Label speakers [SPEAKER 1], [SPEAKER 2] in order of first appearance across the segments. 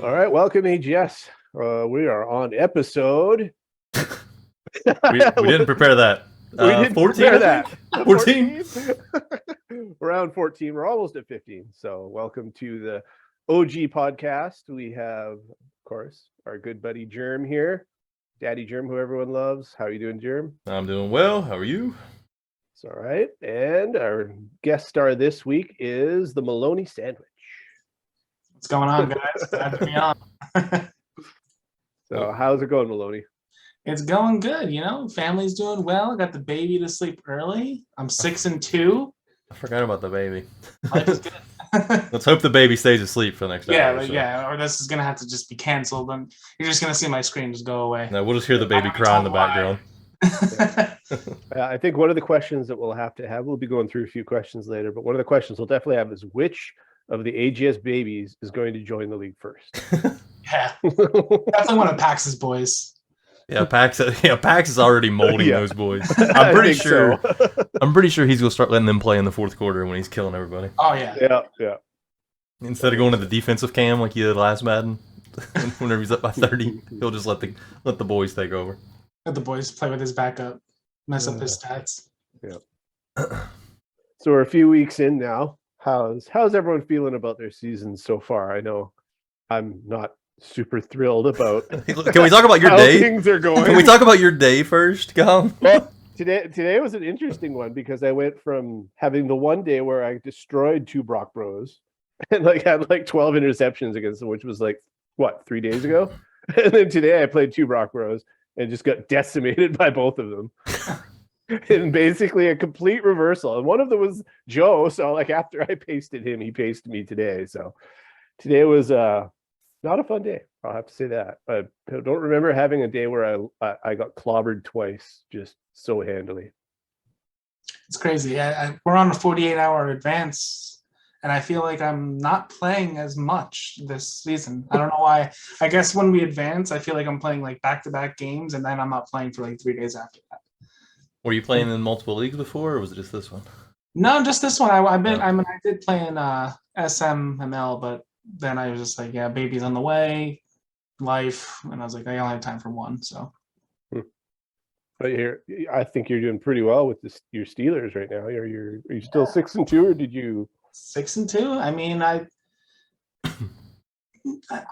[SPEAKER 1] All right, welcome AGS. We are on episode.
[SPEAKER 2] We didn't prepare that.
[SPEAKER 1] We didn't
[SPEAKER 2] 14,
[SPEAKER 1] prepare
[SPEAKER 2] I think?
[SPEAKER 1] that.
[SPEAKER 2] 14?
[SPEAKER 1] Around 14. We're almost at 15. So welcome to the OG podcast. We have, of course, our good buddy Germ here. Daddy Germ, who everyone loves. How are you doing, Germ?
[SPEAKER 2] I'm doing well. How are you?
[SPEAKER 1] It's all right. And our guest star this week is the Maloney Sandwich.
[SPEAKER 3] What's going on, guys? Glad to be on.
[SPEAKER 1] So how's it going, Maloney?
[SPEAKER 3] It's going good, Family's doing well. Got the baby to sleep early. I'm 6-2.
[SPEAKER 2] I forgot about the baby.
[SPEAKER 3] Life is good.
[SPEAKER 2] Let's hope the baby stays asleep for the next hour.
[SPEAKER 3] Or this is gonna have to just be canceled, and you're just gonna see my screen just go away.
[SPEAKER 2] No, we'll just hear the baby cry in the background.
[SPEAKER 1] I think one of the questions that we'll be going through a few questions later, but one of the questions we'll definitely have is which of the AGS babies is going to join the league first.
[SPEAKER 3] Yeah, definitely one of Pax's boys.
[SPEAKER 2] Yeah, Pax is already molding those boys.
[SPEAKER 1] I'm pretty sure
[SPEAKER 2] he's gonna start letting them play in the fourth quarter when he's killing everybody.
[SPEAKER 3] Oh yeah.
[SPEAKER 1] Yeah.
[SPEAKER 2] Instead of going to the defensive cam like he did last Madden, whenever he's up by 30, he'll just let the boys take over.
[SPEAKER 3] Let the boys play with his backup, mess up his stats.
[SPEAKER 1] Yeah. So we're a few weeks in now. How's everyone feeling about their season so far? I know I'm not super thrilled about.
[SPEAKER 2] Can we talk about your day?
[SPEAKER 1] Things are going.
[SPEAKER 2] Can we talk about your day first, Colin?
[SPEAKER 1] Well, today was an interesting one because I went from having the one day where I destroyed 2 Brock Bros and had 12 interceptions against them, which was 3 days ago, and then today I played 2 Brock Bros and just got decimated by both of them. And basically a complete reversal. And one of them was Joe. So after I pasted him, he pasted me today. So today was not a fun day. I'll have to say that. I don't remember having a day where I got clobbered twice just so handily.
[SPEAKER 3] It's crazy. We're on a 48-hour advance, and I feel like I'm not playing as much this season. I don't know why. I guess when we advance, I feel like I'm playing back-to-back games, and then I'm not playing for 3 days after that.
[SPEAKER 2] Were you playing in multiple leagues before, or was it just this one?
[SPEAKER 3] No, just this one. I did play in SMML, but then I was just baby's on the way, life, and I was I only have time for one. So,
[SPEAKER 1] but I think you're doing pretty well with your Steelers right now. Are you still 6-2, or did you
[SPEAKER 3] 6-2? I mean,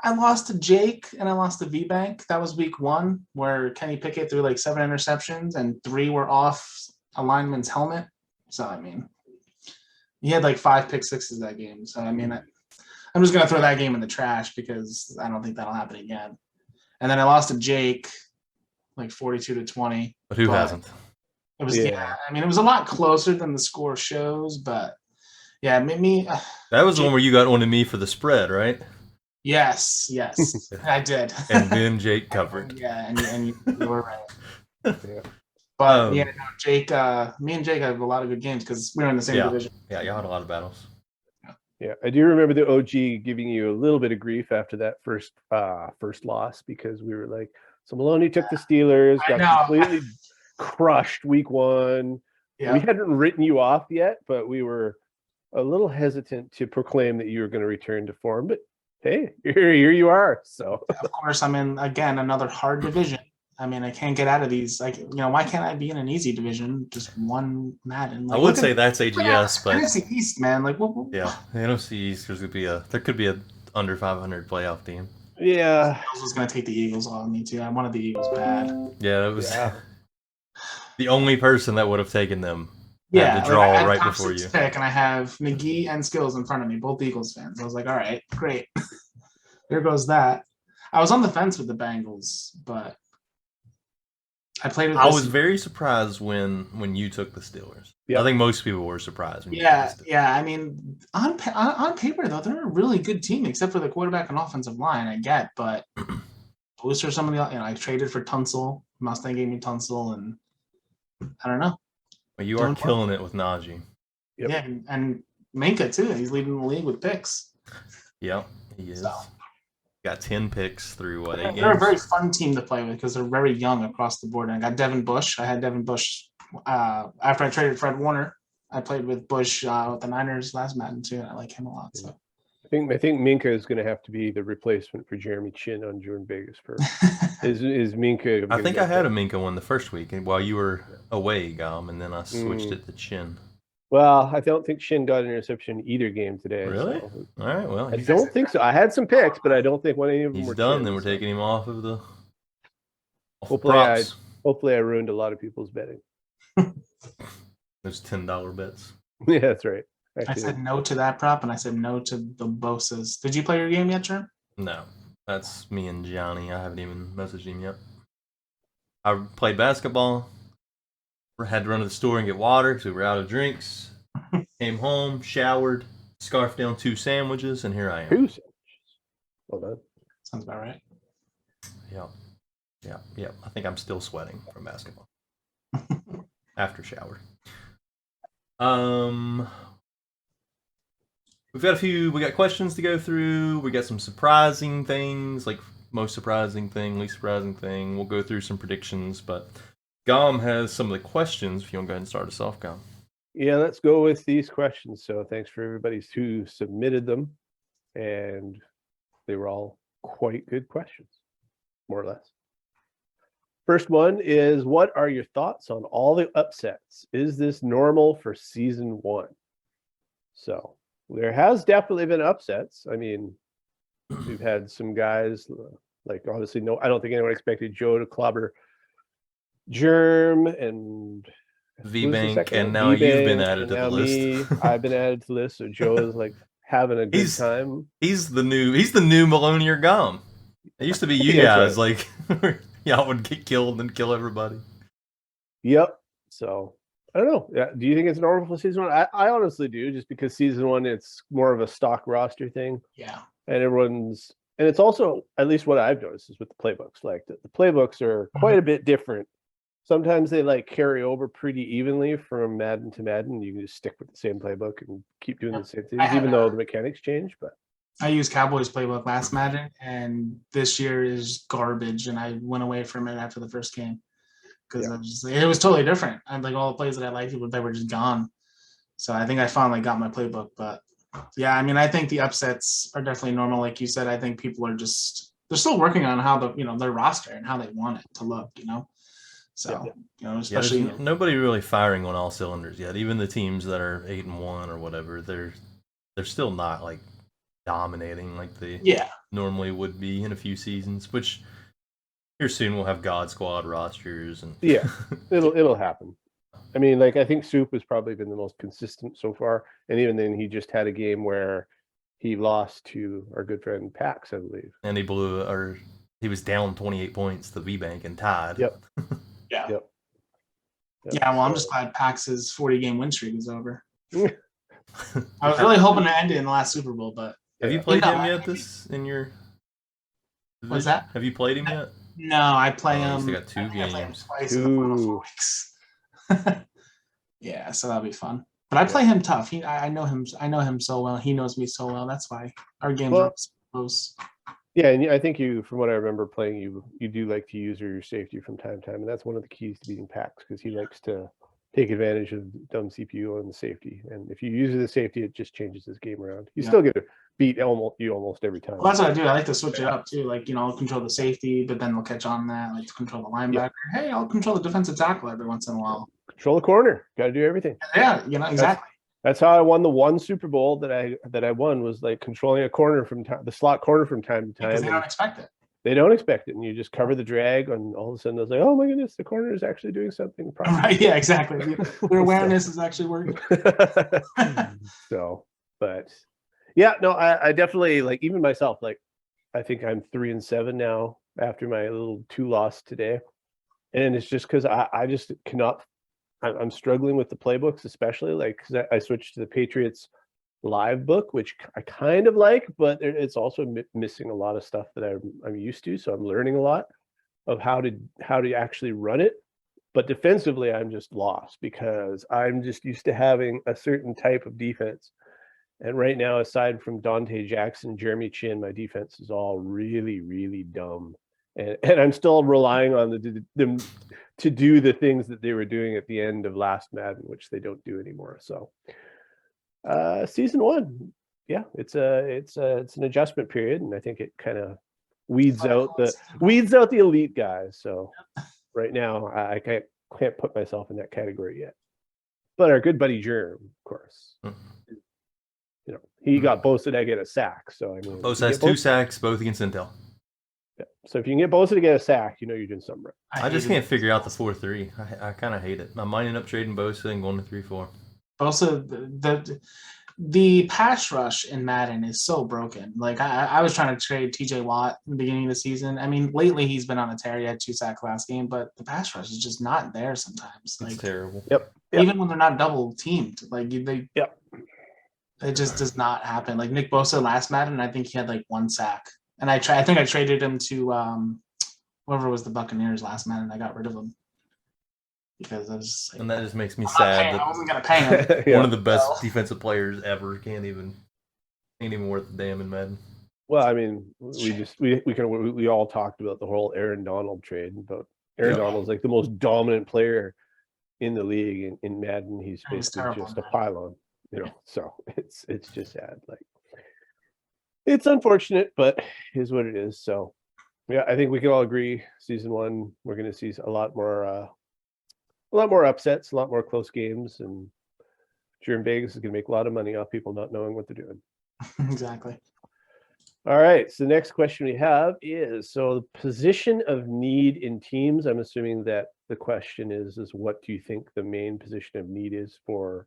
[SPEAKER 3] I lost to Jake and I lost to V-Bank. That was week 1 where Kenny Pickett threw 7 interceptions and 3 were off a lineman's helmet. So, I mean, he had 5 pick sixes that game. So, I mean, I'm just going to throw that game in the trash because I don't think that'll happen again. And then I lost to Jake 42-20.
[SPEAKER 2] But who hasn't?
[SPEAKER 3] It was, I mean, it was a lot closer than the score shows, but yeah, me.
[SPEAKER 2] That was the one where you got onto me for the spread, right?
[SPEAKER 3] Yes, I did.
[SPEAKER 2] And then Jake covered.
[SPEAKER 3] Yeah, and you were right.
[SPEAKER 1] Yeah.
[SPEAKER 3] But Jake, me and Jake had a lot of good games because we were in the same division.
[SPEAKER 2] Yeah, y'all had a lot of battles.
[SPEAKER 1] Yeah, I do remember the OG giving you a little bit of grief after that first loss because we were so Maloney took the Steelers, got completely crushed week 1. Yeah. We hadn't written you off yet, but we were a little hesitant to proclaim that you were going to return to form. But hey, here you are. So
[SPEAKER 3] of course, I'm in again another hard division. I mean, I can't get out of these. Why can't I be in an easy division? Just one Madden.
[SPEAKER 2] I would say that's AGS, but
[SPEAKER 3] NFC East, man.
[SPEAKER 2] Yeah, the NFC East there could be a under 500 playoff team.
[SPEAKER 1] Yeah,
[SPEAKER 3] I was going to take the Eagles on me too. I wanted the Eagles bad.
[SPEAKER 2] Yeah, it was the only person that would have taken them. Had to draw right before you.
[SPEAKER 3] Pick, and I have McGee and Skills in front of me, both Eagles fans. I was all right, great. There goes that. I was on the fence with the Bengals, but I played with.
[SPEAKER 2] I was very surprised when you took the Steelers. Yeah. I think most people were surprised. When you took the Steelers.
[SPEAKER 3] Yeah. I mean, on paper though, they're a really good team, except for the quarterback and offensive line. I get, but Booster, somebody else. I traded for Tunsil. Mustang gave me Tunsil, and I don't know.
[SPEAKER 2] But you are killing it with Najee.
[SPEAKER 3] Yep. Yeah, and Minka too. He's leading the league with picks.
[SPEAKER 2] Yep, he is. So. Got 10 picks through 8 games.
[SPEAKER 3] They're a very fun team to play with because they're very young across the board. And I got Devin Bush. I had Devin Bush after I traded Fred Warner. I played with Bush with the Niners last Madden too, and I like him a lot. So
[SPEAKER 1] I think Minka is going to have to be the replacement for Jeremy Chin on Jordan Vegas for is Minka.
[SPEAKER 2] I think I had a Minka one the first week while you were away, Gom, and then I switched it to Chin.
[SPEAKER 1] Well, I don't think Chin got an interception either game today.
[SPEAKER 2] Really?
[SPEAKER 1] So.
[SPEAKER 2] All right. Well,
[SPEAKER 1] I don't think so. I had some picks, but I don't think one of them
[SPEAKER 2] he's
[SPEAKER 1] were
[SPEAKER 2] done.
[SPEAKER 1] Chin,
[SPEAKER 2] Then we're
[SPEAKER 1] so.
[SPEAKER 2] taking him off of the.
[SPEAKER 1] Hopefully, I ruined a lot of people's betting.
[SPEAKER 2] Those $10 bets.
[SPEAKER 1] Yeah, that's right.
[SPEAKER 3] Actually, I said no to that prop, and I said no to the Bosas. Did you play your game yet, Jerm?
[SPEAKER 2] No, that's me and Johnny. I haven't even messaged him yet. I played basketball. Had to run to the store and get water because we were out of drinks. Came home, showered, scarfed down 2 sandwiches, and here I am.
[SPEAKER 1] 2 sandwiches. Well done.
[SPEAKER 3] Sounds about right.
[SPEAKER 2] Yeah. I think I'm still sweating from basketball. After shower. We got questions to go through. We got some surprising things, like most surprising thing, least surprising thing. We'll go through some predictions, but Gom has some of the questions. If you want to go ahead and start us off, Gom.
[SPEAKER 1] Yeah, let's go with these questions. So thanks for everybody who submitted them. And they were all quite good questions, more or less. First one is, what are your thoughts on all the upsets? Is this normal for season 1? So there has definitely been upsets. I mean, we've had some guys like, obviously, no, I don't think anyone expected Joe to clobber Germ and
[SPEAKER 2] V-Bank, and now you've been added to the list.
[SPEAKER 1] I've been added to the list, so Joe is like having a good time.
[SPEAKER 2] He's the new Maloney or Gom. It used to be you guys, right. Like y'all would get killed and kill everybody.
[SPEAKER 1] Yep. So I don't know. Do you think it's normal for season 1? I honestly do, just because season 1 it's more of a stock roster thing.
[SPEAKER 3] Yeah.
[SPEAKER 1] And it's also, at least what I've noticed, is with the playbooks. Like the playbooks are quite a bit different. Sometimes they like carry over pretty evenly from Madden to Madden. You can just stick with the same playbook and keep doing the same things, even though the mechanics change. But
[SPEAKER 3] I used Cowboys playbook last Madden, and this year is garbage. And I went away from it after the first game because it was totally different. And like all the plays that I liked, they were just gone. So I think I finally got my playbook. But yeah, I mean, I think the upsets are definitely normal. Like you said, I think people are they're still working on how their roster and how they want it to look. So especially
[SPEAKER 2] nobody really firing on all cylinders yet. Even the teams that are 8-1 or whatever, they're still not like dominating like they normally would be in a few seasons. Which here soon we'll have God Squad rosters and
[SPEAKER 1] it'll happen. I mean, like I think Soup has probably been the most consistent so far, and even then he just had a game where he lost to our good friend Pax, I believe,
[SPEAKER 2] and he was down 28 points to V-Bank and tied.
[SPEAKER 1] Yep.
[SPEAKER 3] Yeah, well, I'm just glad Pax's 40-game win streak is over. I was really hoping to end it in the last Super Bowl, but
[SPEAKER 2] have you played him yet? In your division?
[SPEAKER 3] What's that?
[SPEAKER 2] Have you played him yet?
[SPEAKER 3] No, I play him.
[SPEAKER 2] He's got 2 games.
[SPEAKER 3] Twice in the final 4 weeks. Yeah, so that'll be fun. But I play him tough. I know him so well. He knows me so well. That's why our games are close.
[SPEAKER 1] Yeah, and I think from what I remember playing, you do like to use your safety from time to time, and that's one of the keys to beating Pax, because he likes to take advantage of dumb CPU on the safety. And if you use the safety, it just changes his game around. You still get to beat you almost every time.
[SPEAKER 3] Well, that's what I do. I like to switch it up too. Like, I'll control the safety, but then they'll catch on that. I like to control the linebacker. Yeah. Hey, I'll control the defensive tackle every once in a while.
[SPEAKER 1] Control the corner. Got to do everything.
[SPEAKER 3] Yeah, exactly.
[SPEAKER 1] That's how I won the one Super Bowl that I won, was like controlling a corner the slot corner from time to time.
[SPEAKER 3] Because they don't expect it.
[SPEAKER 1] They don't expect it, and you just cover the drag, and all of a sudden, I was like, "Oh my goodness, the corner is actually doing something."
[SPEAKER 3] Right? Yeah, exactly. Their awareness is actually working.
[SPEAKER 1] So, but yeah, no, I definitely, like, even myself, like, I think I'm 3-7 now after my little 2 loss today, and it's just because I just cannot. I'm struggling with the playbooks, especially like because I switched to the Patriots live book, which I kind of like, but it's also missing a lot of stuff that I'm used to. So I'm learning a lot of how to actually run it. But defensively, I'm just lost because I'm just used to having a certain type of defense. And right now, aside from Dante Jackson, Jeremy Chin, my defense is all really, really dumb. And I'm still relying on them to do the things that they were doing at the end of last Madden, which they don't do anymore. So season 1, yeah, it's an adjustment period, and I think it kind of weeds out the elite guys. So right now, I can't put myself in that category yet. But our good buddy Germ, of course, he got Bosa to get a sack. So I mean,
[SPEAKER 2] Bosa has 2 sacks, both against Intel.
[SPEAKER 1] Yeah. So if you can get Bosa to get a sack, you're doing something right.
[SPEAKER 2] I just can't figure out the 4-3. I kind of hate it. I'm minding up trading Bosa and going to 3-4.
[SPEAKER 3] Bosa, the pass rush in Madden is so broken. Like I was trying to trade TJ Watt in the beginning of the season. I mean, lately he's been on a tear. He had 2 sacks last game, but the pass rush is just not there sometimes.
[SPEAKER 2] It's
[SPEAKER 3] like
[SPEAKER 2] terrible.
[SPEAKER 1] Yep.
[SPEAKER 3] Even when they're not double teamed, like they.
[SPEAKER 1] Yep.
[SPEAKER 3] It just does not happen. Like Nick Bosa last Madden, I think he had like 1 sack, and I think I traded him to whoever was the Buccaneers last Madden. I got rid of him because I was like,
[SPEAKER 2] and that just makes me sad.
[SPEAKER 3] I wasn't gonna pay him.
[SPEAKER 2] One of the best defensive players ever can't even worth the damn in Madden.
[SPEAKER 1] Well, I mean, we all talked about the whole Aaron Donald trade, but Aaron Donald's like the most dominant player in the league in Madden. He's basically just a pylon, So it's just sad. Like, it's unfortunate, but is what it is. So yeah, I think we can all agree. Season 1, we're going to see a lot more upsets, a lot more close games, and Jerome Vegas is going to make a lot of money off people not knowing what they're doing.
[SPEAKER 3] Exactly.
[SPEAKER 1] All right. So the next question we have is, so the position of need in teams. I'm assuming that the question is what do you think the main position of need is for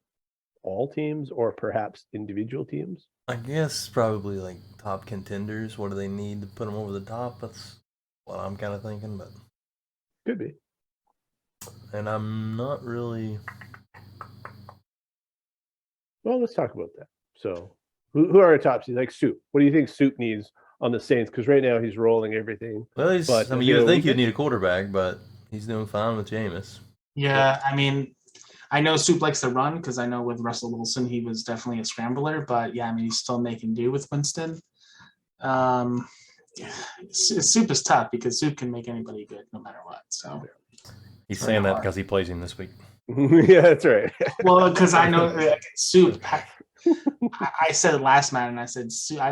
[SPEAKER 1] all teams, or perhaps individual teams?
[SPEAKER 2] I guess probably like top contenders. What do they need to put them over the top? That's what I'm kind of thinking, but
[SPEAKER 1] could be.
[SPEAKER 2] And I'm not really.
[SPEAKER 1] Well, let's talk about that. So, who are our top teams? Like Soup. What do you think Soup needs on the Saints? Because right now he's rolling everything.
[SPEAKER 2] Well, you would think you'd need a quarterback, but he's doing fine with Jameis.
[SPEAKER 3] Yeah, I mean, I know Soup likes to run because I know with Russell Wilson he was definitely a scrambler, but yeah, I mean he's still making do with Winston. Soup is tough because Soup can make anybody good no matter what. So
[SPEAKER 2] he's saying that because he plays him this week.
[SPEAKER 1] Yeah, that's right.
[SPEAKER 3] Well, because I know Soup. I said it last Madden. I said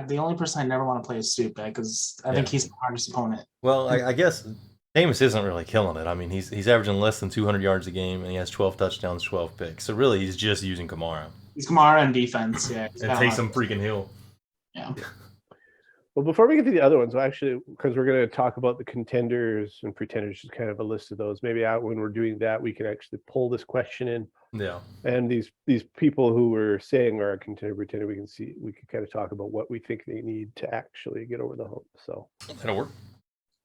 [SPEAKER 3] the only person I never want to play is Soup because I think he's the hardest opponent.
[SPEAKER 2] Well, I guess Jameis isn't really killing it. I mean, he's averaging less than 200 yards a game, and he has 12 touchdowns, 12 picks. So really, he's just using Kamara.
[SPEAKER 3] He's Kamara and defense, yeah.
[SPEAKER 2] And Taysom freaking Hill.
[SPEAKER 3] Yeah.
[SPEAKER 1] Well, before we get to the other ones, actually, because we're going to talk about the contenders and pretenders, just kind of a list of those. Maybe when we're doing that, we can actually pull this question in.
[SPEAKER 2] Yeah.
[SPEAKER 1] And these people who were saying are a contender, pretender, we can kind of talk about what we think they need to actually get over the hump. So
[SPEAKER 2] that'll work.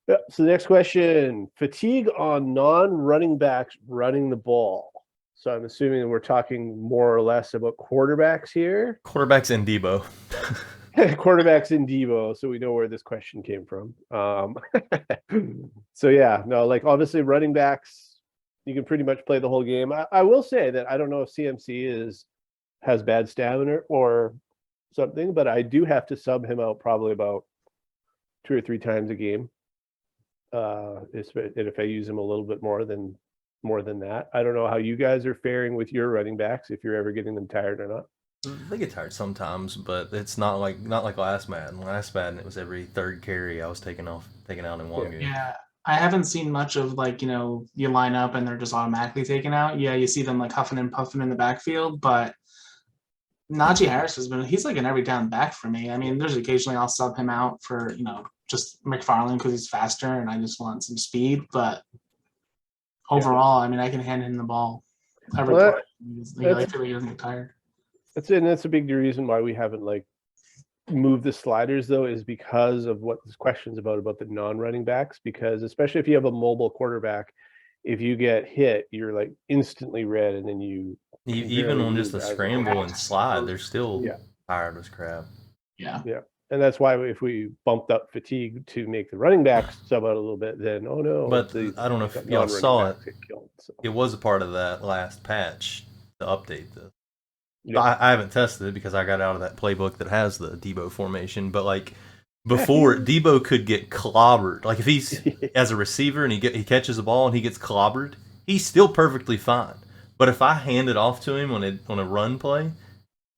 [SPEAKER 1] Yeah. So the next question: fatigue on non-running backs running the ball. So I'm assuming we're talking more or less about quarterbacks here.
[SPEAKER 2] Quarterbacks and Debo.
[SPEAKER 1] Quarterbacks in Debo, so we know where this question came from. So yeah, no, like obviously running backs, you can pretty much play the whole game. I will say that I don't know if CMC has bad stamina or something, but I do have to sub him out probably about 2 or 3 times a game. If I use him a little bit more than that. I don't know how you guys are faring with your running backs, if you're ever getting them tired or not.
[SPEAKER 2] They get tired sometimes, but it's not like last Madden. Last Madden, it was every 3rd carry I was taking out in one game.
[SPEAKER 3] Yeah, I haven't seen much of you line up and they're just automatically taken out. Yeah, you see them like huffing and puffing in the backfield, but Najee Harris he's like an every down back for me. I mean, there's occasionally I'll sub him out for just McFarland because he's faster and I just want some speed, but overall, I mean, I can hand him the ball every play. I feel like he doesn't get tired. That's
[SPEAKER 1] a big reason why we haven't moved the sliders, though, is because of what this question's about the non-running backs. Because especially if you have a mobile quarterback, if you get hit, you're instantly red, and then
[SPEAKER 2] even on just a scramble and slide, they're still tired as crap.
[SPEAKER 3] Yeah.
[SPEAKER 1] And that's why if we bumped up fatigue to make the running backs sub out a little bit, then
[SPEAKER 2] But I don't know if y'all saw it. It was a part of that last patch to update this. Yeah. I haven't tested it because I got out of that playbook that has the Debo formation. But before, Debo could get clobbered. If he's as a receiver and he catches the ball and he gets clobbered, he's still perfectly fine. But if I hand it off to him on a run play,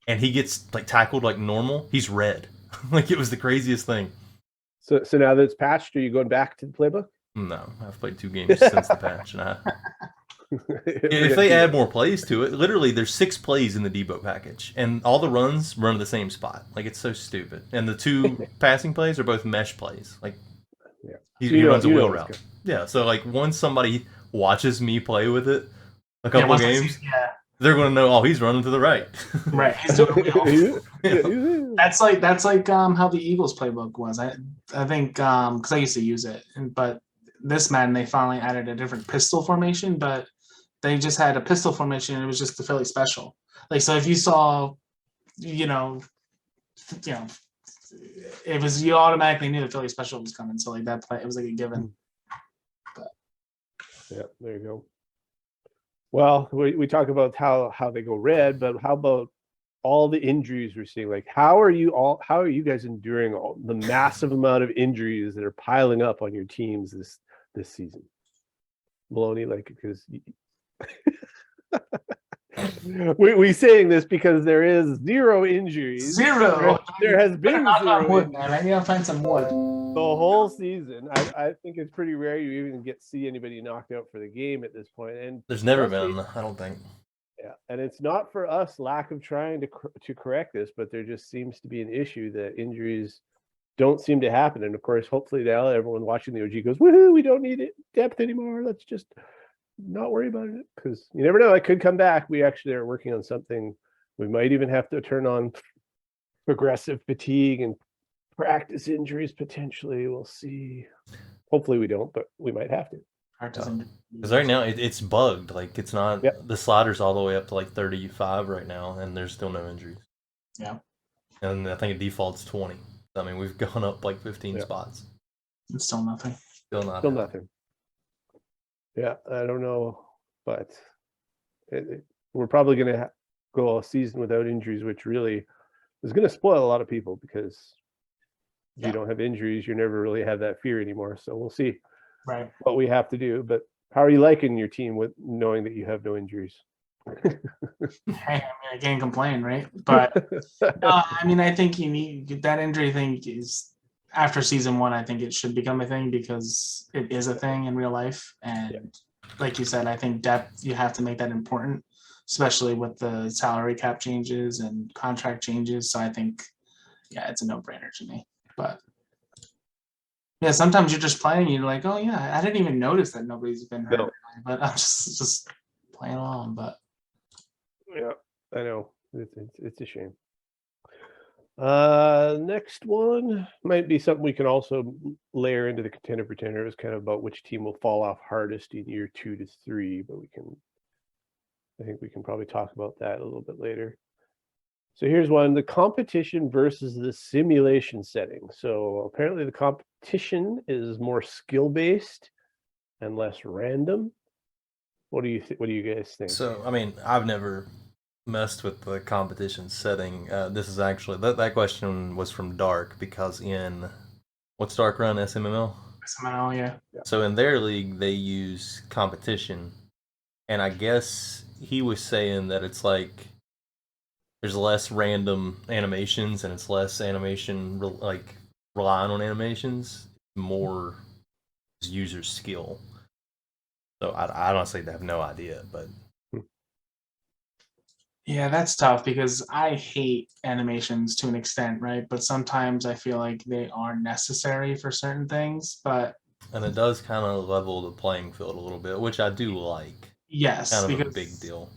[SPEAKER 2] and he gets like tackled like normal, he's red. Like it was the craziest thing.
[SPEAKER 1] So now that it's patched, are you going back to the playbook?
[SPEAKER 2] No, I've played 2 games since the patch, and if they add more plays to it, literally there's 6 plays in the Debo package, and all the runs run to the same spot. Like it's so stupid. And the 2 passing plays are both mesh plays. Like he runs a wheel route. Yeah, so like once somebody watches me play with it a couple of games, they're going to know, oh, he's running to the right.
[SPEAKER 3] Right, he's doing a wheel. That's like how the Eagles playbook was. I think because I used to use it, but this Madden they finally added a different pistol formation, but they just had a pistol formation and it was just the Philly special. Like so, if you saw, it was you automatically knew the Philly special was coming. So like that, it was like a given. But.
[SPEAKER 1] Yeah, there you go. Well, we talk about how they go red, but how about all the injuries we're seeing? Like, how are you guys enduring all the massive amount of injuries that are piling up on your teams this season? Maloney, like, because we saying this because there is 0 injuries.
[SPEAKER 3] Zero.
[SPEAKER 1] There has been 0
[SPEAKER 3] wood, man. I need to find some wood.
[SPEAKER 1] The whole season. I think it's pretty rare you even see anybody knocked out for the game at this point. And
[SPEAKER 2] there's never been, I don't think.
[SPEAKER 1] Yeah, and it's not for us lack of trying to correct this, but there just seems to be an issue that injuries don't seem to happen. And of course, hopefully now everyone watching the OG goes, woohoo, we don't need it depth anymore. Let's just not worry about it, because you never know, it could come back. We actually are working on something. We might even have to turn on progressive fatigue and practice injuries potentially. We'll see. Hopefully we don't, but we might have to.
[SPEAKER 2] Because right now it's bugged. Like it's not the slider's all the way up to like 35 right now, and there's still no injuries.
[SPEAKER 3] Yeah.
[SPEAKER 2] And I think it defaults 20. I mean, we've gone up like 15 spots.
[SPEAKER 3] It's still nothing.
[SPEAKER 2] Still nothing.
[SPEAKER 1] Yeah, I don't know, but we're probably going to go a season without injuries, which really is going to spoil a lot of people, because if you don't have injuries, you never really have that fear anymore. So we'll see what we have to do. But how are you liking your team with knowing that you have no injuries?
[SPEAKER 3] Hey, I can't complain, right? But I think you need that injury thing is after season 1. I think it should become a thing because it is a thing in real life. And like you said, I think depth, you have to make that important, especially with the salary cap changes and contract changes. So I think, it's a no-brainer to me. But sometimes you're just playing, you're like, oh yeah, I didn't even notice that nobody's been hurt, but I'm just playing along. But
[SPEAKER 1] yeah, I know it's a shame. Next one might be something we can also layer into the Contender Pretender. Is kind of about which team will fall off hardest in year 2 to 3, but I think we can probably talk about that a little bit later. So here's one: the competition versus the simulation setting. So apparently the competition is more skill-based and less random. What do you guys think?
[SPEAKER 2] So, I mean, I've never messed with the competition setting. This is actually, that question was from Dark, because in, what's Dark run, SMML?
[SPEAKER 3] SMML, yeah.
[SPEAKER 2] So in their league, they use competition. And I guess he was saying that it's like, there's less random animations, and it's less animation, relying on animations, more user skill. So I honestly have no idea, but
[SPEAKER 3] yeah, that's tough because I hate animations to an extent, right? But sometimes I feel like they are necessary for certain things.
[SPEAKER 2] And it does kind of level the playing field a little bit, which I do like.
[SPEAKER 3] Yes,
[SPEAKER 2] kind of a big deal.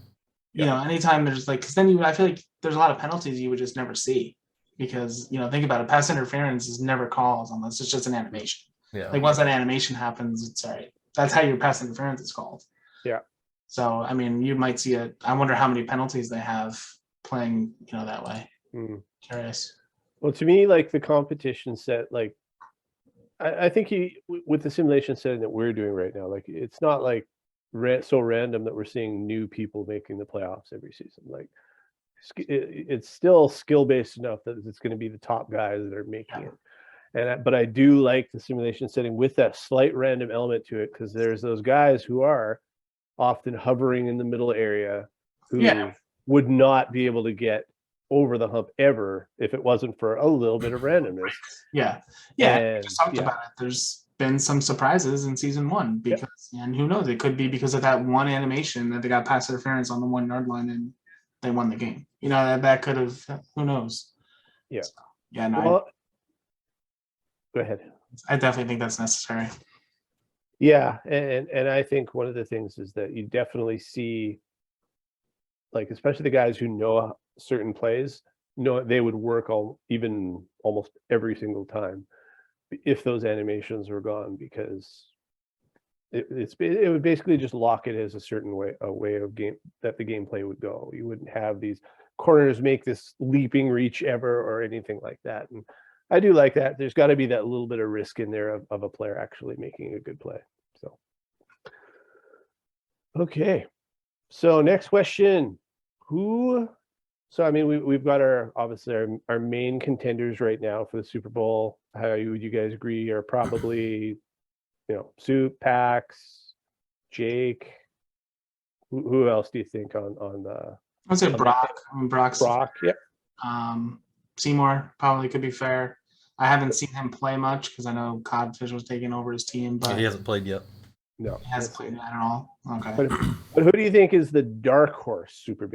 [SPEAKER 3] Anytime there's because then I feel like there's a lot of penalties you would just never see, because think about it, pass interference is never called unless it's just an animation.
[SPEAKER 2] Yeah.
[SPEAKER 3] Like once that animation happens, it's all right. That's how your pass interference is called.
[SPEAKER 1] Yeah.
[SPEAKER 3] So I mean, you might see it. I wonder how many penalties they have playing, that way. Curious.
[SPEAKER 1] Well, to me, like the competition set, like I think with the simulation setting that we're doing right now, like it's not like so random that we're seeing new people making the playoffs every season. Like it's still skill based enough that it's going to be the top guys that are making it. But I do like the simulation setting with that slight random element to it, because there's those guys who are often hovering in the middle area who would not be able to get over the hump ever if it wasn't for a little bit of randomness.
[SPEAKER 3] Yeah. We
[SPEAKER 1] And,
[SPEAKER 3] just talked about it. There's been some surprises in season 1 because, and who knows, it could be because of that one animation that they got pass interference on the 1 yard line and they won the game. That could have, who knows?
[SPEAKER 1] Yeah.
[SPEAKER 3] So, yeah, no,
[SPEAKER 1] well, go ahead.
[SPEAKER 3] I definitely think that's necessary.
[SPEAKER 1] Yeah, and I think one of the things is that you definitely see, like, especially the guys who know certain plays, know they would work almost every single time if those animations were gone, because it would basically just lock it as a certain way of game that the gameplay would go. You wouldn't have these corners make this leaping reach ever or anything like that. And I do like that. There's got to be that little bit of risk in there of a player actually making a good play. So, okay. So next question, so I mean, we've got obviously our main contenders right now for the Super Bowl. How would you guys agree are probably, Soup, Pax, Jake. Who else do you think on the?
[SPEAKER 3] I'd say Brock. Brock's
[SPEAKER 1] Brock, yeah.
[SPEAKER 3] Seymour probably could be fair. I haven't seen him play much because I know Codfish was taking over his team, but
[SPEAKER 2] he hasn't played yet.
[SPEAKER 1] No,
[SPEAKER 3] he hasn't played at all. Okay.
[SPEAKER 1] But who do you think is the dark horse Super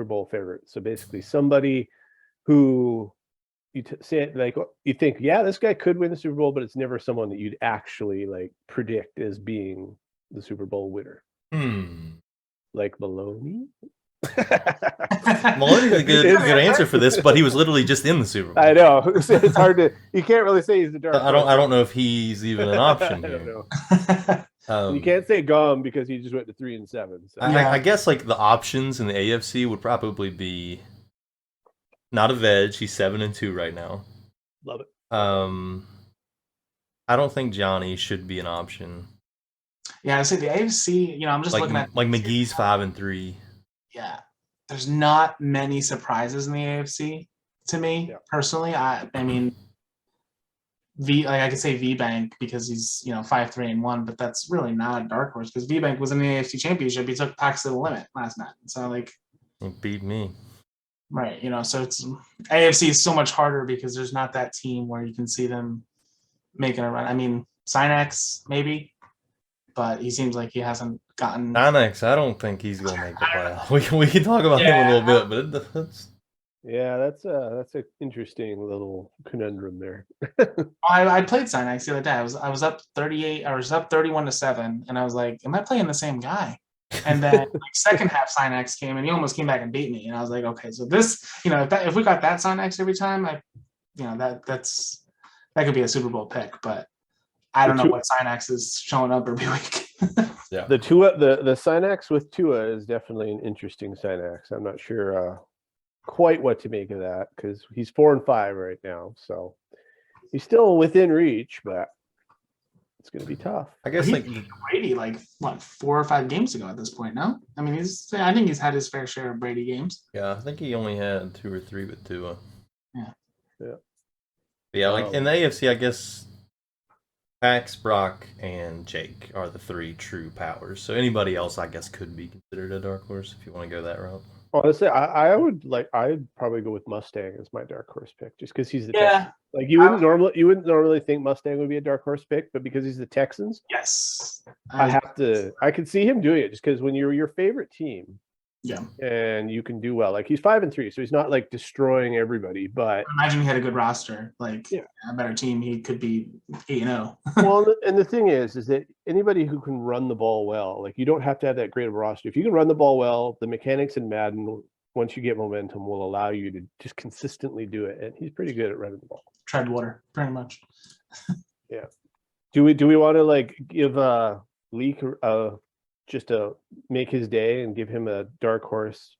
[SPEAKER 1] Bowl favorite? So basically, somebody who you say like you think, yeah, this guy could win the Super Bowl, but it's never someone that you'd actually like predict as being the Super Bowl winner. Like Maloney.
[SPEAKER 2] Maloney's a good answer for this, but he was literally just in the Super Bowl.
[SPEAKER 1] I know. It's hard to. You can't really say he's the dark horse.
[SPEAKER 2] I don't know if he's even an option here.
[SPEAKER 1] I don't know. You can't say Gum because he just went to 3-7. So.
[SPEAKER 2] I guess like the options in the AFC would probably be not a veg. He's 7-2 right now.
[SPEAKER 1] Love it.
[SPEAKER 2] I don't think Johnny should be an option.
[SPEAKER 3] Yeah, I say the AFC. I'm just looking at
[SPEAKER 2] like McGee's 5-3.
[SPEAKER 3] Yeah, there's not many surprises in the AFC to me personally. I mean, I could say VBank because he's 5-3-1, but that's really not a dark horse because VBank was in the AFC Championship. He took Pax to the limit last night, so like
[SPEAKER 2] he beat me.
[SPEAKER 3] Right, so it's AFC is so much harder because there's not that team where you can see them making a run. I mean, Synax maybe, but he seems like he hasn't gotten.
[SPEAKER 2] Synax, I don't think he's gonna make the playoff. We can talk about him a little bit, but that's.
[SPEAKER 1] Yeah, that's an interesting little conundrum there.
[SPEAKER 3] I played Synax the other day. I was up 38. I was up 31-7, and I was like, "Am I playing the same guy?" And then second half Synax came, and he almost came back and beat me. And I was like, "Okay, so this, if we got that Synax every time, that could be a Super Bowl pick." But I don't know what Synax is showing up every week.
[SPEAKER 2] Yeah,
[SPEAKER 1] the Synax with Tua is definitely an interesting Synax. I'm not sure quite what to make of that because he's 4-5 right now, so he's still within reach, but it's going to be tough.
[SPEAKER 2] I guess like
[SPEAKER 3] Brady, 4 or 5 games ago at this point. No, I mean I think he's had his fair share of Brady games.
[SPEAKER 2] Yeah, I think he only had 2 or 3 with Tua.
[SPEAKER 3] Yeah.
[SPEAKER 2] Like in the AFC, I guess Pax, Brock, and Jake are the 3 true powers. So anybody else, I guess, could be considered a dark horse if you want to go that route.
[SPEAKER 1] Honestly, I'd probably go with Mustang as my dark horse pick, just because he's the
[SPEAKER 3] Texans.
[SPEAKER 1] Like you wouldn't normally think Mustang would be a dark horse pick, but because he's the Texans,
[SPEAKER 3] yes,
[SPEAKER 1] I could see him doing it just because when you're your favorite team, and you can do well. Like he's 5-3, so he's not like destroying everybody. But
[SPEAKER 3] imagine he had a good roster, a better team, he could be 8-0.
[SPEAKER 1] Well, and the thing is that anybody who can run the ball well, like you don't have to have that great of a roster. If you can run the ball well, the mechanics in Madden, once you get momentum, will allow you to just consistently do it. And he's pretty good at running the ball.
[SPEAKER 3] Tread water, pretty much.
[SPEAKER 1] Yeah. Do we want to give Leak just to make his day and give him a dark horse?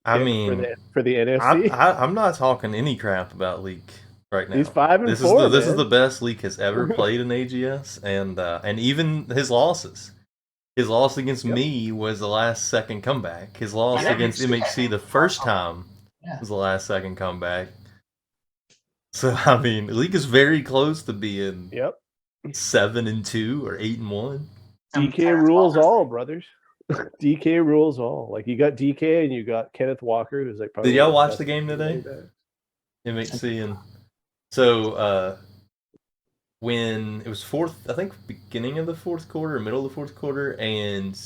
[SPEAKER 2] I mean,
[SPEAKER 1] for the NFC,
[SPEAKER 2] I'm not talking any crap about Leak right now.
[SPEAKER 1] He's 5-4.
[SPEAKER 2] This is the best Leak has ever played in AGS, and even his losses. His loss against me was the last second comeback. His loss against MHC the first time was the last second comeback. So I mean, Leak is very close to being 7-2 or 8-1.
[SPEAKER 1] DK rules all, brothers. DK rules all. Like you got DK and you got Kenneth Walker, who's like probably.
[SPEAKER 2] Did y'all
[SPEAKER 1] one of
[SPEAKER 2] watch
[SPEAKER 1] best
[SPEAKER 2] the game today?
[SPEAKER 1] running backs.
[SPEAKER 2] MHC and so when it was fourth, I think beginning of the fourth quarter, middle of the fourth quarter, and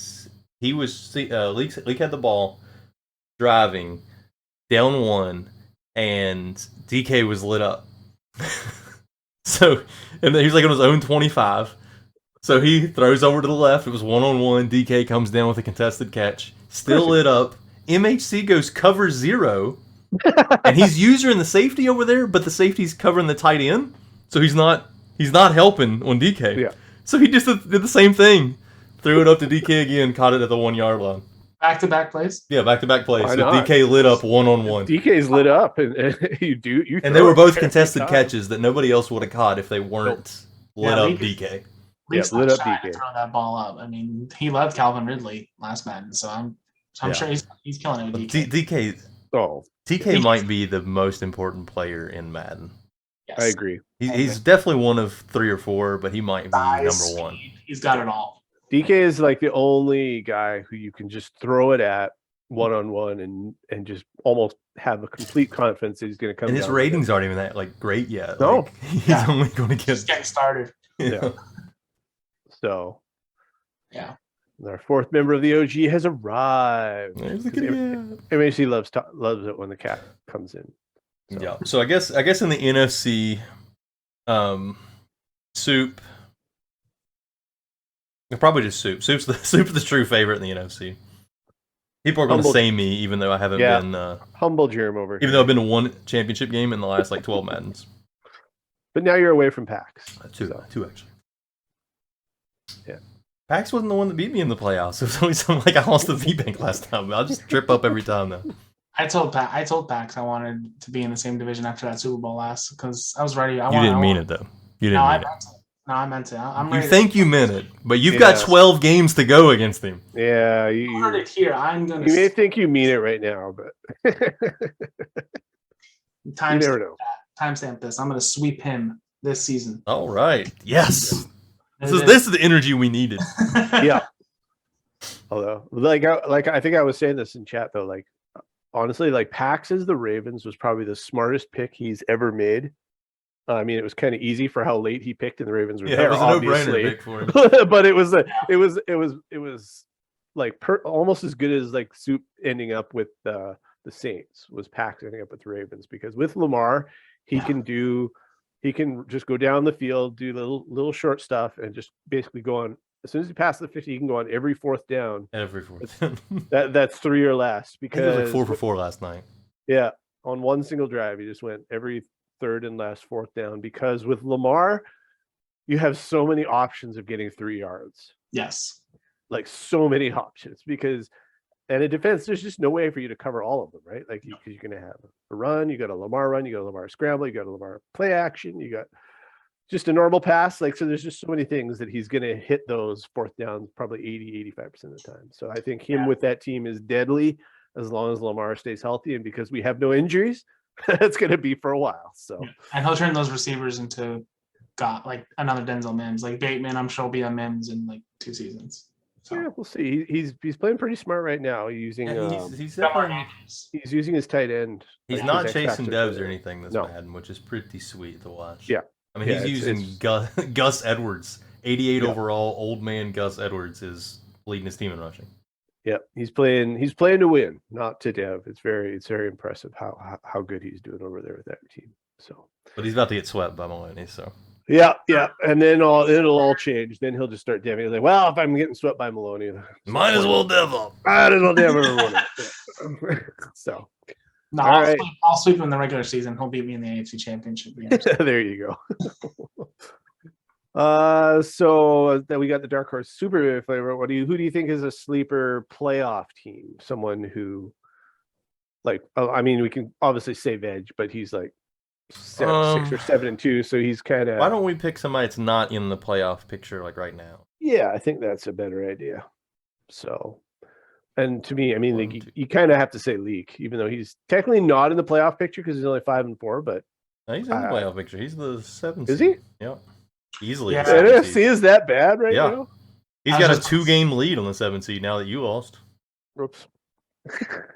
[SPEAKER 2] he was Leak had the ball, driving down one, and DK was lit up. So and he was like on his own 25. So he throws over to the left. It was 1-on-1. DK comes down with a contested catch, still lit up. MHC goes cover 0. And he's user in the safety over there, but the safety's covering the tight end, so he's not helping on DK.
[SPEAKER 1] Yeah.
[SPEAKER 2] So he just did the same thing, threw it up to DK again, caught it at the 1 yard line.
[SPEAKER 3] Back-to-back plays.
[SPEAKER 2] Yeah, back-to-back plays.
[SPEAKER 1] Why
[SPEAKER 2] So
[SPEAKER 1] not?
[SPEAKER 2] DK lit up 1-on-1.
[SPEAKER 1] DK's lit up, and
[SPEAKER 2] And they were both contested catches that nobody else would have caught if they weren't lit up DK.
[SPEAKER 3] Leak's
[SPEAKER 1] lit
[SPEAKER 3] not
[SPEAKER 1] up
[SPEAKER 3] shy
[SPEAKER 1] DK.
[SPEAKER 3] to throw that ball up. I mean, he loved Calvin Ridley last Madden, so I'm sure he's killing it with DK.
[SPEAKER 2] DK might be the most important player in Madden.
[SPEAKER 3] Yes.
[SPEAKER 1] I agree.
[SPEAKER 2] He's definitely one of 3 or 4, but he might be
[SPEAKER 3] Size,
[SPEAKER 2] number 1.
[SPEAKER 3] speed, he's got it all.
[SPEAKER 1] DK is like the only guy who you can just throw it at one-on-one and just almost have a complete confidence that he's going to come.
[SPEAKER 2] And his ratings aren't even that great yet.
[SPEAKER 1] No,
[SPEAKER 2] like, he's only going to get
[SPEAKER 3] Just getting started.
[SPEAKER 1] Yeah. So,
[SPEAKER 3] yeah,
[SPEAKER 1] our 4th member of the OG has arrived. MHC loves it when the cat comes in. So.
[SPEAKER 2] Yeah. So I guess in the NFC, Soup. Probably just Soup. Soup's the true favorite in the NFC. People are going to say me, even though I haven't been
[SPEAKER 1] humble germ over here.
[SPEAKER 2] Even though I've been to 1 championship game in the last 12 Maddens.
[SPEAKER 1] But now you're away from PAX.
[SPEAKER 2] 2 actually.
[SPEAKER 1] Yeah.
[SPEAKER 2] PAX wasn't the one that beat me in the playoffs. It was only something like I lost the V-Bank last time. I'll just trip up every time now.
[SPEAKER 3] I told PAX I wanted to be in the same division after that Super Bowl last because I was ready.
[SPEAKER 2] You didn't mean it though. You didn't mean it.
[SPEAKER 3] No, I meant it. I'm
[SPEAKER 2] you
[SPEAKER 3] ready.
[SPEAKER 2] think you meant it, but you've got 12 games to go against him.
[SPEAKER 1] Yeah,
[SPEAKER 3] you heard it here. I'm gonna.
[SPEAKER 1] You may think you mean it right now, but
[SPEAKER 3] you never know. Timestamp this. I'm gonna sweep him this season.
[SPEAKER 2] All right. Yes. This is the energy we needed.
[SPEAKER 1] Yeah. Although, I think I was saying this in chat though. Like, honestly, like PAX as the Ravens was probably the smartest pick he's ever made. I mean, it was kind of easy for how late he picked, and the Ravens were there,
[SPEAKER 2] it was
[SPEAKER 1] obviously.
[SPEAKER 2] a no-brainer pick for him.
[SPEAKER 1] But it was like almost as good as like Soup ending up with the Saints was PAX ending up with the Ravens, because with Lamar, he can just go down the field, do little short stuff, and just basically go on. As soon as he passes the 50, he can go on every 4th down.
[SPEAKER 2] Every 4th.
[SPEAKER 1] That's 3 or less. Because
[SPEAKER 2] he was like 4 for 4 last night.
[SPEAKER 1] Yeah, on one single drive, he just went every 3rd and last 4th down, because with Lamar, you have so many options of getting 3 yards.
[SPEAKER 3] Yes.
[SPEAKER 1] Like so many options, because and in defense, there's just no way for you to cover all of them, right? Like you're going to have a run, you got a Lamar run, you got a Lamar scramble, you got a Lamar play action, you got just a normal pass. Like, so there's just so many things that he's going to hit those 4th downs probably 85% of the time. So I think him with that team is deadly as long as Lamar stays healthy, and because we have no injuries, it's going to be for a while. So,
[SPEAKER 3] and he'll turn those receivers into like another Denzel Mims, like Bateman. I'm sure will be a Mims in like 2 seasons. So.
[SPEAKER 1] Yeah, we'll see. He's playing pretty smart right now. Using
[SPEAKER 2] he's
[SPEAKER 1] using his tight end.
[SPEAKER 2] He's not chasing doves or anything this Madden, which is pretty sweet to watch.
[SPEAKER 1] Yeah,
[SPEAKER 2] I mean, he's using Gus Edwards, 88 overall, old man Gus Edwards is leading his team in rushing.
[SPEAKER 1] Yeah, he's playing to win, not to dev. It's very impressive how good he's doing over there with that team. So,
[SPEAKER 2] but he's about to get swept by Maloney, so.
[SPEAKER 1] Yeah, and then it'll all change. Then he'll just start deving. He'll like, well, if I'm getting swept by Maloney,
[SPEAKER 2] might as well dev up.
[SPEAKER 1] Might as well dev everyone. So,
[SPEAKER 3] no, I'll sweep him in the regular season. He'll beat me in the AFC Championship game.
[SPEAKER 1] There you go. So then we got the dark horse super flavor. Who do you think is a sleeper playoff team? Someone who, like, I mean, we can obviously say Veg, but he's like 6 or 7-2, so he's kind of.
[SPEAKER 2] Why don't we pick somebody that's not in the playoff picture like right now?
[SPEAKER 1] Yeah, I think that's a better idea. So, and to me, I mean, like, you kind of have to say Leak, even though he's technically not in the playoff picture because he's only 5-4. But
[SPEAKER 2] no, he's in the playoff picture. He's the 7th.
[SPEAKER 1] Is he?
[SPEAKER 2] Yep. Easily.
[SPEAKER 1] Yeah, NFC is that bad right now?
[SPEAKER 2] He's got a 2-game lead on the 7th seed now that you lost.
[SPEAKER 1] Oops.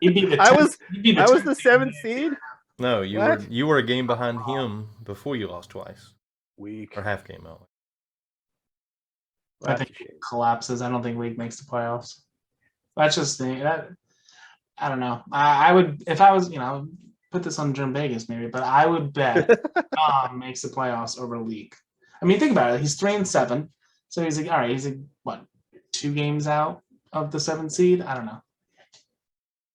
[SPEAKER 3] He'd be the
[SPEAKER 1] I
[SPEAKER 3] 10th
[SPEAKER 1] was
[SPEAKER 3] he'd be the
[SPEAKER 1] I was
[SPEAKER 3] 10th
[SPEAKER 1] the
[SPEAKER 3] seed in
[SPEAKER 1] 7th seed.
[SPEAKER 2] No,
[SPEAKER 1] What?
[SPEAKER 2] you were a game behind him before you lost twice.
[SPEAKER 1] Weak.
[SPEAKER 2] Or half game out.
[SPEAKER 3] I
[SPEAKER 1] That's
[SPEAKER 3] think
[SPEAKER 1] a shame.
[SPEAKER 3] collapses. I don't think league makes the playoffs. That's just the I don't know. I would if I was put this on Germ Vegas maybe, but I would bet makes the playoffs over league. I mean, think about it. He's 3-7, so he's like, all right, he's like what, 2 games out of the 7th seed? I don't know.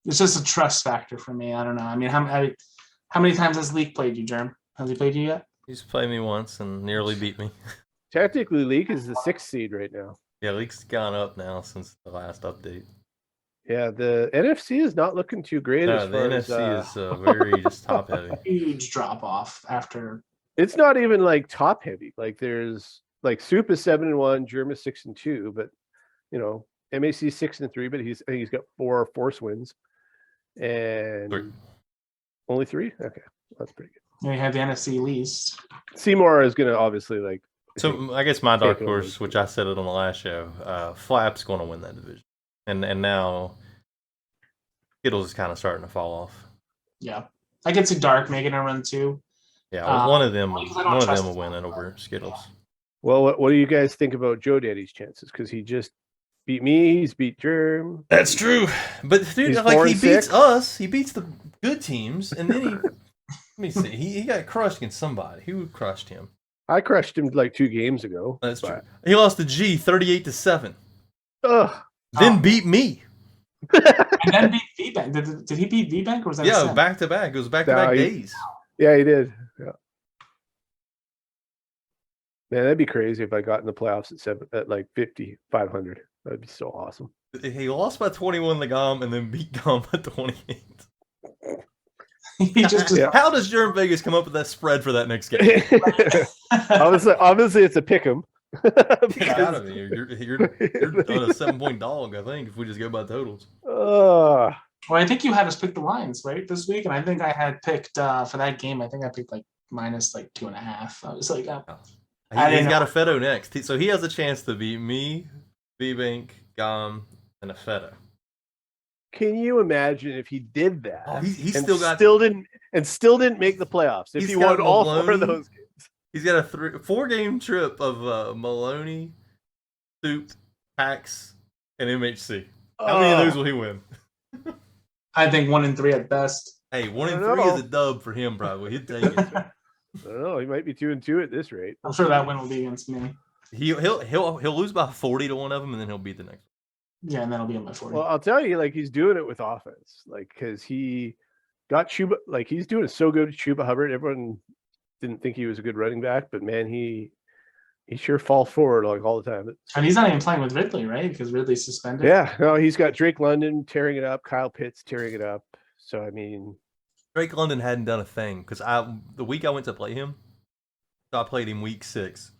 [SPEAKER 3] It's just a trust factor for me. I don't know. I mean, how many times has Leak played you, Germ? Has he played you yet?
[SPEAKER 2] He's played me once and nearly beat me.
[SPEAKER 1] Technically, Leak is the 6th seed right now.
[SPEAKER 2] Yeah, Leak's gone up now since the last update.
[SPEAKER 1] Yeah, the NFC is not looking too great
[SPEAKER 2] No,
[SPEAKER 1] as
[SPEAKER 2] the
[SPEAKER 1] far
[SPEAKER 2] NFC
[SPEAKER 1] as,
[SPEAKER 2] is very just top heavy.
[SPEAKER 3] Huge drop off after.
[SPEAKER 1] It's not even like top heavy. Like there's like Soup is 7-1, Germ is 6-2, but MAC 6-3, but I think he's got 4 force wins, and
[SPEAKER 2] 3.
[SPEAKER 1] only 3. Okay, that's pretty good.
[SPEAKER 3] You have the NFC least.
[SPEAKER 1] Seymour is going to obviously
[SPEAKER 2] So I guess my dark
[SPEAKER 1] take over.
[SPEAKER 2] horse, which I said it on the last show, Flap's going to win that division, and now Skittles is kind of starting to fall off.
[SPEAKER 3] Yeah, I could see Dark making a run too.
[SPEAKER 2] Yeah, one of them
[SPEAKER 3] because I don't trust
[SPEAKER 2] will win it over Skittles.
[SPEAKER 1] Well, what do you guys think about Joe Daddy's chances? Because he just beat me, he's beat Germ.
[SPEAKER 2] That's true, but dude,
[SPEAKER 1] He's
[SPEAKER 2] like he
[SPEAKER 1] 4-6.
[SPEAKER 2] beats us, he beats the good teams, and then he. Let me see. He got crushed against somebody. Who crushed him?
[SPEAKER 1] I crushed him like 2 games ago.
[SPEAKER 2] That's
[SPEAKER 1] but-
[SPEAKER 2] true. He lost to G 38-7.
[SPEAKER 1] Ugh.
[SPEAKER 2] Then beat me.
[SPEAKER 3] And then beat V-Bank. Did he beat V-Bank or was that a
[SPEAKER 2] Yeah,
[SPEAKER 3] sim?
[SPEAKER 2] back to back. It was back to back
[SPEAKER 1] No,
[SPEAKER 2] days.
[SPEAKER 1] Yeah, he did. Yeah. Man, that'd be crazy if I got in the playoffs at like 5,500. That'd be so awesome.
[SPEAKER 2] He lost by 21 to Gom and then beat Gom by 28.
[SPEAKER 3] He just
[SPEAKER 1] Yeah.
[SPEAKER 2] How does Germ Vegas come up with that spread for that next game?
[SPEAKER 1] obviously, it's a pick 'em.
[SPEAKER 2] Get out of here. You're on a 7-point dog, I think, if we just go by totals.
[SPEAKER 1] Ugh.
[SPEAKER 3] Well, I think you had us pick the lines right this week, and I think I had picked for that game. I think I picked like minus like 2.5. I was like, I
[SPEAKER 2] He's
[SPEAKER 3] didn't
[SPEAKER 2] got a Fedo next, so he has a chance to beat me, V-Bank, Gom, and a Fedo.
[SPEAKER 1] Can you imagine if he did that?
[SPEAKER 2] Oh, he's
[SPEAKER 1] and
[SPEAKER 2] still
[SPEAKER 1] didn't make the playoffs. If
[SPEAKER 2] He's
[SPEAKER 1] he
[SPEAKER 2] got
[SPEAKER 1] won all 4
[SPEAKER 2] Maloney.
[SPEAKER 1] of those games.
[SPEAKER 2] He's got a 4-game trip of Maloney, Soup, Pax, and MHC. How many of those will he win?
[SPEAKER 3] I think 1 and 3 at best.
[SPEAKER 2] Hey, 1 and
[SPEAKER 1] I don't
[SPEAKER 2] 3
[SPEAKER 1] know.
[SPEAKER 2] is a dub for him, probably. He'd take it.
[SPEAKER 1] I don't know. He might be 2-2 at this rate.
[SPEAKER 3] I'm sure that win will be against me.
[SPEAKER 2] He'll lose by 40 to one of them, and then he'll beat the next
[SPEAKER 3] Yeah, and then I'll be on my 40.
[SPEAKER 1] Well, I'll tell you, like he's doing it with offense, like because he got Chuba, like he's doing so good with Chuba Hubbard. Everyone didn't think he was a good running back, but man, he sure falls forward like all the time.
[SPEAKER 3] And he's not even playing with Ridley, right? Because Ridley's suspended.
[SPEAKER 1] Yeah, no, he's got Drake London tearing it up, Kyle Pitts tearing it up. So I mean,
[SPEAKER 2] Drake London hadn't done a thing because the week I went to play him, so I played him week 6.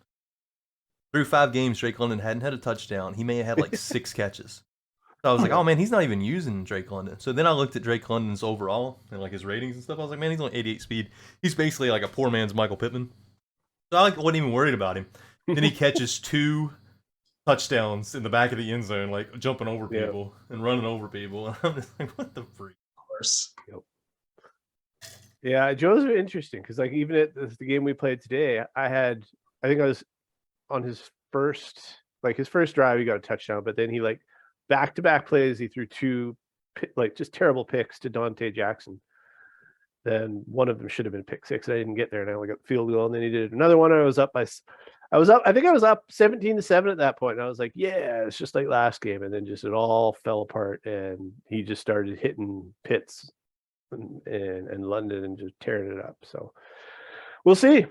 [SPEAKER 2] Through 5 games, Drake London hadn't had a touchdown. He may have had like 6 catches. So I was like, oh man, he's not even using Drake London. So then I looked at Drake London's overall and like his ratings and stuff. I was like, man, he's on 88 speed. He's basically like a poor man's Michael Pittman. So I wasn't even worried about him. Then he catches 2 touchdowns in the back of the end zone, like jumping over people and running over people. And I'm just like, what the freak?
[SPEAKER 3] Of course.
[SPEAKER 1] yeah, Joe's are interesting because like even at the game we played today, I think I was on his first drive, he got a touchdown, but then he like back-to-back plays, he threw 2 like just terrible picks to Dante Jackson. Then one of them should have been pick 6. I didn't get there, and I only got the field goal. And then he did another one. I think I was up 17-7 at that point. And I was like, yeah, it's just like last game. And then just it all fell apart, and he just started hitting Pitts and London and just tearing it up. So we'll see.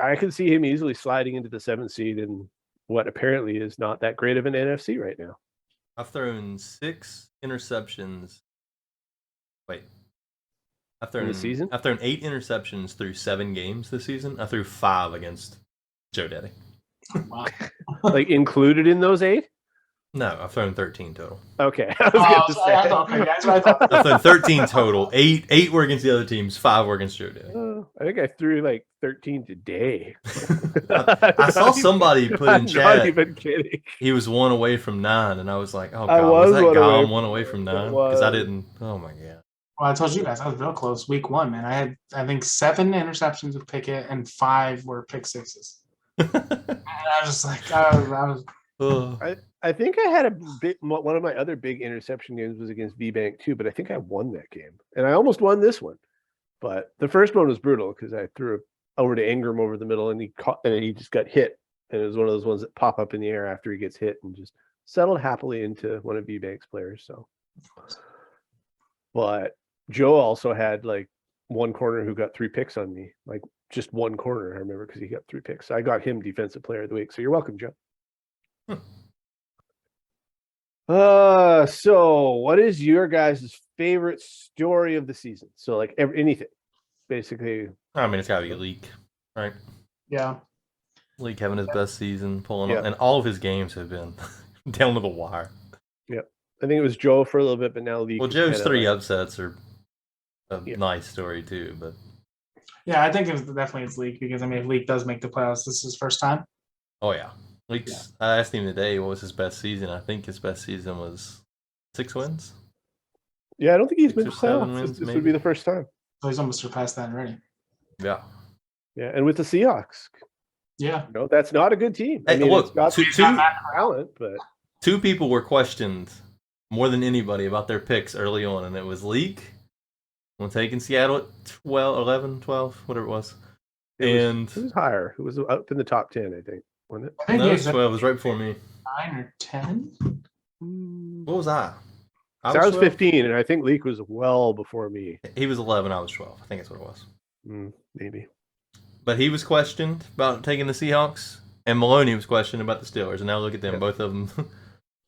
[SPEAKER 1] I can see him easily sliding into the 7th seed in what apparently is not that great of an NFC right now.
[SPEAKER 2] I've thrown 6 interceptions. Wait.
[SPEAKER 1] In the season?
[SPEAKER 2] I've thrown 8 interceptions through 7 games this season. I threw 5 against Joe Daddy.
[SPEAKER 3] Wow.
[SPEAKER 1] Like included in those 8?
[SPEAKER 2] No, I've thrown 13 total.
[SPEAKER 1] Okay, I was going to say.
[SPEAKER 3] Okay, that's what I thought.
[SPEAKER 2] I've thrown 13 total. Eight were against the other teams. 5 were against Joe Day.
[SPEAKER 1] I think I threw like 13 today.
[SPEAKER 2] I saw somebody put in
[SPEAKER 1] I'm
[SPEAKER 2] chat.
[SPEAKER 1] not even kidding.
[SPEAKER 2] He was 1 away from 9, and I was like, "Oh
[SPEAKER 1] I
[SPEAKER 2] God,
[SPEAKER 1] was
[SPEAKER 2] was that
[SPEAKER 1] one away
[SPEAKER 2] Gom
[SPEAKER 1] from
[SPEAKER 2] 1 away from 9?"
[SPEAKER 1] it
[SPEAKER 2] Because I
[SPEAKER 1] was.
[SPEAKER 2] didn't. Oh my God.
[SPEAKER 3] Well, I told you guys I was real close. Week 1, man. I had, I think, 7 interceptions with Pickett and 5 were pick sixes. And I was just like, I was
[SPEAKER 2] Oh.
[SPEAKER 1] I think I had a bit. One of my other big interception games was against VBank too, but I think I won that game, and I almost won this one. But the first one was brutal because I threw it over to Ingram over the middle, and he caught, and he just got hit, and it was one of those ones that pop up in the air after he gets hit and just settled happily into one of VBank's players. So, but Joe also had like one corner who got 3 picks on me, like just one corner. I remember because he got 3 picks. So I got him defensive player of the week. So you're welcome, Joe. So what is your guys' favorite story of the season? So like anything, basically.
[SPEAKER 2] I mean, it's got to be Leak, right?
[SPEAKER 3] yeah.
[SPEAKER 2] Leak having his best season, pulling
[SPEAKER 1] Yeah.
[SPEAKER 2] on, and all of his games have been down to the wire.
[SPEAKER 1] I think it was Joe for a little bit, but now Lee.
[SPEAKER 2] Well, Joe's 3 upsets are a
[SPEAKER 1] Yeah.
[SPEAKER 2] nice story too, but
[SPEAKER 3] Yeah, I think it's definitely it's Leak because I mean if Leak does make the playoffs, this is his first time.
[SPEAKER 2] oh yeah, Leak's. I asked him today what was his best season. I think his best season was 6 wins.
[SPEAKER 1] Yeah, I don't think he's
[SPEAKER 2] 6
[SPEAKER 1] been
[SPEAKER 2] or
[SPEAKER 1] to
[SPEAKER 2] 7
[SPEAKER 1] playoffs.
[SPEAKER 2] wins,
[SPEAKER 1] This would
[SPEAKER 2] maybe.
[SPEAKER 1] be the first time.
[SPEAKER 3] So he's almost surpassed that already.
[SPEAKER 2] Yeah.
[SPEAKER 1] Yeah, and with the Seahawks,
[SPEAKER 3] Yeah.
[SPEAKER 1] you know, that's not a good team. I
[SPEAKER 2] Hey,
[SPEAKER 1] mean,
[SPEAKER 2] look,
[SPEAKER 1] it's got
[SPEAKER 2] two
[SPEAKER 1] talent, but
[SPEAKER 2] 2 people were questioned more than anybody about their picks early on, and it was Leak when taking Seattle at 12, 11, 12, whatever it was. And
[SPEAKER 1] it was higher. It was up in the top 10, I think, wasn't it?
[SPEAKER 3] I think
[SPEAKER 2] no,
[SPEAKER 3] he
[SPEAKER 2] it
[SPEAKER 3] was
[SPEAKER 2] was 12. It was right before me.
[SPEAKER 3] 9 or 10.
[SPEAKER 2] What was I?
[SPEAKER 1] So I was
[SPEAKER 2] 12?
[SPEAKER 1] 15, and I think Leak was well before me.
[SPEAKER 2] He was 11. I was 12. I think that's what it was.
[SPEAKER 1] Maybe.
[SPEAKER 2] But he was questioned about taking the Seahawks, and Maloney was questioned about the Steelers. And now look at them.
[SPEAKER 1] Yeah.
[SPEAKER 2] Both of them.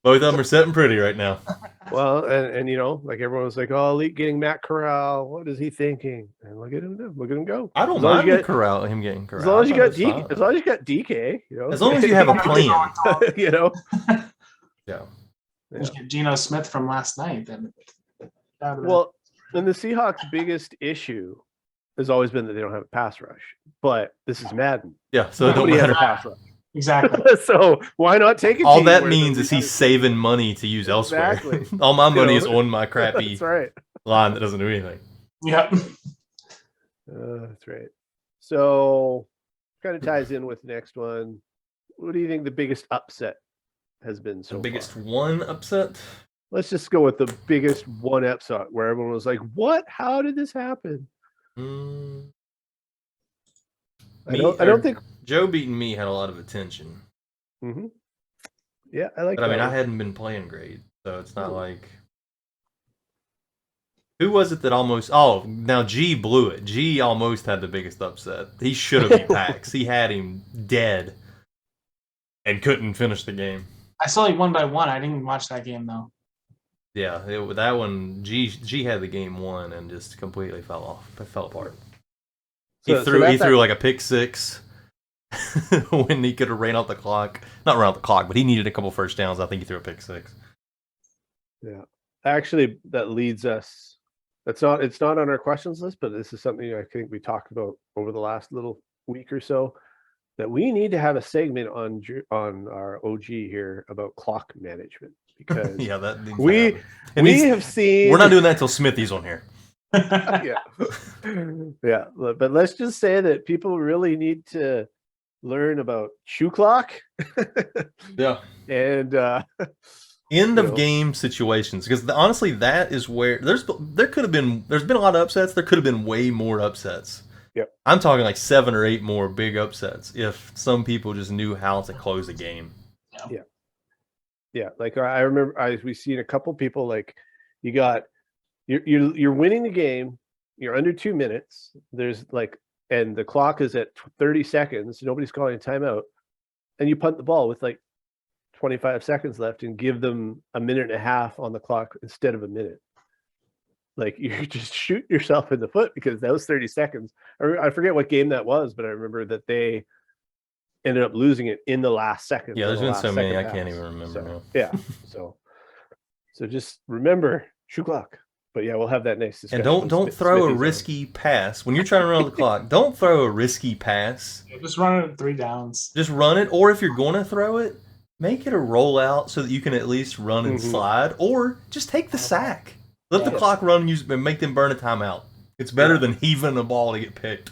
[SPEAKER 2] Both of them are sitting pretty right now.
[SPEAKER 1] Well, and you know, like everyone was like, "Oh, Leak getting Matt Corral. What is he thinking?" And look at him now. Look at him go.
[SPEAKER 2] I don't
[SPEAKER 1] As long as
[SPEAKER 2] mind
[SPEAKER 1] you
[SPEAKER 2] him
[SPEAKER 1] get-
[SPEAKER 2] getting corral.
[SPEAKER 1] As long as you
[SPEAKER 2] I
[SPEAKER 1] got
[SPEAKER 2] thought it was
[SPEAKER 1] DK, as long as you got DK, you know.
[SPEAKER 2] As long as you have a plan.
[SPEAKER 1] you know.
[SPEAKER 2] Yeah.
[SPEAKER 3] Just get Geno Smith from last night. Then.
[SPEAKER 1] Well, and the Seahawks' biggest issue has always been that they don't have a pass rush. But this is Madden.
[SPEAKER 2] Yeah. So it don't
[SPEAKER 1] Nobody has a
[SPEAKER 2] matter.
[SPEAKER 1] pass rush.
[SPEAKER 3] exactly.
[SPEAKER 1] So why not take it?
[SPEAKER 2] All that means is he's saving money to use elsewhere.
[SPEAKER 1] Exactly.
[SPEAKER 2] All my
[SPEAKER 1] You
[SPEAKER 2] money
[SPEAKER 1] know,
[SPEAKER 2] is on my crappy
[SPEAKER 1] That's right.
[SPEAKER 2] line that doesn't do anything.
[SPEAKER 3] Yep.
[SPEAKER 1] That's right. So kind of ties in with the next one. What do you think the biggest upset has been so
[SPEAKER 2] The biggest
[SPEAKER 1] far?
[SPEAKER 2] one upset?
[SPEAKER 1] Let's just go with the biggest one upset where everyone was like, "What? How did this happen?"
[SPEAKER 2] Mm,
[SPEAKER 1] I don't think.
[SPEAKER 2] Joe beating me had a lot of attention.
[SPEAKER 1] Mhm. Yeah, I like
[SPEAKER 2] But I
[SPEAKER 1] that
[SPEAKER 2] mean, I
[SPEAKER 1] one.
[SPEAKER 2] hadn't been playing great, so it's not like. Who was it that almost? Oh, now G blew it. G almost had the biggest upset. He should have beat Pax. He had him dead and couldn't finish the game.
[SPEAKER 3] I saw you 1 by 1. I didn't watch that game though.
[SPEAKER 2] Yeah, that one. G had the game won and just completely fell off. It fell apart. He threw like a pick 6 when he could have ran out the clock. Not ran out the clock, but he needed a couple first downs. I think he threw a pick 6.
[SPEAKER 1] Yeah, actually, that leads us. It's not on our questions list, but this is something I think we talked about over the last little week or so. That we need to have a segment on our OG here about clock management because
[SPEAKER 2] Yeah, that needs to
[SPEAKER 1] we
[SPEAKER 2] happen. And
[SPEAKER 1] have seen.
[SPEAKER 2] We're not doing that until Smithy's on here.
[SPEAKER 1] Yeah, yeah. But let's just say that people really need to learn about shoe clock.
[SPEAKER 2] Yeah.
[SPEAKER 1] And
[SPEAKER 2] End
[SPEAKER 1] You
[SPEAKER 2] of
[SPEAKER 1] know.
[SPEAKER 2] game situations, because honestly, that is where there's been a lot of upsets. There could have been way more upsets.
[SPEAKER 1] Yep.
[SPEAKER 2] I'm talking like 7 or 8 more big upsets if some people just knew how to close the game.
[SPEAKER 1] yeah, like I remember we've seen a couple people like you're winning the game, you're under 2 minutes. There's like, and the clock is at 30 seconds. Nobody's calling a timeout, and you punt the ball with like 25 seconds left and give them a minute and a half on the clock instead of a minute. Like you just shoot yourself in the foot because those 30 seconds. I forget what game that was, but I remember that they ended up losing it in the last second.
[SPEAKER 2] Yeah, there's been so many I
[SPEAKER 1] pass.
[SPEAKER 2] can't even remember now.
[SPEAKER 1] Yeah, so just remember, shoot clock. But yeah, we'll have that next discussion.
[SPEAKER 2] And don't throw a risky pass when you're trying to run on the clock. Don't throw a risky pass.
[SPEAKER 3] Yeah, just run it at 3 downs.
[SPEAKER 2] Just run it, or if you're going to throw it, make it a rollout so that you can at least run and slide, or just take the sack. Let the clock run and make them burn a timeout. It's better than heaving a ball to get picked.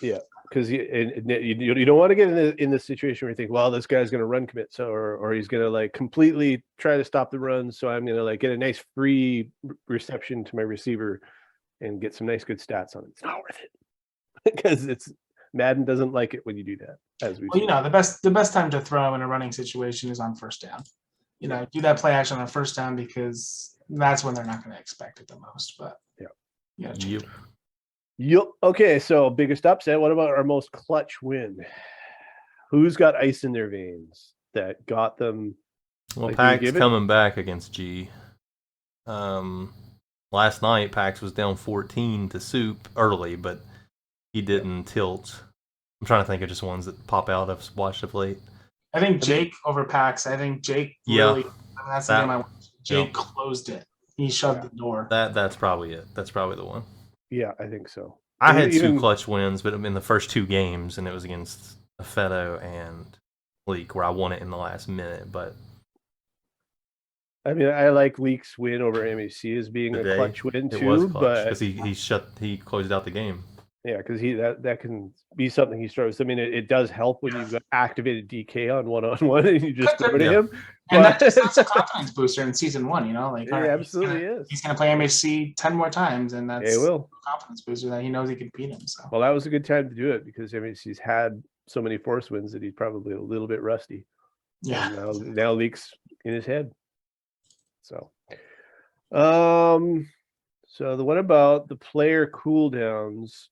[SPEAKER 1] Yeah, because you don't want to get in this situation where you think, well, this guy's going to run commit, so or he's going to like completely try to stop the run, so I'm going to like get a nice free reception to my receiver and get some nice good stats on it. It's not worth it because Madden doesn't like it when you do that. As we,
[SPEAKER 3] the best time to throw in a running situation is on first down. Do that play action on first down because that's when they're not going to expect it the most. But
[SPEAKER 1] Yep. Okay, so biggest upset. What about our most clutch win? Who's got ice in their veins that got them?
[SPEAKER 2] Well, Pax coming back against G. Last night, Pax was down 14 to Soup early, but he didn't tilt. I'm trying to think of just ones that pop out. I've watched of late.
[SPEAKER 3] I think Jake over Pax. I think Jake really. That's the game I watched. Jake closed it. He shut the door.
[SPEAKER 2] That's probably it. That's probably the one.
[SPEAKER 1] Yeah, I think so.
[SPEAKER 2] I had 2 clutch wins, but in the first 2 games, and it was against Affetto and Leak, where I won it in the last minute. But
[SPEAKER 1] I mean, I like Leak's win over MAC as being a clutch win too.
[SPEAKER 2] It was clutch
[SPEAKER 1] because
[SPEAKER 2] he closed out the game.
[SPEAKER 1] Yeah, because that can be something he struggles. I mean, it does help when you've got activated DK on 1-on-1 and you just throw to him.
[SPEAKER 3] And that's a confidence booster in season 1,
[SPEAKER 1] It absolutely is.
[SPEAKER 3] He's going to play MHC 10 more times, and that's
[SPEAKER 1] a
[SPEAKER 3] confidence booster that he knows he can beat him. So.
[SPEAKER 1] Well, that was a good time to do it because MHC's had so many force wins that he's probably a little bit rusty.
[SPEAKER 3] Yeah.
[SPEAKER 1] And now Leak's in his head. So, what about the player cooldowns?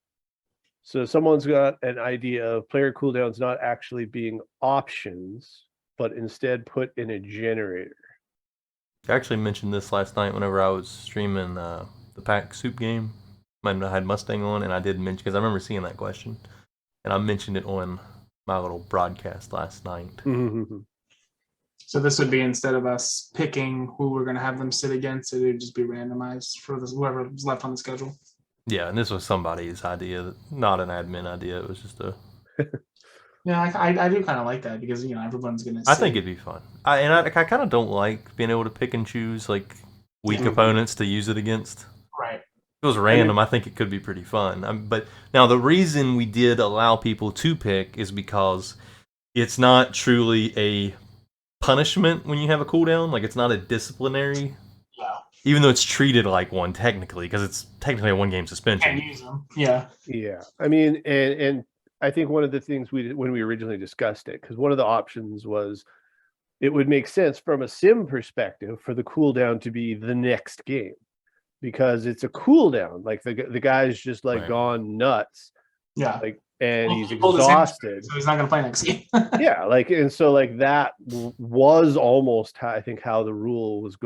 [SPEAKER 1] So someone's got an idea of player cooldowns not actually being options, but instead put in a generator.
[SPEAKER 2] I actually mentioned this last night whenever I was streaming the Pack Soup game. I had Mustang on, and I did mention, because I remember seeing that question, and I mentioned it on my little broadcast last night.
[SPEAKER 3] So this would be, instead of us picking who we're going to have them sit against, it would just be randomized for whoever's left on the schedule.
[SPEAKER 2] Yeah, and this was somebody's idea, not an admin idea. It was just a.
[SPEAKER 3] Yeah, I do kind of like that because everyone's gonna.
[SPEAKER 2] I think it'd be fun. I kind of don't like being able to pick and choose like weak opponents to use it against.
[SPEAKER 3] Right.
[SPEAKER 2] If it was random, I think it could be pretty fun. But now the reason we did allow people to pick is because it's not truly a punishment when you have a cooldown. Like, it's not a disciplinary.
[SPEAKER 3] Yeah.
[SPEAKER 2] Even though it's treated like one technically, because it's technically a 1-game suspension.
[SPEAKER 3] Can't use them. Yeah.
[SPEAKER 1] Yeah. I mean, and I think one of the things when we originally discussed it, because one of the options was it would make sense from a sim perspective for the cooldown to be the next game, because it's a cooldown. Like the guy's just like gone nuts.
[SPEAKER 3] Yeah.
[SPEAKER 1] Like, and he's exhausted,
[SPEAKER 3] so he's not going to play next game.
[SPEAKER 1] Yeah, like, and so like that was almost how, I think, how the rule was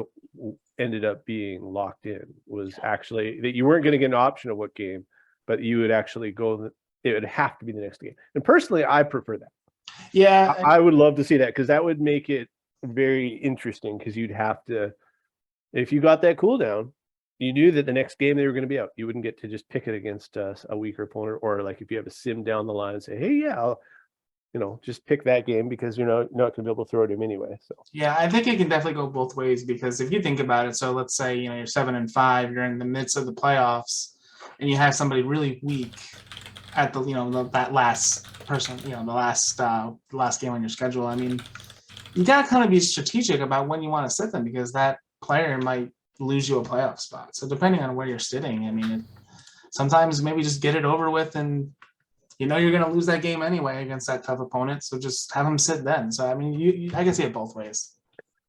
[SPEAKER 1] ended up being locked in, was actually that you weren't going to get an option of what game, but you would actually go. It would have to be the next game. And personally, I prefer that.
[SPEAKER 3] Yeah,
[SPEAKER 1] I would love to see that, because that would make it very interesting. Because you'd have to, if you got that cooldown, you knew that the next game they were going to be out. You wouldn't get to just pick it against a weaker opponent, or like if you have a sim down the line and say, hey, yeah, I'll, just pick that game because you're not going to be able to throw it him anyway. So
[SPEAKER 3] yeah, I think it can definitely go both ways, because if you think about it, so let's say you're 7-5, you're in the midst of the playoffs, and you have somebody really weak at the that last person, the last game on your schedule. I mean, you gotta kind of be strategic about when you want to sit them, because that player might lose you a playoff spot. So depending on where you're sitting, I mean, sometimes maybe just get it over with, and you're going to lose that game anyway against that tough opponent. So just have them sit then. So I mean, I can see it both ways,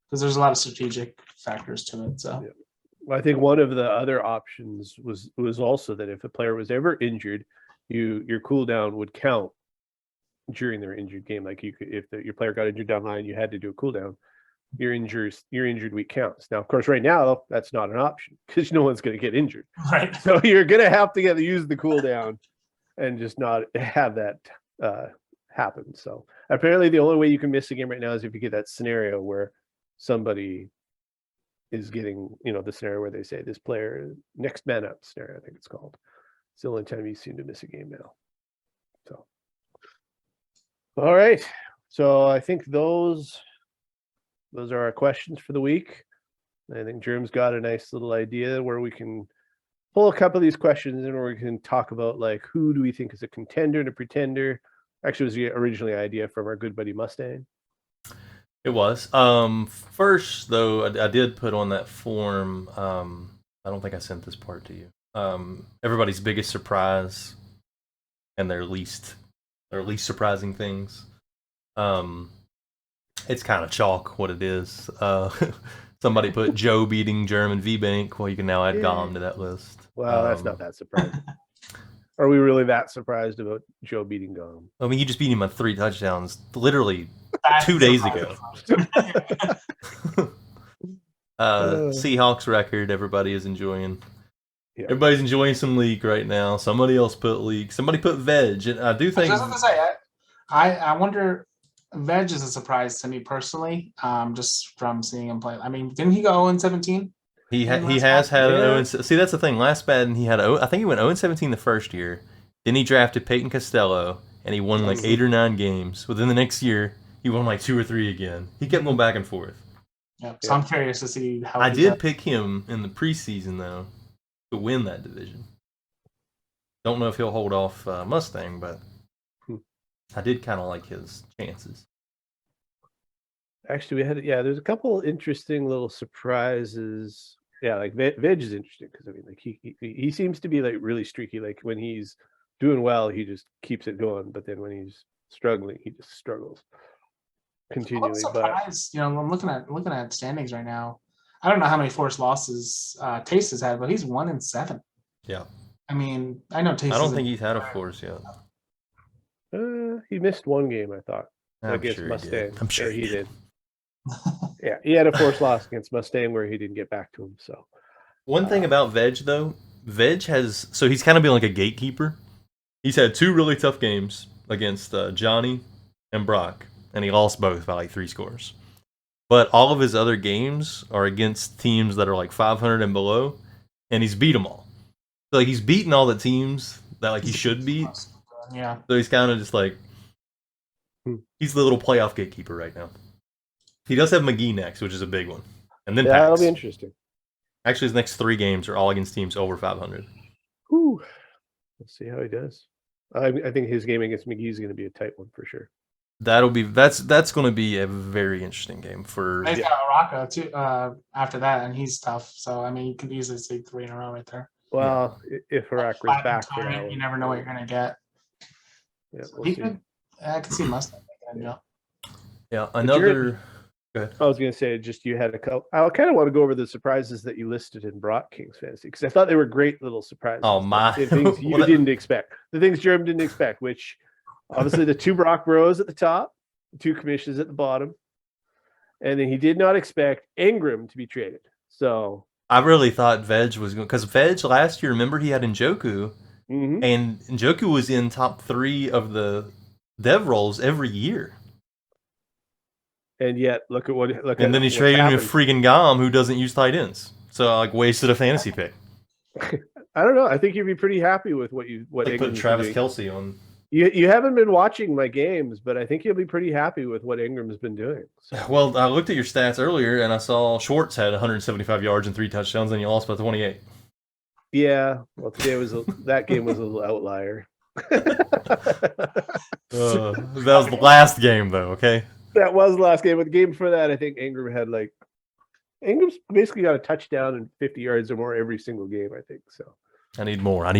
[SPEAKER 3] because there's a lot of strategic factors to it. So.
[SPEAKER 1] Yeah. Well, I think one of the other options was also that if a player was ever injured, your cooldown would count during their injured game. Like if your player got injured down the line, you had to do a cooldown. Your injured week counts. Now, of course, right now that's not an option, because no one's going to get injured.
[SPEAKER 3] Right.
[SPEAKER 1] So you're going to have to use the cooldown and just not have that happen. So apparently the only way you can miss a game right now is if you get that scenario where somebody is getting, the scenario where they say this player next man up scenario, I think it's called. It's the only time you seem to miss a game now. So, all right. So I think those are our questions for the week. I think Germ's got a nice little idea where we can pull a couple of these questions in, where we can talk about like who do we think is a contender and a pretender. Actually, it was originally an idea from our good buddy Mustang.
[SPEAKER 2] It was. First, though, I did put on that form. I don't think I sent this part to you. Everybody's biggest surprise and their least surprising things. It's kind of chalk what it is. Somebody put Joe beating German V-Bank. Well, you can now add Gom to that list.
[SPEAKER 1] Well, that's not that surprising. Are we really that surprised about Joe beating Gom?
[SPEAKER 2] I mean, you just beat him on 3 touchdowns, literally 2 days ago. Seahawks record, everybody is enjoying. Yeah. Everybody's enjoying some leak right now. Somebody else put leak. Somebody put veg. And I do think.
[SPEAKER 3] I was just going to say, I wonder. Veg is a surprise to me personally, just from seeing him play. I mean, didn't he go 0-17?
[SPEAKER 2] He has had an 0. See, that's the thing. Last Madden, he had I think he went 0-17 the first year. Then he drafted Peyton Costello, and he won like 8 or 9 games. Within the next year, he won like 2 or 3 again. He kept going back and forth.
[SPEAKER 3] Yep. So I'm curious to see how.
[SPEAKER 2] I did pick him in the preseason though to win that division. Don't know if he'll hold off Mustang, but I did kind of like his chances.
[SPEAKER 1] Actually, there's a couple interesting little surprises. Yeah, like Veg is interesting because I mean, like he seems to be like really streaky. Like when he's doing well, he just keeps it going, but then when he's struggling, he just struggles continually.
[SPEAKER 3] I'm surprised, I'm looking at standings right now. I don't know how many forced losses Taste has had, but he's 1-7.
[SPEAKER 2] Yeah.
[SPEAKER 3] I mean, I know Taste.
[SPEAKER 2] I don't think he's had a force yet.
[SPEAKER 1] He missed 1 game, I thought, against
[SPEAKER 2] sure
[SPEAKER 1] Mustang.
[SPEAKER 2] I'm sure he did.
[SPEAKER 1] Yeah, he had a forced loss against Mustang where he didn't get back to him. So
[SPEAKER 2] one thing about Veg though, he's kind of been like a gatekeeper. He's had 2 really tough games against Johnny and Brock, and he lost both by like 3 scores. But all of his other games are against teams that are like 500 and below, and he's beat them all. So like he's beaten all the teams that like he should beat.
[SPEAKER 3] Yeah.
[SPEAKER 2] So he's kind of just like he's the little playoff gatekeeper right now. He does have McGee next, which is a big one, and then
[SPEAKER 1] that'll be interesting. Actually,
[SPEAKER 2] his next 3 games are all against teams over 500.
[SPEAKER 1] Whew. Let's see how he does. I think his game against McGee is going to be a tight one for sure.
[SPEAKER 2] That's going to be a very interesting game for.
[SPEAKER 3] He's got Rocco too after that, and he's tough. So I mean, you could easily see 3 in a row right there.
[SPEAKER 1] Well, if Harak was back for
[SPEAKER 3] that, you never know what you're going to get.
[SPEAKER 1] Yeah,
[SPEAKER 3] so I could see Mustang making a jump.
[SPEAKER 2] Yeah, another. Go ahead.
[SPEAKER 1] I was going to say, just you had a couple. I kind of want to go over the surprises that you listed in Brock King's Fantasy because I thought they were great little surprises.
[SPEAKER 2] Oh my!
[SPEAKER 1] The things you didn't expect, the things Jerem didn't expect, which obviously the 2 Brock Bros at the top, 2 commissions at the bottom, and then he did not expect Ingram to be traded. So
[SPEAKER 2] I really thought Veg was going because Veg last year, remember he had Njoku, and Njoku was in top 3 of the dev rolls every year.
[SPEAKER 1] And yet, look at
[SPEAKER 2] and then he traded him with freaking Gom, who doesn't use tight ends. So I wasted a fantasy pick.
[SPEAKER 1] I don't know. I think you'd be pretty happy with what
[SPEAKER 2] put Travis Kelce on.
[SPEAKER 1] You haven't been watching my games, but I think you'll be pretty happy with what Ingram's been doing. So.
[SPEAKER 2] Well, I looked at your stats earlier, and I saw Schwartz had 175 yards and 3 touchdowns, and you lost by 28.
[SPEAKER 1] Yeah, well, today that game was a little outlier.
[SPEAKER 2] That was the last game, though. Okay.
[SPEAKER 1] That was the last game. But the game before that, I think Ingram's basically got a touchdown and 50 yards or more every single game, I think. So
[SPEAKER 2] I need more.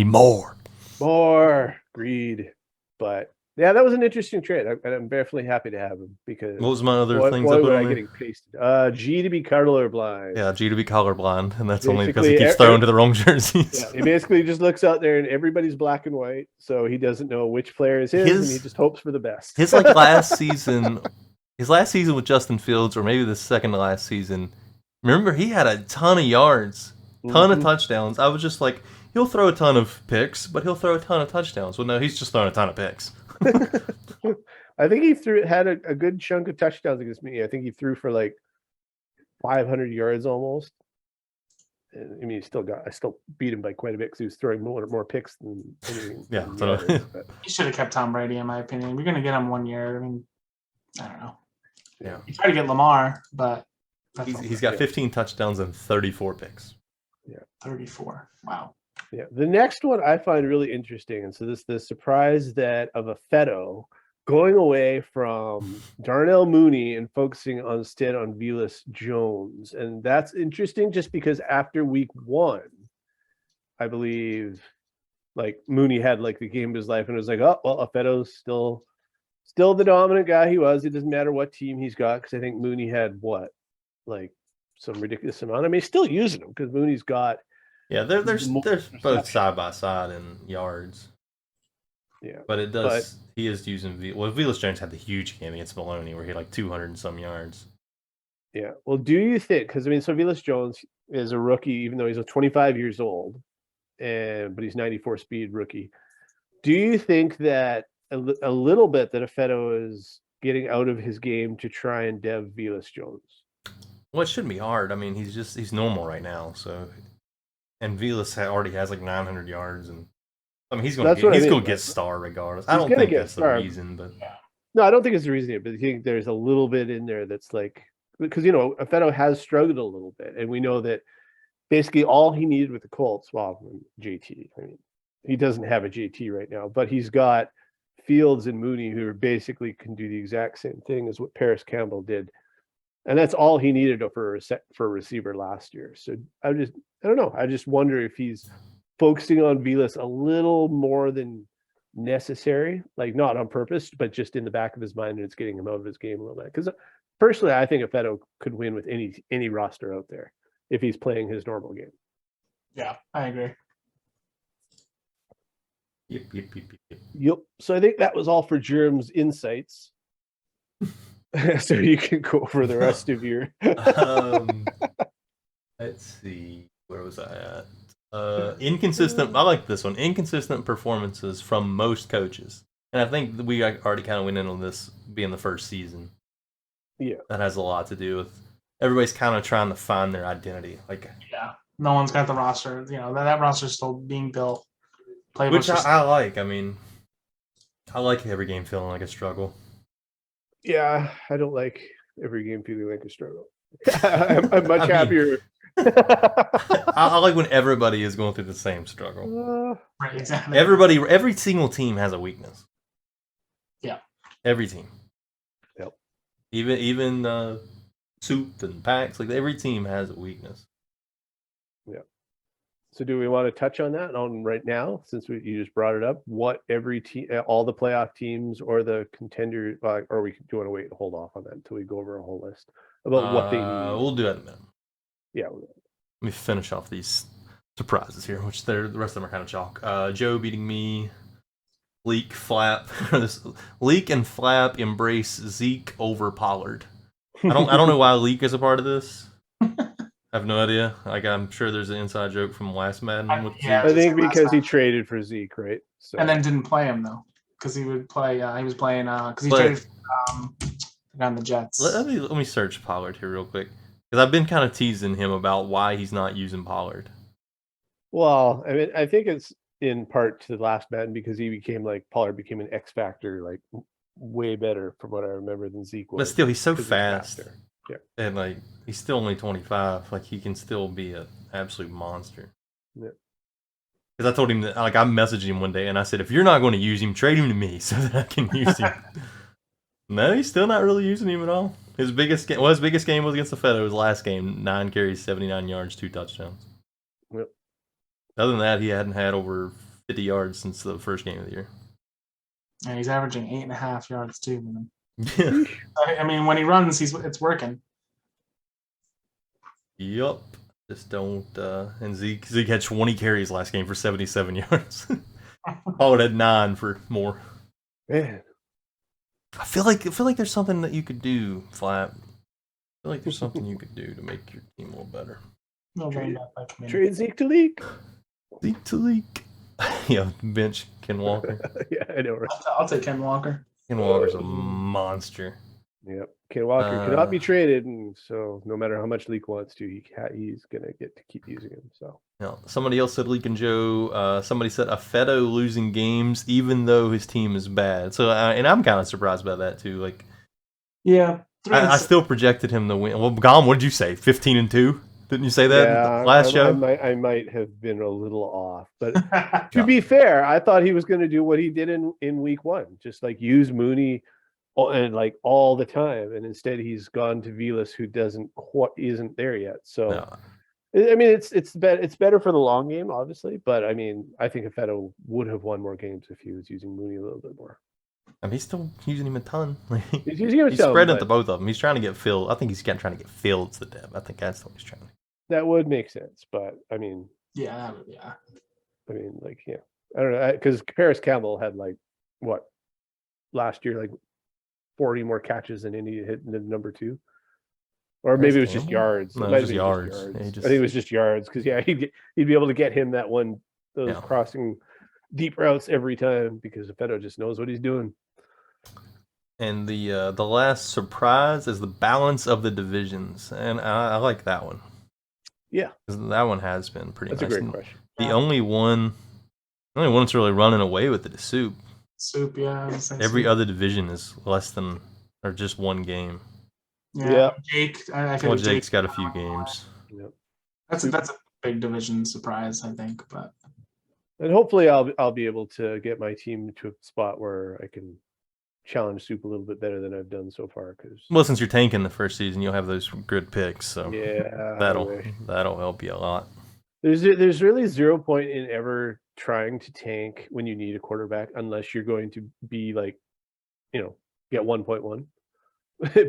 [SPEAKER 1] More greed. But yeah, that was an interesting trade. I'm definitely happy to have him because
[SPEAKER 2] what was my other things up on
[SPEAKER 1] getting pasted? G to be colorblind.
[SPEAKER 2] Yeah, G to be colorblind, and that's basically, only because he keeps throwing to the wrong jerseys.
[SPEAKER 1] Yeah, he basically just looks out there and everybody's black and white, so he doesn't know which player is his, and he just hopes for the best.
[SPEAKER 2] His last season. His last season with Justin Fields, or maybe the second to last season, remember he had a ton of yards, ton of touchdowns. I was just like, he'll throw a ton of picks, but he'll throw a ton of touchdowns. Well, no, he's just throwing a ton of picks.
[SPEAKER 1] I think he had a good chunk of touchdowns against me. I think he threw for like 500 yards almost. And, I mean, I still beat him by quite a bit because he was throwing more picks than anything.
[SPEAKER 2] Yeah,
[SPEAKER 1] than
[SPEAKER 2] totally.
[SPEAKER 1] yards, but
[SPEAKER 3] You should have kept Tom Brady, in my opinion. We're gonna get him 1 year. I mean, I don't know.
[SPEAKER 2] Yeah.
[SPEAKER 3] You try to get Lamar, but
[SPEAKER 2] He's got 15 touchdowns and 34 picks.
[SPEAKER 3] 34. Wow.
[SPEAKER 1] Yeah. The next one I find really interesting, and so the surprise that of a Feto going away from Darnell Mooney and focusing instead on Velus Jones, and that's interesting just because after week 1, I believe, like Mooney had like the game of his life, and it was like, oh well, Feto's still the dominant guy he was. It doesn't matter what team he's got because I think Mooney had like some ridiculous amount. I mean, he's still using them because Mooney's got.
[SPEAKER 2] Yeah, they're both side by side in yards.
[SPEAKER 1] Yeah,
[SPEAKER 2] but he is using Velus Jones had the huge game against Maloney where he had like 200 and some yards.
[SPEAKER 1] Yeah. Well, do you think? Because I mean, so Velus Jones is a rookie, even though he's 25 years old, but he's 94 speed rookie. Do you think that a little bit that Feto is getting out of his game to try and dev Velus Jones?
[SPEAKER 2] Well, it shouldn't be hard. I mean, he's normal right now, so. And Velus already has like 900 yards, and I mean he's going to get star regardless. I don't think that's the reason, but
[SPEAKER 1] no, I don't think it's the reason. But I think there's a little bit in there that's like because Feto has struggled a little bit, and we know that basically all he needed with the Colts, well, JT. I mean, he doesn't have a JT right now, but he's got Fields and Mooney who basically can do the exact same thing as what Paris Campbell did. And that's all he needed for a receiver last year. So I don't know. I just wonder if he's focusing on Velus a little more than necessary, like not on purpose, but just in the back of his mind, and it's getting him out of his game a little bit. Because personally, I think Feto could win with any roster out there if he's playing his normal game.
[SPEAKER 3] Yeah, I agree.
[SPEAKER 2] Yep.
[SPEAKER 1] So I think that was all for Jerem's insights. So you can go over the rest of your.
[SPEAKER 2] Let's see. Where was I at? Inconsistent. I like this one. Inconsistent performances from most coaches, and I think we already kind of went in on this being the first season.
[SPEAKER 1] Yeah,
[SPEAKER 2] that has a lot to do with everybody's kind of trying to find their identity. Like,
[SPEAKER 3] yeah, no one's got the roster. That roster's still being built.
[SPEAKER 2] Which I like. I mean, I like every game feeling like a struggle.
[SPEAKER 1] Yeah, I don't like every game feeling like a struggle. I'm much happier.
[SPEAKER 2] I like when everybody is going through the same struggle.
[SPEAKER 3] Right, exactly.
[SPEAKER 2] Every single team has a weakness.
[SPEAKER 3] Yeah.
[SPEAKER 2] Every team.
[SPEAKER 1] Yep.
[SPEAKER 2] Even Soup and Packs, like every team has a weakness.
[SPEAKER 1] Yeah. So do we want to touch on that right now, since you just brought it up? What every team, all the playoff teams or the contender, or do you want to wait and hold off on that until we go over a whole list about what they need?
[SPEAKER 2] We'll do that in a minute.
[SPEAKER 1] Yeah.
[SPEAKER 2] Let me finish off these surprises here, which the rest of them are kind of chalk. Joe beating me. Leak and Flap embrace Zeke over Pollard. I don't know why Leak is a part of this. I have no idea. Like, I'm sure there's an inside joke from last Madden with Zeke.
[SPEAKER 1] I think because he traded for Zeke, right? So.
[SPEAKER 3] And then didn't play him though, because he would play. He was playing because he traded on the Jets.
[SPEAKER 2] Let me search Pollard here real quick, because I've been kind of teasing him about why he's not using Pollard.
[SPEAKER 1] Well, I mean, I think it's in part to the last Madden because Pollard became an X factor, like way better from what I remember than Zeke was.
[SPEAKER 2] But still, he's so fast.
[SPEAKER 1] Yeah.
[SPEAKER 2] And like he's still only 25. Like he can still be an absolute monster.
[SPEAKER 1] Yeah.
[SPEAKER 2] Because I told him that, like, I messaged him one day and I said, if you're not going to use him, trade him to me so that I can use him. No, he's still not really using him at all. His biggest game was against the Feto. His last game, 9 carries, 79 yards, 2 touchdowns.
[SPEAKER 1] Yep.
[SPEAKER 2] Other than that, he hadn't had over 50 yards since the first game of the year.
[SPEAKER 3] And he's averaging 8.5 yards too. Man.
[SPEAKER 2] Yeah.
[SPEAKER 3] I mean, when he runs, it's working.
[SPEAKER 2] Yup. Just don't. And Zeke had 20 carries last game for 77 yards. Pollard had 9 for more.
[SPEAKER 1] Man,
[SPEAKER 2] I feel like there's something that you could do, Flap. I feel like there's something you could do to make your team a little better.
[SPEAKER 3] No,
[SPEAKER 1] trade Zeke to Leak.
[SPEAKER 2] Zeke to Leak. Yeah, bench Ken Walker.
[SPEAKER 1] Yeah, I know. Right?
[SPEAKER 3] I'll take Ken Walker.
[SPEAKER 2] Ken Walker's a monster.
[SPEAKER 1] Yep. Ken Walker cannot be traded, and so no matter how much Leak wants to, he's gonna get to keep using him. So.
[SPEAKER 2] Somebody else said Leak and Joe. Somebody said Affetto losing games even though his team is bad. So, and I'm kind of surprised by that too. Like,
[SPEAKER 3] yeah,
[SPEAKER 2] I still projected him to win. Well, Gom, what did you say? 15-2? Didn't you say that last show?
[SPEAKER 1] I might have been a little off, but to be fair, I thought he was going to do what he did in week 1, just like use Mooney and like all the time, and instead he's gone to Vilas, who isn't there yet. So, I mean, it's better for the long game, obviously, but I mean, I think Affetto would have won more games if he was using Mooney a little bit more.
[SPEAKER 2] I mean, he's still using him a ton.
[SPEAKER 1] He's using him.
[SPEAKER 2] He's spreading it to both of them. He's trying to get Phil. I think he's trying to get Fields the depth. I think that's what he's trying to.
[SPEAKER 1] That would make sense, but I mean,
[SPEAKER 3] yeah.
[SPEAKER 1] I mean, like, yeah, I don't know, because Paris Campbell had like what last year, like 40 more catches than Indy hit in the number 2, or maybe it was just yards.
[SPEAKER 2] No, it was just yards.
[SPEAKER 1] I think it was just yards because he'd be able to get him those crossing deep routes every time because Affetto just knows what he's doing.
[SPEAKER 2] And the last surprise is the balance of the divisions, and I like that one.
[SPEAKER 1] Yeah,
[SPEAKER 2] that one has been pretty nice.
[SPEAKER 1] That's a great question.
[SPEAKER 2] The only one that's really running away with it is Soup.
[SPEAKER 3] Soup, yeah.
[SPEAKER 2] Every other division is less than or just one game.
[SPEAKER 3] Yeah. Jake,
[SPEAKER 2] Jake's got a few games.
[SPEAKER 1] Yep.
[SPEAKER 3] That's a big division surprise, I think. But
[SPEAKER 1] and hopefully I'll be able to get my team to a spot where I can challenge Soup a little bit better than I've done so far. Well,
[SPEAKER 2] since you're tanking the first season, you'll have those good picks, so
[SPEAKER 1] yeah,
[SPEAKER 2] that'll help you a lot.
[SPEAKER 1] There's really 0 point in ever trying to tank when you need a quarterback unless you're going to be like, get 1.1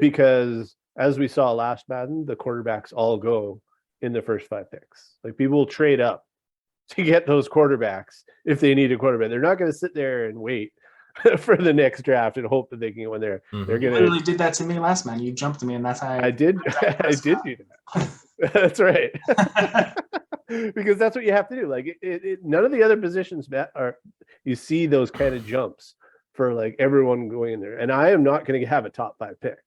[SPEAKER 1] because as we saw last Madden, the quarterbacks all go in the first 5 picks. Like people will trade up to get those quarterbacks if they need a quarterback. They're not going to sit there and wait for the next draft and hope that they can when they're
[SPEAKER 3] they're gonna literally did that to me last man. You jumped me and that's how
[SPEAKER 1] I did I did do that. That's right. Because that's what you have to do. Like none of the other positions you see those kind of jumps for like everyone going in there. And I am not going to have a top 5 pick.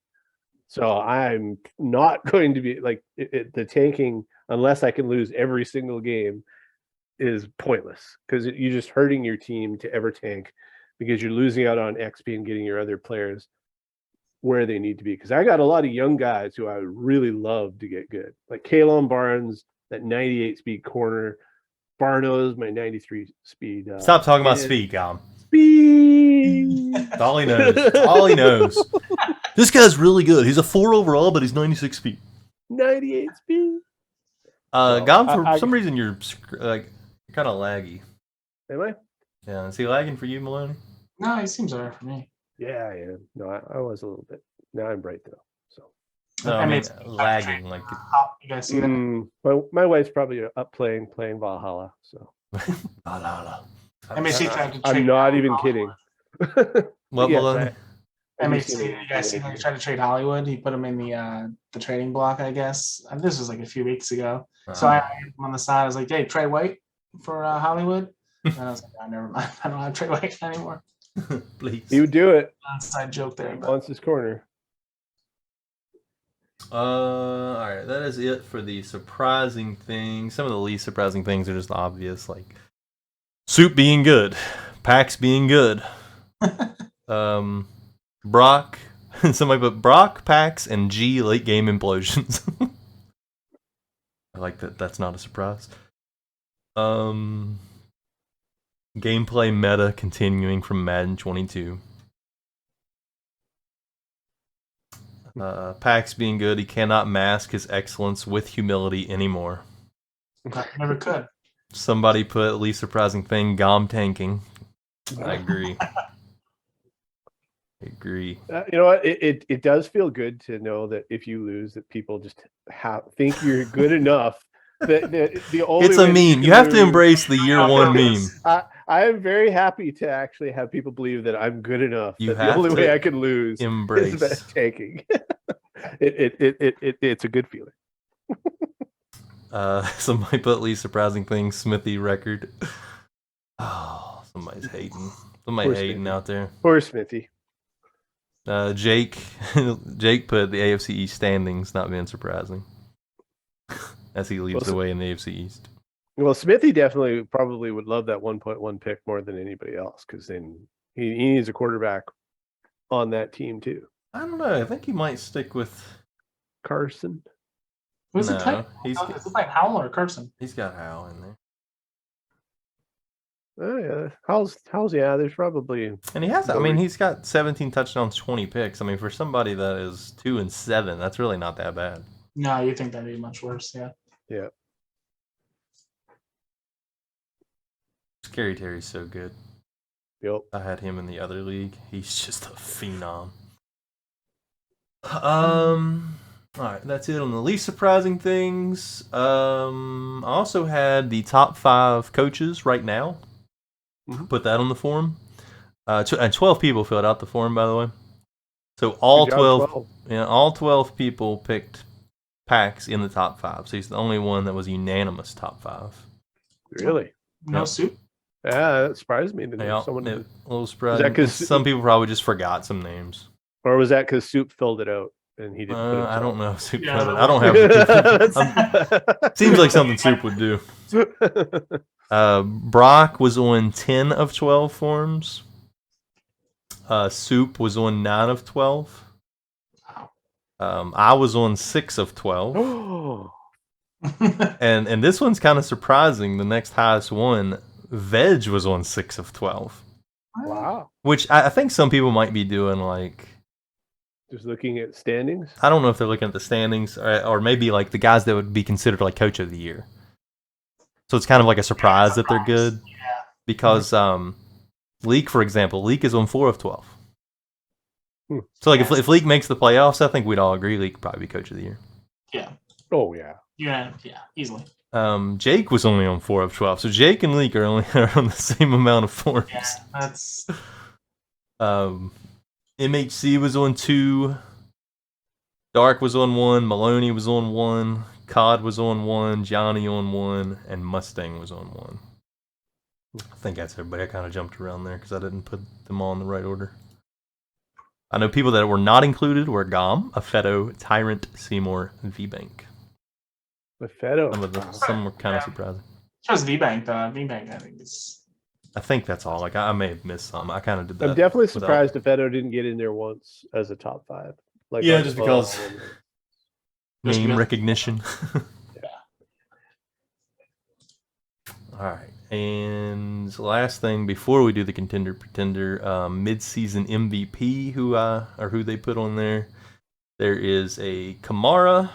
[SPEAKER 1] So I'm not going to be like the tanking unless I can lose every single game is pointless because you're just hurting your team to ever tank because you're losing out on XP and getting your other players where they need to be. Because I got a lot of young guys who I would really love to get good. Like Kalon Barnes, that 98 speed corner. Barnos, my 93 speed.
[SPEAKER 2] Stop talking about speed, Gom.
[SPEAKER 1] Speed!
[SPEAKER 2] That's all he knows. That's all he knows. This guy's really good. He's a 4 overall, but he's 96 speed.
[SPEAKER 1] 98 speed.
[SPEAKER 2] Gom, for some reason you're kind of laggy.
[SPEAKER 1] Am I?
[SPEAKER 2] Yeah. Is he lagging for you, Maloney?
[SPEAKER 3] No, he seems alright for me.
[SPEAKER 1] Yeah, I am. No, I was a little bit. Now I'm bright though. So.
[SPEAKER 2] No, I mean lagging. Like
[SPEAKER 3] you guys see that?
[SPEAKER 1] Well, my wife's probably up playing Valhalla. So.
[SPEAKER 2] Valhalla.
[SPEAKER 1] I'm not even kidding.
[SPEAKER 2] What, Maloney?
[SPEAKER 3] MHC, you guys see him try to trade Hollywood? He put him in the trading block, I guess. And this was like a few weeks ago. So I had him on the side. I was like, hey, trade White for Hollywood. And I was like, oh, never mind. I don't have trade White anymore.
[SPEAKER 2] Please.
[SPEAKER 1] He would do it.
[SPEAKER 3] Inside joke there. But.
[SPEAKER 1] Wants his corner.
[SPEAKER 2] All right. That is it for the surprising things. Some of the least surprising things are just obvious, like Soup being good, Pax being good. Brock, somebody put Brock, Pax, and G late game implosions. I like that. That's not a surprise. Gameplay meta continuing from Madden 22. Pax being good. He cannot mask his excellence with humility anymore.
[SPEAKER 3] I never could.
[SPEAKER 2] Somebody put least surprising thing, Gom tanking. I agree. You
[SPEAKER 1] know what? It does feel good to know that if you lose, that people just think you're good enough. That the only
[SPEAKER 2] it's a meme. You have to embrace the year one meme.
[SPEAKER 1] I am very happy to actually have people believe that I'm good enough. The only way I can lose is by tanking. It's a good feeling.
[SPEAKER 2] Somebody put least surprising thing, Smithy record. Oh, somebody's hating. Somebody hating out there.
[SPEAKER 1] Poor Smithy.
[SPEAKER 2] Jake put the AFC East standings not being surprising as he leads the way in the AFC East.
[SPEAKER 1] Well, Smithy definitely probably would love that 1.1 pick more than anybody else because then he needs a quarterback on that team too.
[SPEAKER 2] I don't know. I think he might stick with
[SPEAKER 1] Carson.
[SPEAKER 3] Who's
[SPEAKER 2] No,
[SPEAKER 3] it tight?
[SPEAKER 2] he's
[SPEAKER 3] Is it like Howell or Carson?
[SPEAKER 2] He's got Hal in there.
[SPEAKER 1] Oh yeah, how's yeah? There's probably,
[SPEAKER 2] And he has. I mean, he's got 17 touchdowns, 20 picks. I mean, for somebody that is 2-7, that's really not that bad.
[SPEAKER 3] No, you think that'd be much worse? Yeah.
[SPEAKER 1] yeah.
[SPEAKER 2] Scary Terry's so good.
[SPEAKER 1] Yep.
[SPEAKER 2] I had him in the other league. He's just a phenom. All right, that's it on the least surprising things. I also had the top 5 coaches right now.
[SPEAKER 1] Mm-hmm.
[SPEAKER 2] Put that on the forum. And 12 people filled out the forum, by the way. So all 12, yeah, all 12 people picked Pax in the top 5. So he's the only one that was unanimous top 5.
[SPEAKER 1] Really?
[SPEAKER 3] No soup?
[SPEAKER 1] Yeah, that surprised me.
[SPEAKER 2] Yeah,
[SPEAKER 1] Someone
[SPEAKER 2] a little surprising.
[SPEAKER 1] Is that 'cause
[SPEAKER 2] some people probably just forgot some names.
[SPEAKER 1] Or was that because Soup filled it out and he didn't?
[SPEAKER 2] I don't know. Soup
[SPEAKER 3] Yeah,
[SPEAKER 2] I don't have the seems like something Soup would do. Brock was on 10 of 12 forums. Soup was on 9 of 12. I was on 6 of 12.
[SPEAKER 1] Oh.
[SPEAKER 2] and this one's kind of surprising. The next highest one, Veg, was on 6 of 12.
[SPEAKER 1] Wow.
[SPEAKER 2] Which I think some people might be doing like...
[SPEAKER 1] Just looking at standings?
[SPEAKER 2] I don't know if they're looking at the standings or maybe like the guys that would be considered like coach of the year. So it's kind of like a surprise that they're good.
[SPEAKER 3] Yeah.
[SPEAKER 2] Because Leak, for example, Leak is on 4 of 12. So like if Leak makes the playoffs, I think we'd all agree Leak could probably be coach of the year.
[SPEAKER 3] Yeah.
[SPEAKER 1] Oh yeah.
[SPEAKER 3] Yeah, easily.
[SPEAKER 2] Jake was only on 4 of 12. So Jake and Leak are only on the same amount of forms.
[SPEAKER 3] Yeah, that's...
[SPEAKER 2] MHC was on 2. Dark was on 1. Maloney was on 1. Cod was on 1. Johnny on 1. And Mustang was on 1. I think that's everybody. I kind of jumped around there because I didn't put them all in the right order. I know people that were not included were Gom, Affetto, Tyrant, Seymour, and V-Bank.
[SPEAKER 1] Affetto.
[SPEAKER 2] Some were kind of surprising.
[SPEAKER 3] Just V-Bank, though. V-Bank, I think, is...
[SPEAKER 2] I think that's all. Like I may have missed some. I kind of did that.
[SPEAKER 1] I'm definitely surprised Affetto didn't get in there once as a top 5. Like
[SPEAKER 2] yeah, just because
[SPEAKER 3] Just
[SPEAKER 2] name
[SPEAKER 3] because-
[SPEAKER 2] recognition.
[SPEAKER 3] Yeah.
[SPEAKER 2] All right. And last thing before we do the Contender Pretender, mid-season MVP who they put on there. There is a Kamara,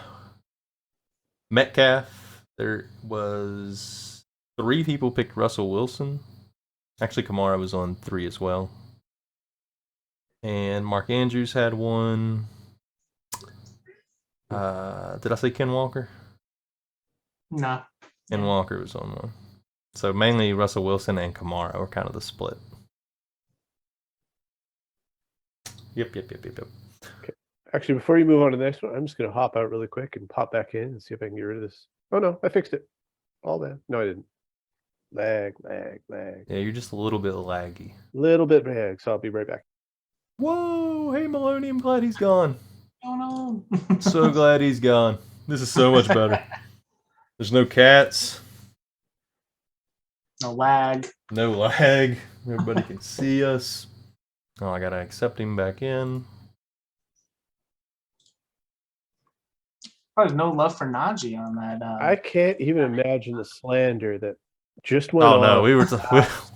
[SPEAKER 2] Metcalf. There was 3 people picked Russell Wilson. Actually, Kamara was on 3 as well. And Mark Andrews had 1. Did I say Ken Walker?
[SPEAKER 3] No.
[SPEAKER 2] Ken Walker was on 1. So mainly Russell Wilson and Kamara were kind of the split. Yep.
[SPEAKER 1] Okay. Actually, before you move on to the next one, I'm just going to hop out really quick and pop back in and see if I can get rid of this. Oh, no, I fixed it. All that. No, I didn't. Lag.
[SPEAKER 2] Yeah, you're just a little bit laggy.
[SPEAKER 1] Little bit lag, so I'll be right back.
[SPEAKER 2] Whoa! Hey, Maloney, I'm glad he's gone.
[SPEAKER 3] Oh, no.
[SPEAKER 2] So glad he's gone. This is so much better. There's no cats.
[SPEAKER 3] No lag.
[SPEAKER 2] No lag. Everybody can see us. Oh, I gotta accept him back in.
[SPEAKER 3] There's no love for Najee on that.
[SPEAKER 1] I can't even imagine the slander that just went
[SPEAKER 2] Oh
[SPEAKER 1] on.
[SPEAKER 2] no,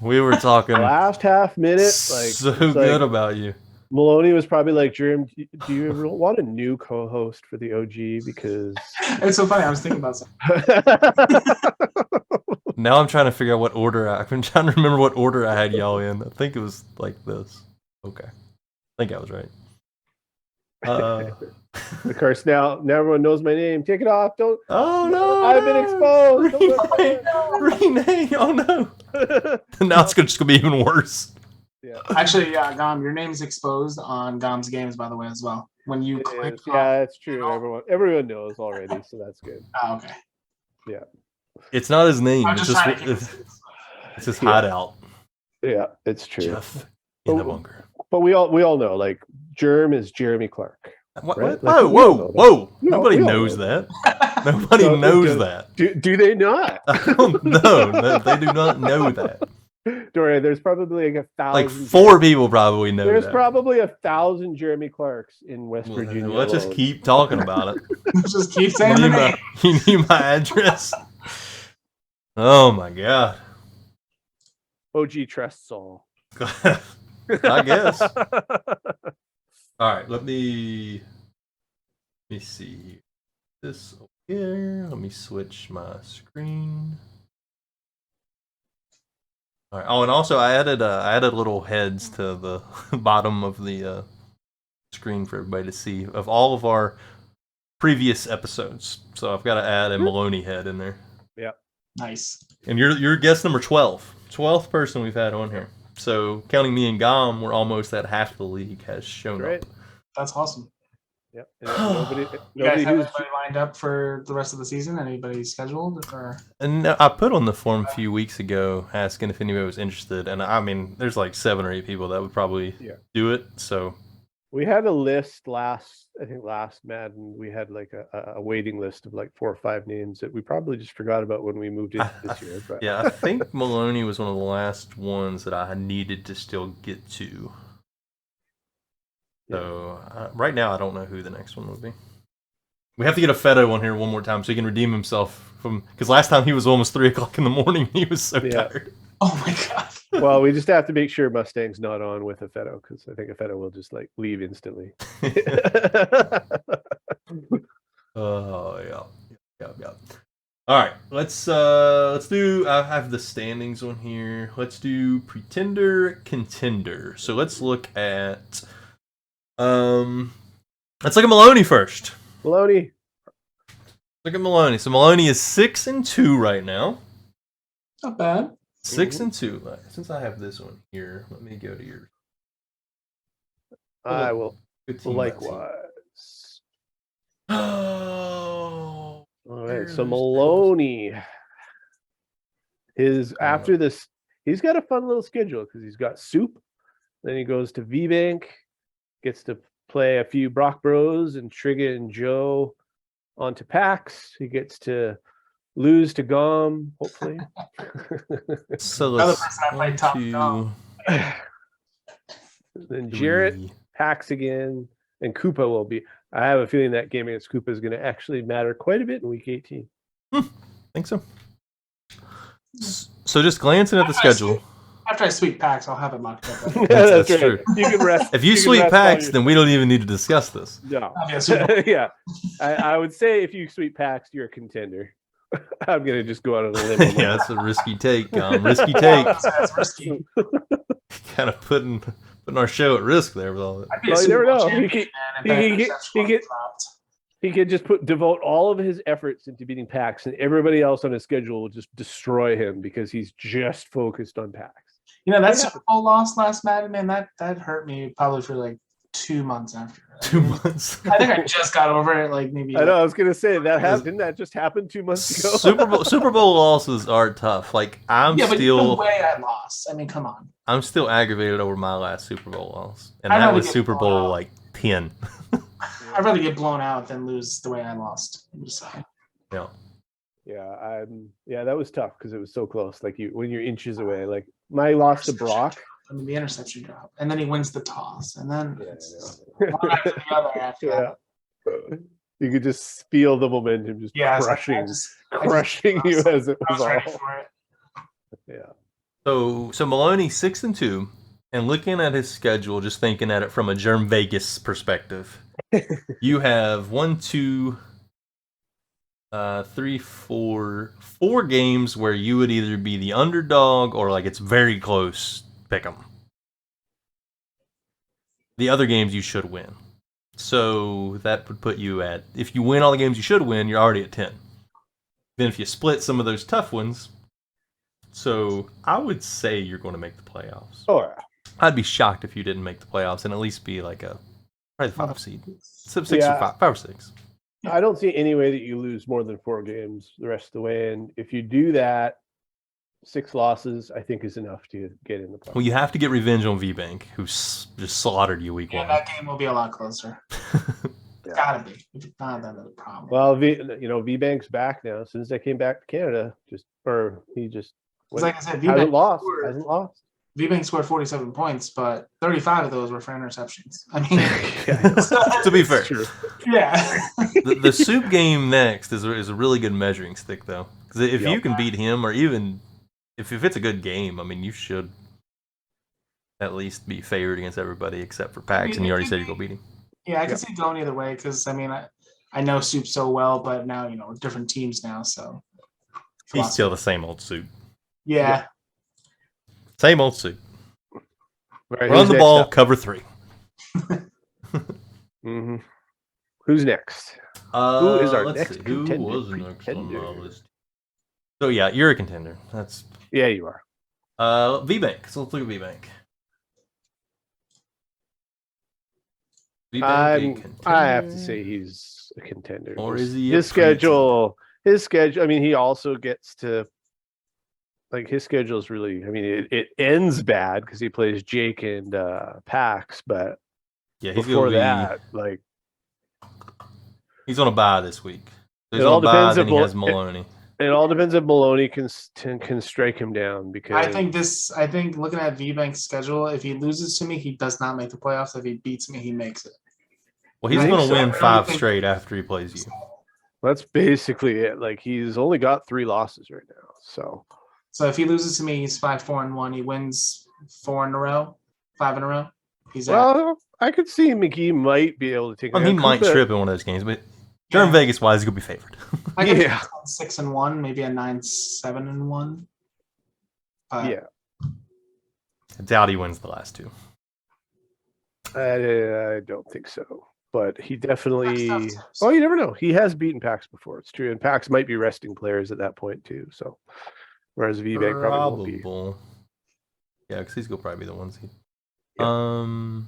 [SPEAKER 2] we were talking
[SPEAKER 1] last half minute. Like
[SPEAKER 2] so
[SPEAKER 1] it's
[SPEAKER 2] good
[SPEAKER 1] like,
[SPEAKER 2] about you.
[SPEAKER 1] Maloney was probably like, Jerem, do you ever want a new co-host for the OG? Because
[SPEAKER 3] it's so funny. I was thinking about something.
[SPEAKER 2] Now I'm trying to figure out what order I've been trying to remember what order I had y'all in. I think it was like this. Okay. I think I was right.
[SPEAKER 1] Of course, now everyone knows my name. Take it off. Don't.
[SPEAKER 2] Oh no!
[SPEAKER 1] I've been exposed.
[SPEAKER 2] Rename. Oh no! Now it's just gonna be even worse.
[SPEAKER 1] Yeah.
[SPEAKER 3] Actually, yeah, Gom, your name's exposed on Gom's Games, by the way, as well. When you click,
[SPEAKER 1] yeah, it's true. Everyone knows already, so that's good.
[SPEAKER 3] Oh, okay.
[SPEAKER 1] Yeah.
[SPEAKER 2] It's not his name.
[SPEAKER 3] I'm
[SPEAKER 2] It's
[SPEAKER 3] just trying
[SPEAKER 2] just
[SPEAKER 3] to keep
[SPEAKER 2] it's his hideout.
[SPEAKER 1] Yeah, it's true.
[SPEAKER 2] Jeff in the bunker.
[SPEAKER 1] But we all know, like, Germ is Jeremy Clark.
[SPEAKER 2] What?
[SPEAKER 1] Right?
[SPEAKER 2] Whoa,
[SPEAKER 1] Like, we all know
[SPEAKER 2] whoa!
[SPEAKER 1] that.
[SPEAKER 2] Nobody
[SPEAKER 1] we all
[SPEAKER 2] knows
[SPEAKER 1] know
[SPEAKER 2] that. Nobody
[SPEAKER 1] So,
[SPEAKER 2] knows that.
[SPEAKER 1] Do they not?
[SPEAKER 2] I don't know. No, they do not know that.
[SPEAKER 1] Dorian, there's probably like 1,000.
[SPEAKER 2] Like 4 people probably know
[SPEAKER 1] There's
[SPEAKER 2] that.
[SPEAKER 1] probably 1,000 Jeremy Clarks in West Virginia.
[SPEAKER 2] Well, let's just
[SPEAKER 1] alone.
[SPEAKER 2] keep talking about it.
[SPEAKER 3] Just keep saying the name.
[SPEAKER 2] You need my address? Oh my god.
[SPEAKER 1] OG trusts all.
[SPEAKER 2] I guess. All right, let me see this over here. Let me switch my screen. All right. Oh, and also I added little heads to the bottom of the screen for everybody to see of all of our previous episodes. So I've got to add a Maloney head in there.
[SPEAKER 1] Yep.
[SPEAKER 3] Nice.
[SPEAKER 2] And you're guest number 12. 12th person we've had on here. So counting me and Gom, we're almost at half the league has shown
[SPEAKER 1] Great.
[SPEAKER 2] up.
[SPEAKER 3] That's awesome.
[SPEAKER 1] Yep. And nobody
[SPEAKER 3] You guys
[SPEAKER 1] nobody
[SPEAKER 3] have
[SPEAKER 1] who's
[SPEAKER 3] anybody lined up for the rest of the season? Anybody scheduled? Or
[SPEAKER 2] And I put on the form a few weeks ago asking if anybody was interested, and I mean, there's like 7 or 8 people that would probably do it. So
[SPEAKER 1] we had a list last Madden. We had like a waiting list of like 4 or 5 names that we probably just forgot about when we moved into this year. But
[SPEAKER 2] yeah, I think Maloney was one of the last ones that I needed to still get to. So right now, I don't know who the next one would be. We have to get a Fetto on here one more time so he can redeem himself from, because last time he was almost 3 o'clock in the morning. He was so tired.
[SPEAKER 3] oh my god.
[SPEAKER 1] well, we just have to make sure Mustang's not on with a Fetto, because I think a Fetto will just like leave instantly.
[SPEAKER 2] Oh yeah. All right, let's do. I have the standings on here. Let's do Pretender, Contender. So let's look at let's look at Maloney first.
[SPEAKER 1] Maloney.
[SPEAKER 2] Look at Maloney. So Maloney is 6-2 right now.
[SPEAKER 3] Not bad.
[SPEAKER 2] 6-2. Since I have this one here, let me go to yours.
[SPEAKER 1] I will
[SPEAKER 2] Good team,
[SPEAKER 1] likewise.
[SPEAKER 2] Oh.
[SPEAKER 1] All right, so Maloney, after this, he's got a fun little schedule because he's got Soup, then he goes to V-Bank, gets to play a few Brock Bros and Trigga and Joe onto PAX. He gets to lose to Gom, hopefully.
[SPEAKER 2] So
[SPEAKER 3] Another
[SPEAKER 2] let's
[SPEAKER 3] person I played top Gom.
[SPEAKER 1] Then Jarrett, PAX again, and Koopa will be. I have a feeling that game against Koopa is going to actually matter quite a bit in week 18.
[SPEAKER 2] Think so. So just glancing at the schedule.
[SPEAKER 3] After I sweep PAX, I'll have it locked up.
[SPEAKER 2] That's
[SPEAKER 1] right.
[SPEAKER 2] true.
[SPEAKER 1] You can rest.
[SPEAKER 2] If you sweep PAX, then we don't even need to discuss this.
[SPEAKER 1] No.
[SPEAKER 3] Obviously.
[SPEAKER 1] Yeah. I would say if you sweep PAX, you're a contender. I'm going to just go out on a limb.
[SPEAKER 2] Yeah, that's a risky take. Risky take.
[SPEAKER 3] That's risky.
[SPEAKER 2] Kind of putting our show at risk there with all that.
[SPEAKER 1] Well, you never know. He could just devote all of his efforts into beating PAX, and everybody else on his schedule will just destroy him because he's just focused on PAX.
[SPEAKER 3] You know, that Super Bowl loss last Madden, man, that hurt me probably for like 2 months after.
[SPEAKER 2] 2 months.
[SPEAKER 3] I think I just got over it, like maybe.
[SPEAKER 1] I know. I was gonna say didn't that just happen 2 months ago?
[SPEAKER 2] Super Bowl losses are tough. Like
[SPEAKER 3] but the way I lost. I mean, come on.
[SPEAKER 2] I'm still aggravated over my last Super Bowl loss, and
[SPEAKER 3] I'd
[SPEAKER 2] that
[SPEAKER 3] rather
[SPEAKER 2] was
[SPEAKER 3] get
[SPEAKER 2] Super
[SPEAKER 3] blown
[SPEAKER 2] Bowl
[SPEAKER 3] out.
[SPEAKER 2] like 10.
[SPEAKER 3] I'd rather get blown out than lose the way I lost. I'm just saying.
[SPEAKER 2] Yeah.
[SPEAKER 1] Yeah, that was tough because it was so close. Like when you're inches away. Like my loss to Brock.
[SPEAKER 3] I mean, the interception drop, and then he wins the toss, and then
[SPEAKER 1] one
[SPEAKER 3] after the other after that.
[SPEAKER 1] You could just feel the momentum just crushing you as it was all. Yeah.
[SPEAKER 2] So Maloney 6-2, and looking at his schedule, just thinking at it from a Germ Vegas perspective, you have 1, 2, 3, 4 games where you would either be the underdog or like it's very close. Pick 'em. The other games you should win. So that would put you at, if you win all the games you should win, you're already at 10. Then if you split some of those tough ones, so I would say you're going to make the playoffs.
[SPEAKER 1] Oh, yeah.
[SPEAKER 2] I'd be shocked if you didn't make the playoffs and at least be like probably 5 seed. 6 or 5 or 6.
[SPEAKER 1] I don't see any way that you lose more than 4 games the rest of the way. And if you do that, 6 losses, I think, is enough to get in the playoffs.
[SPEAKER 2] Well, you have to get revenge on VBank, who just slaughtered you week
[SPEAKER 3] Yeah,
[SPEAKER 2] one.
[SPEAKER 3] that game will be a lot closer.
[SPEAKER 1] Yeah.
[SPEAKER 3] Gotta be. If it's not, that's a problem.
[SPEAKER 1] Well, VBank's back now. As soon as I came back to Canada, he just
[SPEAKER 3] like I said,
[SPEAKER 1] hasn't lost.
[SPEAKER 3] scored-
[SPEAKER 1] Hasn't lost.
[SPEAKER 3] VBank scored 47 points, but 35 of those were for interceptions. I mean,
[SPEAKER 2] To be fair,
[SPEAKER 1] True.
[SPEAKER 3] yeah.
[SPEAKER 2] the Soup game next is a really good measuring stick, though. Because if you can beat him, or even if it's a good game, I mean, you should at least be favored against everybody except for Pax, and you already said you're going to beat him.
[SPEAKER 3] Yeah, I can see it going either way because, I mean, I know Soup so well, but now, different teams now, so.
[SPEAKER 2] He's still the same old Soup.
[SPEAKER 3] Yeah.
[SPEAKER 2] Same old Soup.
[SPEAKER 1] Right,
[SPEAKER 2] Run the ball, cover 3.
[SPEAKER 1] Mm-hmm. Who's next? Who is our
[SPEAKER 2] let's
[SPEAKER 1] next
[SPEAKER 2] see. Who
[SPEAKER 1] contender?
[SPEAKER 2] was next on
[SPEAKER 1] Pretender.
[SPEAKER 2] the list? So, yeah, you're a contender. That's
[SPEAKER 1] Yeah, you are.
[SPEAKER 2] VBank. So let's look at VBank.
[SPEAKER 1] I have to say he's a contender.
[SPEAKER 2] Or is he a
[SPEAKER 1] His schedule. I mean, he also gets to his schedule is really. I mean, it ends bad because he plays Jake and Pax, but
[SPEAKER 2] yeah, he's
[SPEAKER 1] before
[SPEAKER 2] gonna
[SPEAKER 1] that,
[SPEAKER 2] he's on a bye this week. So he's
[SPEAKER 1] it all
[SPEAKER 2] on a bye,
[SPEAKER 1] depends
[SPEAKER 2] then he
[SPEAKER 1] if
[SPEAKER 2] has Maloney.
[SPEAKER 1] it all depends if Maloney can strike him down because
[SPEAKER 3] I think looking at VBank's schedule, if he loses to me, he does not make the playoffs. If he beats me, he makes it.
[SPEAKER 2] Well, he's
[SPEAKER 1] I think
[SPEAKER 2] going to
[SPEAKER 1] so.
[SPEAKER 2] win 5 straight after he plays you.
[SPEAKER 1] that's basically it. He's only got 3 losses right now, so.
[SPEAKER 3] So if he loses to me, he's 5-4-1. He wins 5 in a row. He's out.
[SPEAKER 1] Well, I could see McGee might be able to take.
[SPEAKER 2] He might trip in one of those games, but during Vegas wise, he's going to be favored.
[SPEAKER 3] I could 6-1, maybe a 9-7-1.
[SPEAKER 1] Yeah.
[SPEAKER 2] I doubt he wins the last 2.
[SPEAKER 1] I don't think so, but he definitely.
[SPEAKER 3] Pax tough.
[SPEAKER 1] Oh, you never know. He has beaten Pax before. It's true, and Pax might be resting players at that point too. So, whereas VBank probably won't be.
[SPEAKER 2] Yeah, because these will probably be the ones.
[SPEAKER 1] Yeah.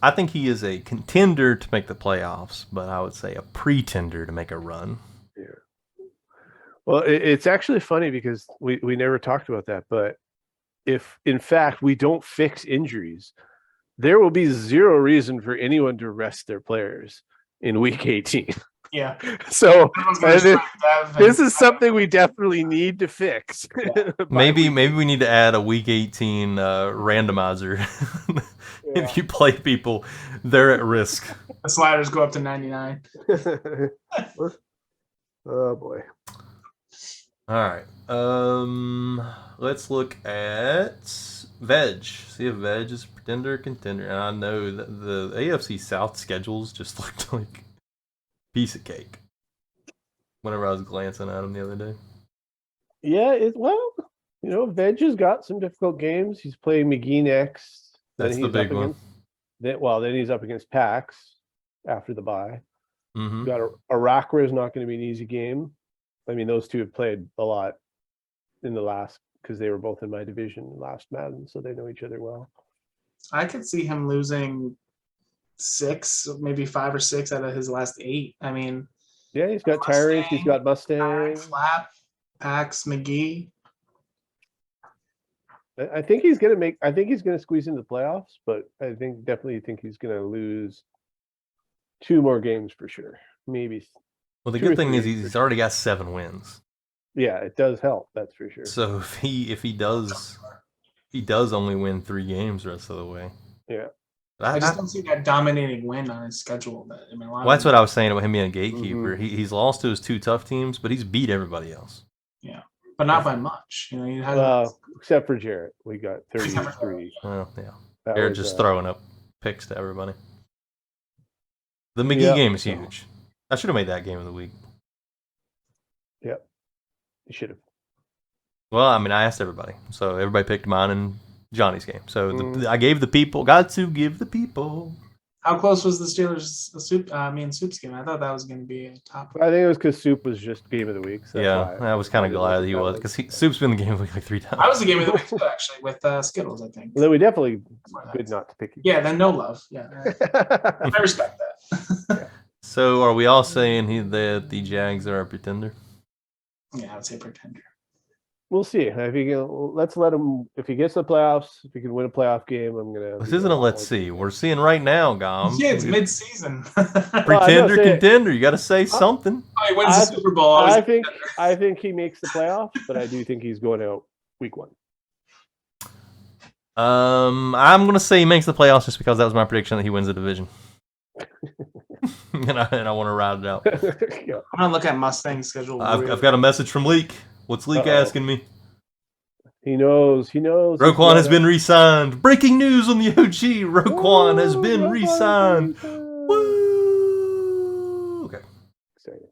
[SPEAKER 2] I think he is a contender to make the playoffs, but I would say a pretender to make a run.
[SPEAKER 1] Yeah. Well, it's actually funny because we never talked about that, but if in fact we don't fix injuries, there will be 0 reason for anyone to rest their players in week 18.
[SPEAKER 3] Yeah.
[SPEAKER 1] So this is something we definitely need to fix.
[SPEAKER 2] Yeah. maybe we need to add a week 18 randomizer. If you play people, they're at risk.
[SPEAKER 3] The sliders go up to 99.
[SPEAKER 1] Oh boy.
[SPEAKER 2] All right. Let's look at Veg. See if Veg is pretender or contender. And I know that the AFC South schedules just looked like a piece of cake whenever I was glancing at them the other day.
[SPEAKER 1] Yeah, Veg has got some difficult games. He's playing McGee next.
[SPEAKER 2] That's the big one.
[SPEAKER 1] Then he's up against Pax after the bye.
[SPEAKER 2] Mm-hmm.
[SPEAKER 1] Got Arakra is not going to be an easy game. I mean, those two have played a lot in the last because they were both in my division last Madden, so they know each other well.
[SPEAKER 3] I could see him losing 6, maybe 5 or 6 out of his last 8. I mean,
[SPEAKER 1] yeah, he's got Tyrant, he's got Mustang,
[SPEAKER 3] Flap, Pax, McGee.
[SPEAKER 1] I think he's gonna squeeze into the playoffs, but I definitely think he's gonna lose 2 more games for sure. Maybe.
[SPEAKER 2] Well, the good thing is he's already got 7 wins.
[SPEAKER 1] Yeah, it does help. That's for sure.
[SPEAKER 2] So if he does only win 3 games the rest of the way.
[SPEAKER 1] Yeah.
[SPEAKER 3] I just don't see that dominating win on his schedule.
[SPEAKER 2] That's what I was saying about him being a gatekeeper. Mm-hmm. He's lost to his 2 tough teams, but he's beat everybody else.
[SPEAKER 3] Yeah, but not by much.
[SPEAKER 1] Except for Jarrett, we got 33.
[SPEAKER 2] Well, yeah, Jarrett just throwing up picks to everybody. The McGee game is huge. I should have made that game of the week.
[SPEAKER 1] Yep, you should have.
[SPEAKER 2] Well, I mean, I asked everybody, so everybody picked mine and Johnny's game. So I gave the people. Got to give the people.
[SPEAKER 3] How close was the Steelers Soup's game? I thought that was going to be a top.
[SPEAKER 1] I think it was because Soup was just game of the week. So
[SPEAKER 2] I was kind of glad he was because Soup's been the game of the week like 3 times.
[SPEAKER 3] I was the game of the week too, actually, with Skittles. I think.
[SPEAKER 1] Well, then we definitely good not to pick you.
[SPEAKER 3] Yeah, then no love. Yeah, I respect that.
[SPEAKER 1] Yeah.
[SPEAKER 2] So are we all saying that the Jags are a pretender?
[SPEAKER 3] Yeah, I would say pretender.
[SPEAKER 1] We'll see. If he can, let's let him. If he gets the playoffs, if he can win a playoff game, I'm gonna.
[SPEAKER 2] This isn't a let's see. We're seeing right now, Gom.
[SPEAKER 3] Yeah, it's mid-season.
[SPEAKER 2] Pretender, contender. You got to say something.
[SPEAKER 3] Oh, he wins the Super Bowl.
[SPEAKER 1] I think he makes the playoffs, but I do think he's going out week 1.
[SPEAKER 2] I'm gonna say he makes the playoffs just because that was my prediction that he wins the division. and I want to ride it out.
[SPEAKER 3] I'm gonna look at Mustang's schedule.
[SPEAKER 2] I've got a message from Leak. What's Leak asking me?
[SPEAKER 1] He knows.
[SPEAKER 2] Roquan has been re-signed. Breaking news on the OG. Roquan has been re-signed. Woo! Okay.
[SPEAKER 1] Exciting.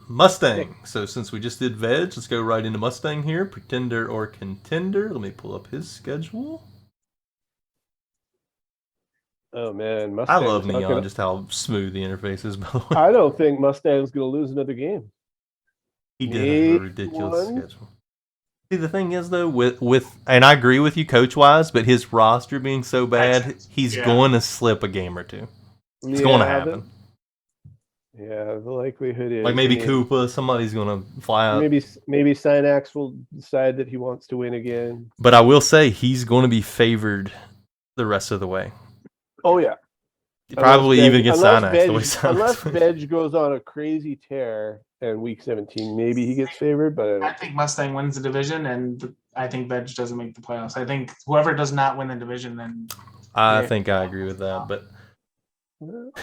[SPEAKER 2] Mustang. So since we just did Veg, let's go right into Mustang here. Pretender or Contender. Let me pull up his schedule.
[SPEAKER 1] Oh man,
[SPEAKER 2] I love Neon. Just how smooth the interface is. By the way,
[SPEAKER 1] I don't think Mustang's going to lose another game.
[SPEAKER 2] He did have a ridiculous schedule. See, the thing is though, with and I agree with you coach wise, but his roster being so bad, he's going to slip a game or two. It's going to happen.
[SPEAKER 1] Yeah, the likelihood is
[SPEAKER 2] like maybe Koopa, somebody's going to fly out.
[SPEAKER 1] Maybe Synax will decide that he wants to win again.
[SPEAKER 2] But I will say he's going to be favored the rest of the way.
[SPEAKER 1] Oh yeah,
[SPEAKER 2] probably even against Synax.
[SPEAKER 1] Unless Veg goes on a crazy tear in week 17, maybe he gets favored. But
[SPEAKER 3] I think Mustang wins the division, and I think Veg doesn't make the playoffs. I think whoever does not win the division, then
[SPEAKER 2] I think I agree with that. But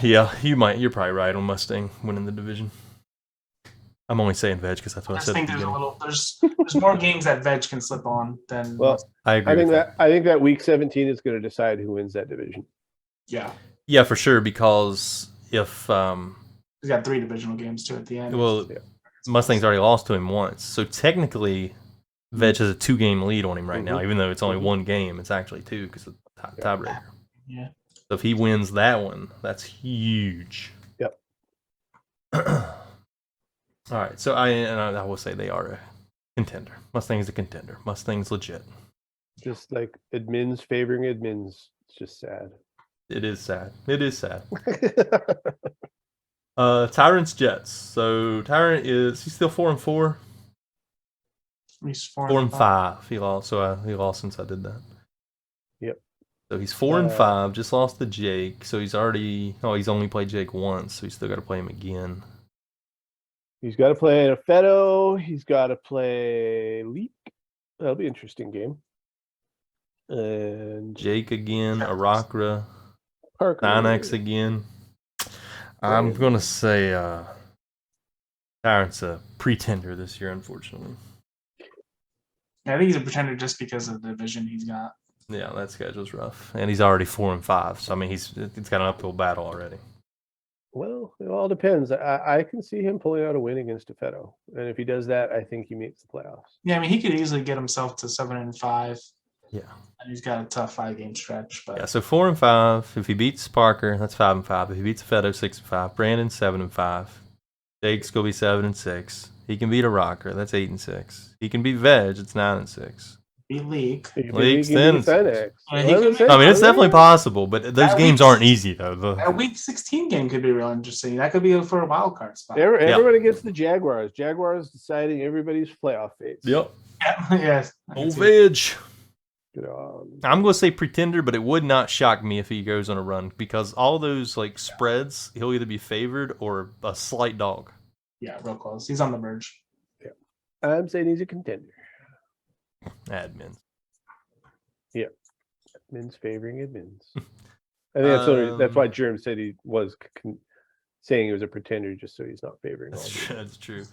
[SPEAKER 2] yeah, you're probably right on Mustang winning the division. I'm only saying Veg because that's what I said.
[SPEAKER 3] I think there's more games that Veg can slip on than.
[SPEAKER 1] Well,
[SPEAKER 2] I agree.
[SPEAKER 1] I think that week 17 is going to decide who wins that division.
[SPEAKER 2] Yeah, for sure. Because if
[SPEAKER 3] he's got 3 divisional games too at the end.
[SPEAKER 2] Well, Mustang's already lost to him once, so technically, Veg has a 2-game lead on him right now. Even though it's only 1 game, it's actually 2 because of the tiebreaker.
[SPEAKER 3] Yeah.
[SPEAKER 2] So if he wins that one, that's huge.
[SPEAKER 1] Yep.
[SPEAKER 2] All right. So I will say they are a contender. Mustang's a contender. Mustang's legit.
[SPEAKER 1] Just like admins favoring admins. It's just sad.
[SPEAKER 2] It is sad. Tyrant's Jets. So Tyrant he's still 4-4.
[SPEAKER 3] He's
[SPEAKER 2] 4-5. He lost. So he lost since I did that.
[SPEAKER 1] Yep.
[SPEAKER 2] So he's 4-5. Just lost to Jake. So he's only played Jake once. So he's still got to play him again.
[SPEAKER 1] He's got to play Fetto. He's got to play Leak. That'll be an interesting game. And
[SPEAKER 2] Jake again. Arakra.
[SPEAKER 1] Parker.
[SPEAKER 2] Synax again. I'm gonna say Tyrant's a pretender this year, unfortunately.
[SPEAKER 3] Yeah, I think he's a pretender just because of the division he's got.
[SPEAKER 2] Yeah, that schedule's rough, and he's already 4-5. So I mean, it's got an uphill battle already.
[SPEAKER 1] Well, it all depends. I can see him pulling out a win against Fetto, and if he does that, I think he makes the playoffs.
[SPEAKER 3] Yeah, I mean, he could easily get himself to 7-5.
[SPEAKER 2] Yeah.
[SPEAKER 3] And he's got a tough 5-game stretch. But
[SPEAKER 2] yeah, so 4-5. If he beats Parker, that's 5-5. If he beats Fetto, 6-5. Brandon, 7-5. Jake's gonna be 7-6. He can beat a Rocker, that's 8-6. He can beat Veg, it's 9-6.
[SPEAKER 3] Beat Leak.
[SPEAKER 2] Leak's 10-6.
[SPEAKER 3] I
[SPEAKER 2] mean, it's definitely possible, but those games aren't easy though.
[SPEAKER 3] A week 16 game could be real interesting. That could be for a wild card spot.
[SPEAKER 1] Everybody gets the Jaguars. Jaguars deciding everybody's playoff fates.
[SPEAKER 2] Yep.
[SPEAKER 3] Yes.
[SPEAKER 2] Old Veg.
[SPEAKER 1] I'm
[SPEAKER 2] going to say Pretender, but it would not shock me if he goes on a run because all those like spreads, he'll either be favored or a slight dog.
[SPEAKER 3] Yeah, real close. He's on the verge.
[SPEAKER 1] Yeah, I'm saying he's a contender.
[SPEAKER 2] Admins.
[SPEAKER 1] Yeah, admins favoring admins. I think that's why Jerm said he was saying he was a pretender just so he's not favoring.
[SPEAKER 2] That's true.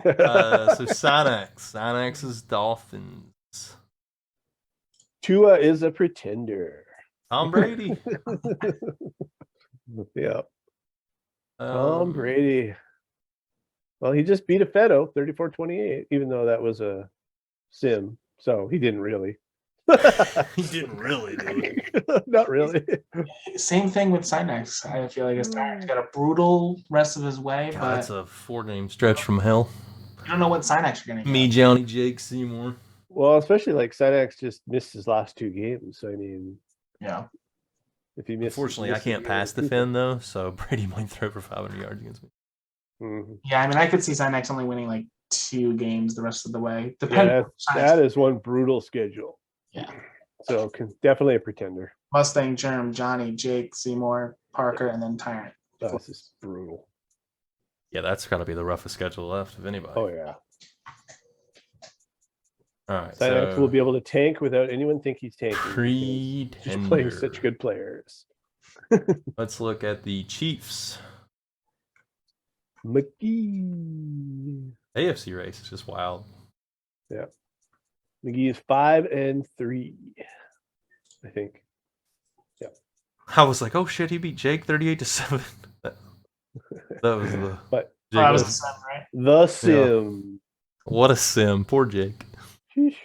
[SPEAKER 2] So Synax's Dolphins.
[SPEAKER 1] Tua is a pretender.
[SPEAKER 2] Tom Brady.
[SPEAKER 1] Yeah. Tom Brady. Well, he just beat a Fetto 34-28, even though that was a sim. So he didn't really.
[SPEAKER 2] He didn't really do
[SPEAKER 1] it. Not really.
[SPEAKER 3] Same thing with Synax. I feel like he's got a brutal rest of his way.
[SPEAKER 2] God,
[SPEAKER 3] but
[SPEAKER 2] that's a 4-game stretch from hell.
[SPEAKER 3] You don't know what Synax you're going to get.
[SPEAKER 2] Me, Johnny, Jake, Seymour.
[SPEAKER 1] Well, especially like Synax just missed his last 2 games. So I mean,
[SPEAKER 3] yeah.
[SPEAKER 1] If he missed,
[SPEAKER 2] unfortunately, I can't pass the Finn though, so Brady might throw for 500 yards against me.
[SPEAKER 1] Mm-hmm.
[SPEAKER 3] Yeah, I mean, I could see Synax only winning like 2 games the rest of the way.
[SPEAKER 1] Yeah,
[SPEAKER 3] Depending.
[SPEAKER 1] that is one brutal schedule.
[SPEAKER 3] Yeah.
[SPEAKER 1] So definitely a pretender.
[SPEAKER 3] Mustang, Germ, Johnny, Jake, Seymour, Parker, and then Tyrant.
[SPEAKER 1] Oh, this is brutal.
[SPEAKER 2] Yeah, that's got to be the roughest schedule left of anybody.
[SPEAKER 1] Oh yeah.
[SPEAKER 2] All right.
[SPEAKER 1] Cynax
[SPEAKER 2] So
[SPEAKER 1] will be able to tank without anyone think he's tanking.
[SPEAKER 2] Pretender.
[SPEAKER 1] Just playing such good players.
[SPEAKER 2] Let's look at the Chiefs.
[SPEAKER 1] McGee.
[SPEAKER 2] AFC race is just wild.
[SPEAKER 1] Yeah. McGee is 5-3, I think. Yeah.
[SPEAKER 2] I was like, oh shit, he beat Jake 38-7. That was the.
[SPEAKER 1] But
[SPEAKER 2] Jake
[SPEAKER 3] that was
[SPEAKER 2] was-
[SPEAKER 3] the sim, right?
[SPEAKER 1] the sim.
[SPEAKER 2] what a sim. Poor Jake.
[SPEAKER 1] Sheesh.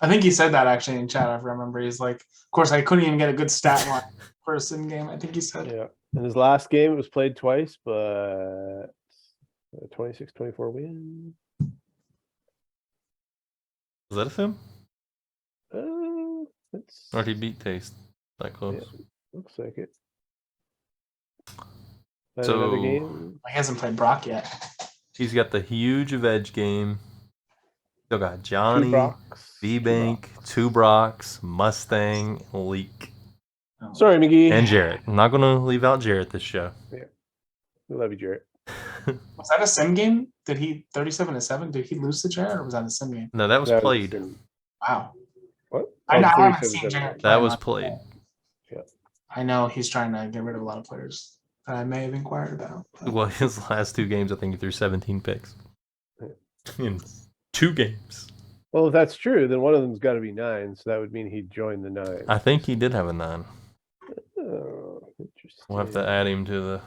[SPEAKER 3] I think he said that actually in chat. I remember. He's like, of course, I couldn't even get a good stat line for a sim game. I think he said.
[SPEAKER 1] Yeah. In his last game, it was played twice, but 26-24 win.
[SPEAKER 2] Was that a sim?
[SPEAKER 1] It's,
[SPEAKER 2] Or did he beat Taste? That close.
[SPEAKER 1] Yeah. Looks like it.
[SPEAKER 2] So-
[SPEAKER 1] Another game.
[SPEAKER 3] He hasn't played Brock yet.
[SPEAKER 2] He's got the huge Veg game. Still got Johnny,
[SPEAKER 1] Brocks.
[SPEAKER 2] V-Bank, 2 Brocks, Mustang, Leak,
[SPEAKER 1] Sorry, McGee.
[SPEAKER 2] and Jarrett. I'm not going to leave out Jarrett this show.
[SPEAKER 1] We love you, Jarrett.
[SPEAKER 3] Was that a sim game? Did he 37-7? Did he lose to Jared, or was that a sim game?
[SPEAKER 2] No, that was played.
[SPEAKER 3] Wow.
[SPEAKER 1] What?
[SPEAKER 3] I
[SPEAKER 1] Oh,
[SPEAKER 3] haven't seen
[SPEAKER 1] 37-7.
[SPEAKER 3] Jared.
[SPEAKER 2] That
[SPEAKER 3] play
[SPEAKER 2] was
[SPEAKER 3] much.
[SPEAKER 2] played.
[SPEAKER 3] I know he's trying to get rid of a lot of players that I may have inquired about. but-
[SPEAKER 2] Well, his last 2 games, I think he threw 17 picks. In 2 games.
[SPEAKER 1] Well, if that's true, then one of them's got to be 9, so that would mean he'd join the 9.
[SPEAKER 2] I think he did have a 9.
[SPEAKER 1] Oh, interesting.
[SPEAKER 2] We'll have to add him to the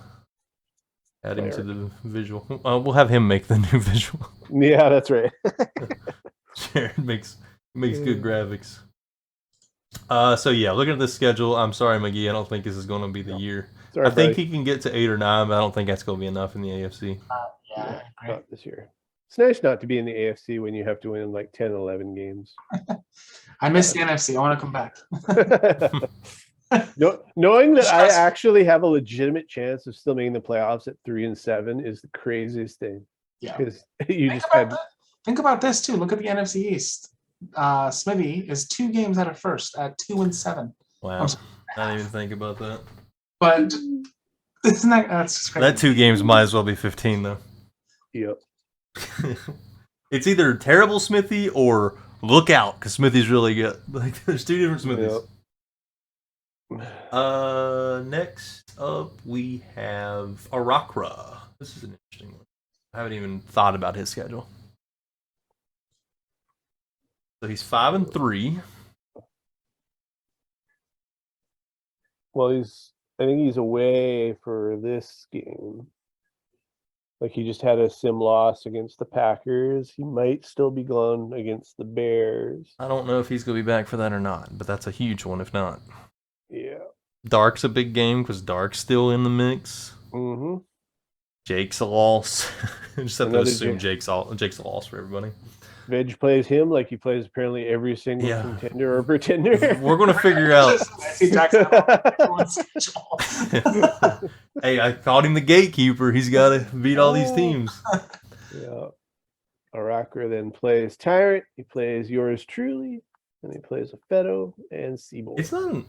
[SPEAKER 2] visual. We'll have him make the new visual.
[SPEAKER 1] Yeah, that's right.
[SPEAKER 2] Jared makes good graphics. So yeah, looking at the schedule, I'm sorry, McGee. I don't think this is going to be the year.
[SPEAKER 1] Sorry,
[SPEAKER 2] I think
[SPEAKER 1] buddy.
[SPEAKER 2] he can get to 8 or 9, but I don't think that's going to be enough in the AFC.
[SPEAKER 3] Yeah, I agree.
[SPEAKER 1] Not this year. It's nice not to be in the AFC when you have to win like 10, 11 games.
[SPEAKER 3] I miss the NFC. I want to come back.
[SPEAKER 1] Knowing that I actually have a legitimate chance of still making the playoffs at 3-7 is the craziest thing.
[SPEAKER 3] Yeah.
[SPEAKER 1] Because you
[SPEAKER 3] Think
[SPEAKER 1] just
[SPEAKER 3] about,
[SPEAKER 1] had
[SPEAKER 3] that. Think about this too. Look at the NFC East. Smithy is 2 games out of first at 2-7.
[SPEAKER 2] Wow, I didn't even think about that.
[SPEAKER 3] But isn't that's just crazy.
[SPEAKER 2] That 2 games might as well be 15 though.
[SPEAKER 1] Yep.
[SPEAKER 2] It's either terrible Smithy or look out because Smithy's really good. Like there's 2 different Smithies. Next up we have Arakra. This is an interesting one. I haven't even thought about his schedule. So he's 5-3.
[SPEAKER 1] Well, I think he's away for this game. Like he just had a sim loss against the Packers. He might still be gone against the Bears.
[SPEAKER 2] I don't know if he's gonna be back for that or not, but that's a huge one if not.
[SPEAKER 1] Yeah.
[SPEAKER 2] Dark's a big game because Dark's still in the mix.
[SPEAKER 1] Mm-hmm.
[SPEAKER 2] Jake's a loss. Just have to
[SPEAKER 1] Another
[SPEAKER 2] assume
[SPEAKER 1] Jake.
[SPEAKER 2] Jake's a loss for everybody.
[SPEAKER 1] Veg plays him like he plays apparently every single
[SPEAKER 2] Yeah.
[SPEAKER 1] contender or pretender.
[SPEAKER 2] We're gonna figure out.
[SPEAKER 3] See Jackson on schedule.
[SPEAKER 2] Hey, I called him the gatekeeper. He's got to beat all these teams.
[SPEAKER 1] Yeah. Arakra then plays Tyrant. He plays yours truly. And he plays a Feto and Seabold.
[SPEAKER 2] It's not.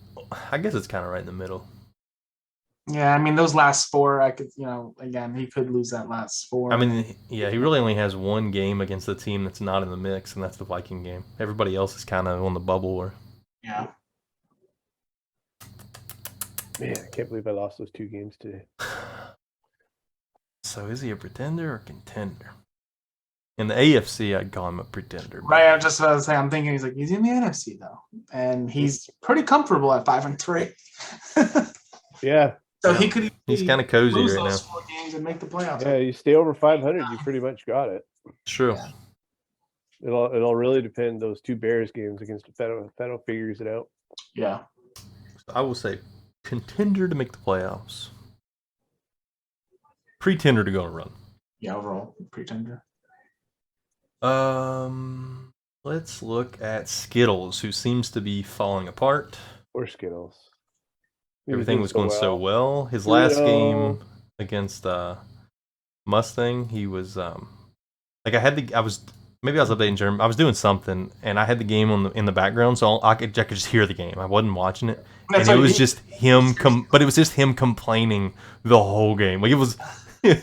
[SPEAKER 2] I guess it's kind of right in the middle.
[SPEAKER 3] Yeah, I mean those last 4, I could, again, he could lose that last 4.
[SPEAKER 2] I mean, yeah, he really only has 1 game against the team that's not in the mix, and that's the Viking game. Everybody else is kind of on the bubble. Or
[SPEAKER 3] yeah.
[SPEAKER 1] Man, I can't believe I lost those 2 games today.
[SPEAKER 2] so, is he a pretender or contender? In the AFC, I'd call him a pretender. but-
[SPEAKER 3] Right, I was just about to say, I'm thinking he's in the NFC though, and he's pretty comfortable at 5-3.
[SPEAKER 1] Yeah.
[SPEAKER 3] So
[SPEAKER 2] Yeah.
[SPEAKER 3] he could
[SPEAKER 2] He's kind of cozy
[SPEAKER 3] lose
[SPEAKER 2] right now.
[SPEAKER 3] those 4 games and make the playoffs.
[SPEAKER 1] Yeah, you stay over 500, you pretty much got it.
[SPEAKER 2] It's true.
[SPEAKER 3] Yeah.
[SPEAKER 1] It'll really depend those 2 Bears games against the Feto. Feto figures it out.
[SPEAKER 3] Yeah.
[SPEAKER 2] I will say contender to make the playoffs. Pretender to go on a run.
[SPEAKER 3] Yeah, overall pretender.
[SPEAKER 2] Let's look at Skittles, who seems to be falling apart.
[SPEAKER 1] Or Skittles. He
[SPEAKER 2] Everything
[SPEAKER 1] doing
[SPEAKER 2] was going so well. His
[SPEAKER 1] You
[SPEAKER 2] last
[SPEAKER 1] know-
[SPEAKER 2] game against Mustang, he was Like I was updating German. I was doing something, and I had the game in the background, so I could just hear the game. I wasn't watching it,
[SPEAKER 3] That's
[SPEAKER 2] and it
[SPEAKER 3] what
[SPEAKER 2] was
[SPEAKER 3] you-
[SPEAKER 2] just him. But it was just him complaining the whole game. Like it was, it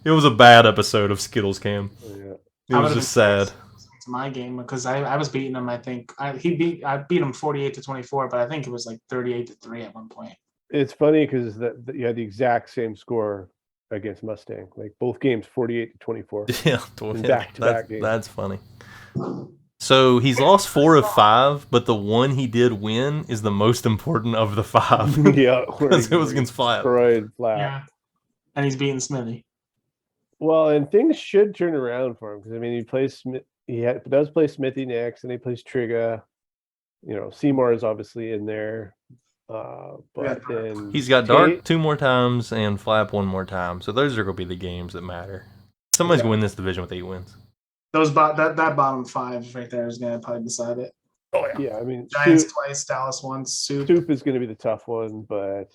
[SPEAKER 2] was a bad episode of Skittles Cam.
[SPEAKER 1] Yeah.
[SPEAKER 2] It was just sad.
[SPEAKER 3] To my game because I was beating him. I think I beat him 48-24, but I think it was like 38-3 at one point.
[SPEAKER 1] It's funny because you had the exact same score against Mustang. Like both games, 48-24.
[SPEAKER 2] Yeah,
[SPEAKER 1] back-to-back games.
[SPEAKER 2] That's funny. So he's lost 4 of 5, but the one he did win is the most important of the 5.
[SPEAKER 1] Yeah,
[SPEAKER 2] because it was against Flap.
[SPEAKER 1] Destroyed Flap.
[SPEAKER 3] Yeah, and he's beating Smithy.
[SPEAKER 1] Well, and things should turn around for him because I mean he plays does play Smithy next, and he plays Trigga. You know, Seymour is obviously in there, but then
[SPEAKER 2] He's got Dark 2 more times and Flap 1 more time. So those are going to be the games that matter. Somebody's going to win this division with 8 wins.
[SPEAKER 3] That bottom 5 right there is going to probably decide it.
[SPEAKER 2] Oh
[SPEAKER 1] yeah, I mean
[SPEAKER 3] Giants twice, Dallas once. Soup
[SPEAKER 1] is going to be the tough one, but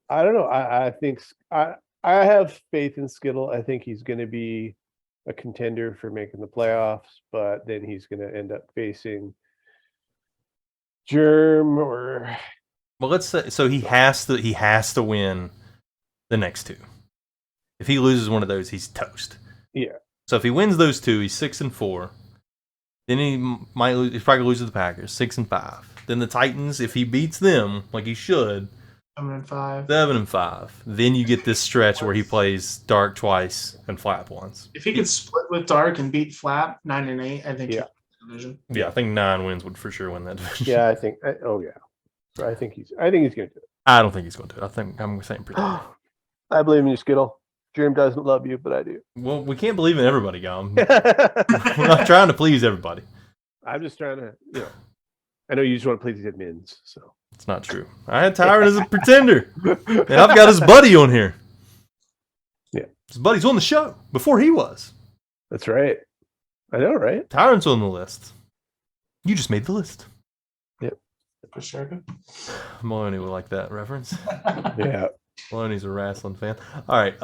[SPEAKER 1] I don't know. I think I have faith in Skittle. I think he's going to be a contender for making the playoffs, but then he's going to end up facing Germ or.
[SPEAKER 2] Well, let's say so he has to win the next 2. If he loses one of those, he's toast.
[SPEAKER 1] Yeah.
[SPEAKER 2] So if he wins those 2, he's 6-4. Then he might lose. He's probably lose to the Packers, 6-5. Then the Titans, if he beats them like he should,
[SPEAKER 3] 7-5.
[SPEAKER 2] 7-5. Then you get this stretch where he plays Dark twice and Flap once.
[SPEAKER 3] If he could split with Dark and beat Flap 9-8, I think.
[SPEAKER 1] Yeah.
[SPEAKER 3] Division.
[SPEAKER 2] Yeah, I think 9 wins would for sure win that division.
[SPEAKER 1] Yeah, I think. So I think he's going to do it.
[SPEAKER 2] I don't think he's going to do it. I think I'm saying Pretender.
[SPEAKER 1] I believe in you, Skittle. Germ doesn't love you, but I do.
[SPEAKER 2] Well, we can't believe in everybody, Gum. We're not trying to please everybody.
[SPEAKER 1] I'm just trying to, I know you just want to please the admins, so.
[SPEAKER 2] It's not true. I had Tyron as a pretender, and I've got his buddy on here.
[SPEAKER 1] Yeah.
[SPEAKER 2] His buddy's on the show before he was.
[SPEAKER 1] That's right. I know, right?
[SPEAKER 2] Tyron's on the list. You just made the list.
[SPEAKER 1] Yep.
[SPEAKER 3] For sure.
[SPEAKER 2] Maloney would like that reference.
[SPEAKER 1] Yeah.
[SPEAKER 2] Maloney's a wrestling fan. All right.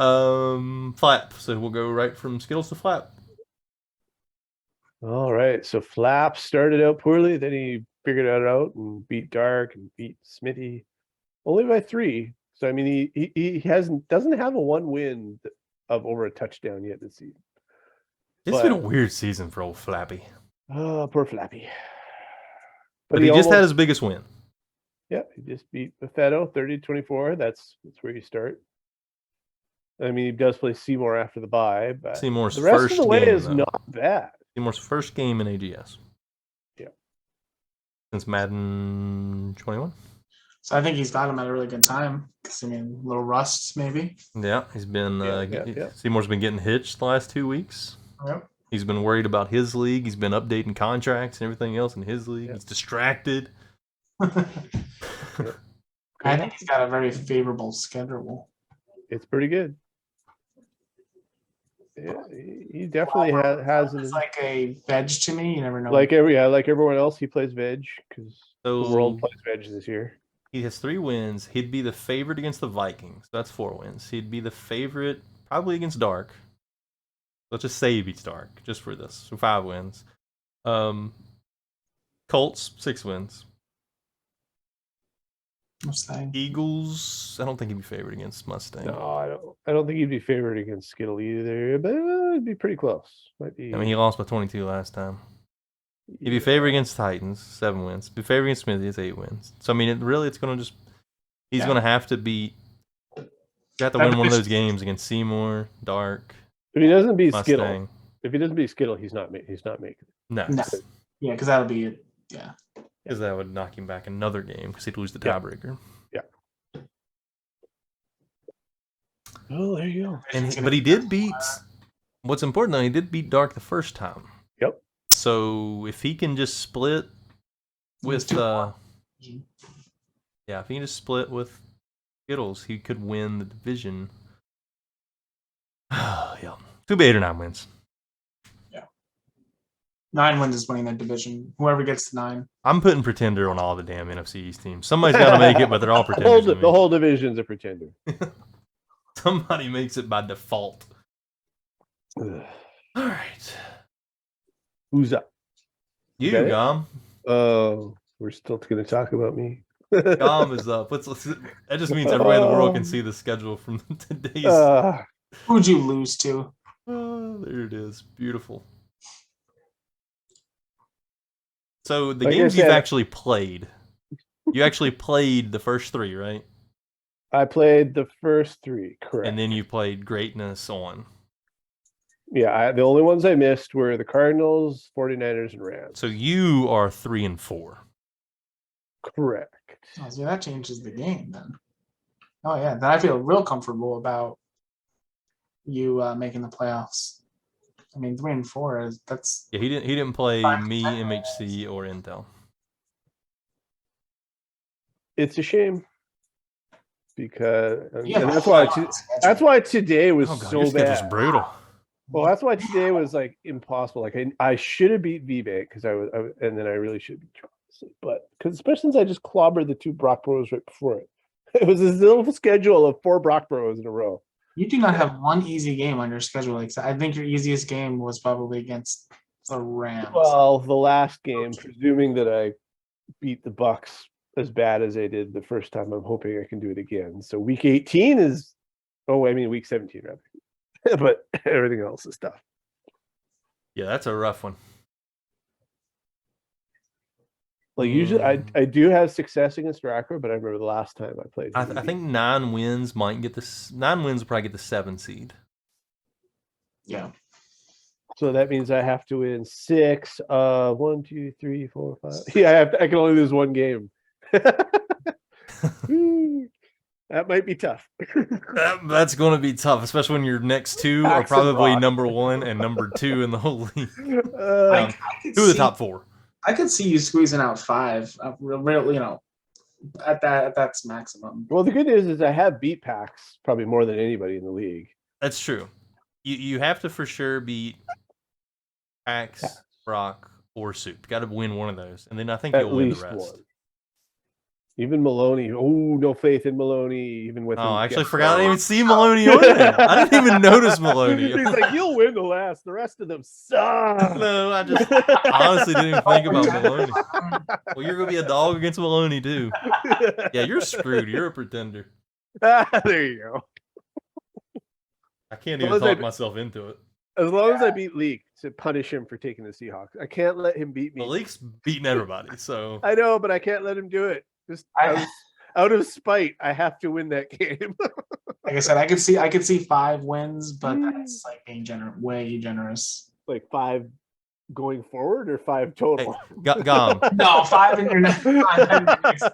[SPEAKER 2] Flap. So we'll go right from Skittles to Flap.
[SPEAKER 1] All right. So Flap started out poorly, then he figured it out and beat Dark and beat Smithy only by 3. So I mean he doesn't have a 1 win of over a touchdown yet this season.
[SPEAKER 2] It's been a weird season for old Flappy.
[SPEAKER 1] Oh, poor Flappy.
[SPEAKER 2] But he just had his biggest win.
[SPEAKER 1] Yeah, he just beat Buffetto 30-24. That's where you start. I mean, he does play Seymour after the bye, but
[SPEAKER 2] Seymour's
[SPEAKER 1] the rest
[SPEAKER 2] first
[SPEAKER 1] of the way
[SPEAKER 2] game,
[SPEAKER 1] is
[SPEAKER 2] though.
[SPEAKER 1] not bad.
[SPEAKER 2] Seymour's first game in AGS.
[SPEAKER 1] Yeah.
[SPEAKER 2] Since Madden 21.
[SPEAKER 3] So I think he's got him at a really good time. 'Cause, I mean, little rust maybe.
[SPEAKER 2] Yeah, he's been
[SPEAKER 1] Yeah.
[SPEAKER 2] Seymour's been getting hitched the last 2 weeks.
[SPEAKER 3] Yep.
[SPEAKER 2] He's been worried about his league. He's been updating contracts and everything else in his league.
[SPEAKER 1] Yeah.
[SPEAKER 2] He's distracted.
[SPEAKER 3] I think he's got a very favorable schedule.
[SPEAKER 1] It's pretty good. Yeah, he definitely has
[SPEAKER 3] It's like a veg to me. You never know.
[SPEAKER 1] like everyone else. He plays veg because
[SPEAKER 2] So
[SPEAKER 1] the world plays veg this year.
[SPEAKER 2] he has 3 wins. He'd be the favorite against the Vikings. That's 4 wins. He'd be the favorite probably against Dark. Let's just say he beats Dark just for this. So 5 wins. Colts 6 wins.
[SPEAKER 3] Mustang.
[SPEAKER 2] Eagles. I don't think he'd be favored against Mustang.
[SPEAKER 1] No, I don't think he'd be favored against Skittle either, but it'd be pretty close. Might be.
[SPEAKER 2] I mean, he lost by 22 last time. He'd be favored against Titans, 7 wins. Be favored against Smithy, it's 8 wins. So I mean, it's going to just. He's going to have to beat. You have to win one of those games against Seymour, Dark,
[SPEAKER 1] if he doesn't beat
[SPEAKER 2] Mustang.
[SPEAKER 1] Skittle, he's not making it.
[SPEAKER 2] No,
[SPEAKER 3] No. Yeah, because that'll be it. Yeah.
[SPEAKER 2] because that would knock him back another game because he'd lose the
[SPEAKER 1] Yeah.
[SPEAKER 2] tiebreaker.
[SPEAKER 1] Oh, there you go.
[SPEAKER 2] But he did beat. What's important though, he did beat Dark the first time.
[SPEAKER 1] Yep.
[SPEAKER 2] So if he can just split with, if he can just split with Skittles, he could win the division. Yeah, could be 8 or 9 wins.
[SPEAKER 3] 9 wins is winning that division. Whoever gets to 9.
[SPEAKER 2] I'm putting Pretender on all the damn NFC East teams. Somebody's got to make it, but they're all pretenders. to me.
[SPEAKER 1] The whole division's a pretender.
[SPEAKER 2] Somebody makes it by default.
[SPEAKER 1] Ugh.
[SPEAKER 2] All right.
[SPEAKER 1] Who's up?
[SPEAKER 2] You,
[SPEAKER 1] that it?
[SPEAKER 2] Gom.
[SPEAKER 1] Oh, we're still going to talk about me.
[SPEAKER 2] Gom is up. That just means everybody in the world can see the schedule from today's.
[SPEAKER 3] Who'd you lose to?
[SPEAKER 2] There it is. Beautiful. So the
[SPEAKER 1] Like I
[SPEAKER 2] games you've
[SPEAKER 1] said-
[SPEAKER 2] actually played, you actually played the first 3, right?
[SPEAKER 1] I played the first 3, correct.
[SPEAKER 2] And then you played Greatness on.
[SPEAKER 1] Yeah, the only ones I missed were the Cardinals, 49ers, and Rams.
[SPEAKER 2] So you are 3 and 4.
[SPEAKER 1] Correct.
[SPEAKER 3] Oh, see, that changes the game then. Oh yeah, then I feel real comfortable about you making the playoffs. I mean, 3 and 4 that's.
[SPEAKER 2] Yeah, he didn't play
[SPEAKER 3] 5
[SPEAKER 2] me,
[SPEAKER 3] to 10.
[SPEAKER 2] MHC, or Intel.
[SPEAKER 1] It's a shame because
[SPEAKER 3] Yeah,
[SPEAKER 1] and
[SPEAKER 3] but
[SPEAKER 1] that's why today was
[SPEAKER 2] Oh god,
[SPEAKER 1] so
[SPEAKER 2] your schedule's
[SPEAKER 1] bad.
[SPEAKER 2] brutal.
[SPEAKER 1] Well, that's why today was like impossible. Like I should have beat VBank because I was, and then I really should beat Charles. But because especially since I just clobbered the 2 Brock Bros right before it, it was a little schedule of 4 Brock Bros in a row.
[SPEAKER 3] You do not have one easy game on your schedule. Like I think your easiest game was probably against the Rams.
[SPEAKER 1] Well, the last game, presuming that I beat the Bucks as bad as I did the first time, I'm hoping I can do it again. So week 18 is, week 17 rather. But everything else is tough.
[SPEAKER 2] Yeah, that's a rough one.
[SPEAKER 1] Like usually, I do have success against Racker, but I remember the last time I played.
[SPEAKER 2] I think 9 wins might get this. 9 wins will probably get the 7 seed.
[SPEAKER 3] Yeah.
[SPEAKER 1] So that means I have to win 6. 1, 2, 3, 4, 5. Yeah, I can only lose 1 game. That might be tough.
[SPEAKER 2] That's going to be tough, especially when your next 2 are
[SPEAKER 1] Packs and
[SPEAKER 2] probably
[SPEAKER 1] Brock.
[SPEAKER 2] number 1 and number 2 in the whole league.
[SPEAKER 3] I could
[SPEAKER 2] 2 of the
[SPEAKER 3] see-
[SPEAKER 2] top 4.
[SPEAKER 3] I could see you squeezing out 5. Really, at that's maximum.
[SPEAKER 1] Well, the good news is I have beat Packs probably more than anybody in the league.
[SPEAKER 2] That's true. You have to for sure beat Axe, Brock, or Soup. Got to win one of those, and then I think
[SPEAKER 1] At
[SPEAKER 2] you'll win the
[SPEAKER 1] least
[SPEAKER 2] rest.
[SPEAKER 1] one. Even Maloney. Oh, no faith in Maloney. Even with.
[SPEAKER 2] Oh,
[SPEAKER 1] him
[SPEAKER 2] I actually
[SPEAKER 1] getting-
[SPEAKER 2] forgot I didn't even see Maloney on there. I didn't even notice Maloney.
[SPEAKER 1] He's like, you'll win the last. The rest of them suck.
[SPEAKER 2] No, I just honestly didn't even think about Maloney. Well, you're gonna be a dog against Maloney too. Yeah, you're screwed. You're a pretender.
[SPEAKER 1] There you go.
[SPEAKER 2] I can't
[SPEAKER 1] Well,
[SPEAKER 2] even
[SPEAKER 1] as I-
[SPEAKER 2] talk myself into it.
[SPEAKER 1] As long as I beat Leak to punish him for taking the Seahawks, I can't let him beat me.
[SPEAKER 2] Malik's beating everybody, so
[SPEAKER 1] I know, but I can't let him do it. Just out of spite, I have to win that game.
[SPEAKER 3] Like I said, I could see 5 wins, but that's like being way generous.
[SPEAKER 1] Like 5 going forward or 5 total?
[SPEAKER 2] Hey, Gom,
[SPEAKER 3] No, 5 in your next.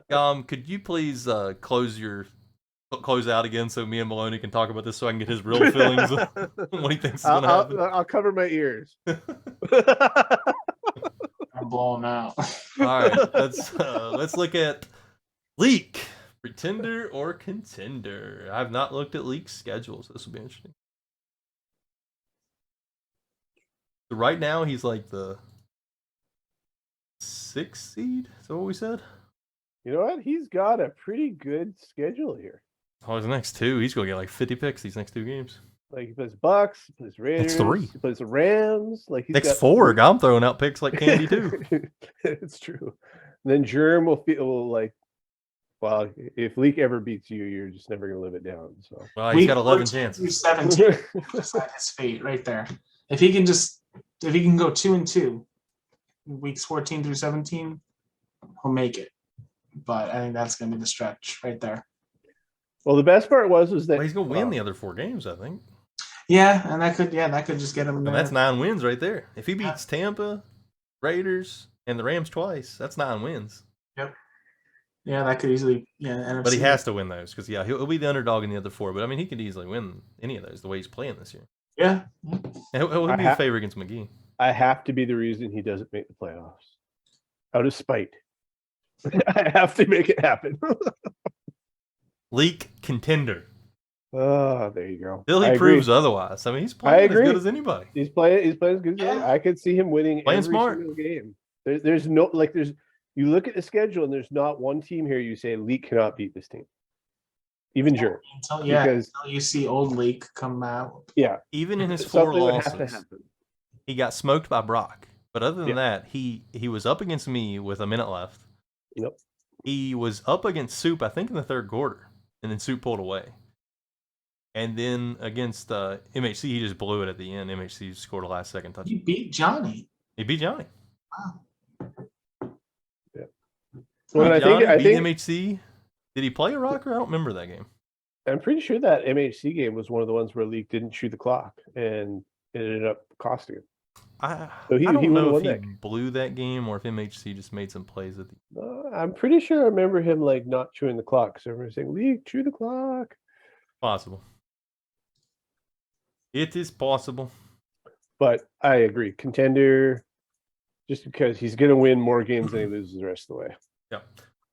[SPEAKER 2] Gom, could you please close out again so me and Maloney can talk about this so I can get his real feelings on what he thinks is going to happen?
[SPEAKER 1] I'll cover my ears.
[SPEAKER 3] I'm blowing out.
[SPEAKER 2] All right, let's look at Leak, Pretender or Contender. I've not looked at Leak's schedule, so this will be interesting. So right now, he's like the 6th seed. Is that what we said?
[SPEAKER 1] You know what? He's got a pretty good schedule here.
[SPEAKER 2] Oh, his next 2, he's going to get like 50 picks these next 2 games.
[SPEAKER 1] Like he plays Bucks, he plays Raiders,
[SPEAKER 2] 3.
[SPEAKER 1] he plays the Rams. Like he's
[SPEAKER 2] Next
[SPEAKER 1] got
[SPEAKER 2] 4, I'm throwing out picks like candy too.
[SPEAKER 1] It's true. And then Germ will like, well, if Leak ever beats you, you're just never gonna live it down. So
[SPEAKER 2] Well, he's got 11
[SPEAKER 3] 14
[SPEAKER 2] chances.
[SPEAKER 3] through 17 decide his fate right there. If he can go 2-2, weeks 14 through 17, he'll make it. But I think that's gonna be the stretch right there.
[SPEAKER 1] Well, the best part was that
[SPEAKER 2] Well, he's going to win the other 4 games, I think.
[SPEAKER 3] Yeah, and that could just get him
[SPEAKER 2] And
[SPEAKER 3] there.
[SPEAKER 2] that's 9 wins right there. If he beats Tampa, Raiders, and the Rams twice, that's 9 wins.
[SPEAKER 3] Yeah, that could easily NFC.
[SPEAKER 2] But he has to win those because, yeah, he'll be the underdog in the other 4. But, I mean, he could easily win any of those the way he's playing this year.
[SPEAKER 3] Yeah.
[SPEAKER 2] And he'll be a favorite against McGee.
[SPEAKER 1] I have to be the reason he doesn't make the playoffs. Out of spite. I have to make it happen.
[SPEAKER 2] Leak Contender.
[SPEAKER 1] Oh, there you go.
[SPEAKER 2] Till
[SPEAKER 1] I
[SPEAKER 2] he
[SPEAKER 1] agree.
[SPEAKER 2] proves otherwise. I mean, he's playing as
[SPEAKER 1] agree.
[SPEAKER 2] good as anybody.
[SPEAKER 1] He's playing as good as I could see him winning
[SPEAKER 2] Playing
[SPEAKER 1] every
[SPEAKER 2] smart.
[SPEAKER 1] single game. There's no you look at the schedule and there's not one team here you say Leak cannot beat this team. even sure. Because-
[SPEAKER 3] until you see Old Leak come out.
[SPEAKER 1] Yeah,
[SPEAKER 2] Even in his 4
[SPEAKER 1] something would have to
[SPEAKER 2] losses,
[SPEAKER 1] happen.
[SPEAKER 2] he got smoked by Brock. But other than
[SPEAKER 1] Yeah.
[SPEAKER 2] that, he was up against me with a minute left.
[SPEAKER 1] Yep.
[SPEAKER 2] He was up against Soup, I think, in the third quarter, and then Soup pulled away. And then against MHC, he just blew it at the end. MHC scored a last-second touchdown.
[SPEAKER 3] You beat Johnny.
[SPEAKER 2] He beat Johnny.
[SPEAKER 3] Wow.
[SPEAKER 1] Well, I
[SPEAKER 2] Johnny beat
[SPEAKER 1] think
[SPEAKER 2] MHC. Did he play a rocker? I don't remember that game.
[SPEAKER 1] I'm pretty sure that MHC game was one of the ones where Leak didn't shoot the clock, and it ended up costing him.
[SPEAKER 2] I
[SPEAKER 1] So he
[SPEAKER 2] don't
[SPEAKER 1] would've
[SPEAKER 2] know
[SPEAKER 1] won
[SPEAKER 2] if he
[SPEAKER 1] that game.
[SPEAKER 2] blew that game or if MHC just made some plays at the.
[SPEAKER 1] I'm pretty sure I remember him like not chewing the clock. Because everyone was saying, "Leak, chew the clock."
[SPEAKER 2] Possible. It is possible.
[SPEAKER 1] But I agree, Contender, just because he's going to win more games than he loses the rest of the way.
[SPEAKER 2] Yeah.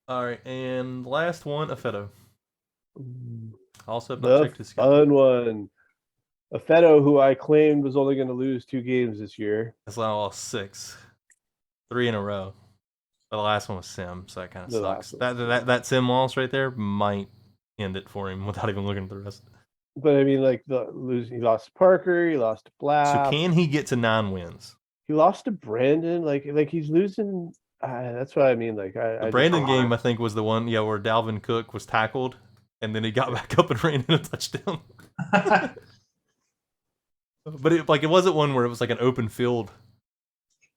[SPEAKER 2] All right, and last one, Afeto. Also have not
[SPEAKER 1] The
[SPEAKER 2] checked his schedule.
[SPEAKER 1] fun one. Afeto, who I claimed was only going to lose 2 games this year.
[SPEAKER 2] That's now lost 6. 3 in a row. But the last one was Sim, so that kind of
[SPEAKER 1] The
[SPEAKER 2] sucks.
[SPEAKER 1] last one.
[SPEAKER 2] That Sim loss right there might end it for him without even looking at the rest.
[SPEAKER 1] But I mean, like he lost to Parker, he lost to Black.
[SPEAKER 2] So can he get to 9 wins?
[SPEAKER 1] He lost to Brandon. Like he's losing. That's what I mean. Like
[SPEAKER 2] The Brandon game, I think, was the one, where Dalvin Cook was tackled, and then he got back up and ran in a touchdown. But it wasn't one where it was like an open field.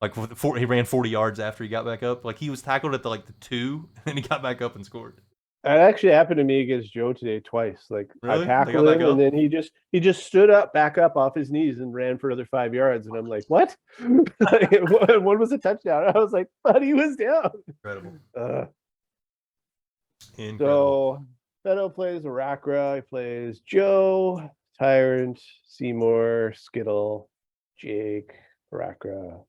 [SPEAKER 2] Like he ran 40 yards after he got back up. Like he was tackled at the 2, and then he got back up and scored.
[SPEAKER 1] That actually happened to me against Joe today twice. Like
[SPEAKER 2] Really?
[SPEAKER 1] I tackled him, and then he just stood up, back up off his knees, and ran for another 5 yards. And I'm like, what? One was a touchdown. I was like, but he was down.
[SPEAKER 2] Incredible. Incredible.
[SPEAKER 1] So Beto plays Arakra. He plays Joe, Tyrant, Seymour, Skittle, Jake, Arakra,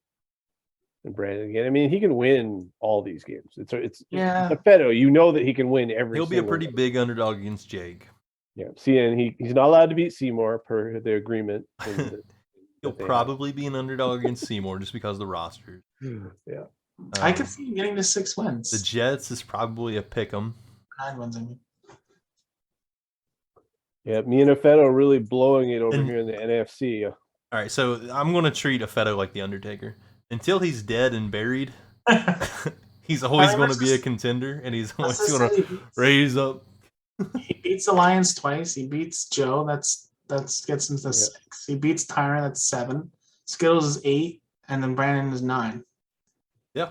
[SPEAKER 1] and Brandon again. I mean, he can win all these games. It's Beto. You know that he can win every.
[SPEAKER 2] He'll be a pretty
[SPEAKER 1] one.
[SPEAKER 2] big underdog against Jake.
[SPEAKER 1] Yeah. See, and he's not allowed to beat Seymour per the agreement.
[SPEAKER 2] He'll probably be an underdog against Seymour just because of the roster.
[SPEAKER 1] Yeah.
[SPEAKER 3] I could see him getting to 6 wins.
[SPEAKER 2] The Jets is probably a pick 'em.
[SPEAKER 3] 9 wins, I mean.
[SPEAKER 1] Yeah, me and Afeto really blowing it over here in the NFC.
[SPEAKER 2] All right, so I'm going to treat Afeto like the Undertaker. Until he's dead and buried, he's always going to be a contender, and he's always going to raise up.
[SPEAKER 3] He beats the Lions twice. He beats Joe. That gets him to 6. He beats Tyrant. That's 7. Skittles is 8, and then Brandon is 9.
[SPEAKER 2] Yeah.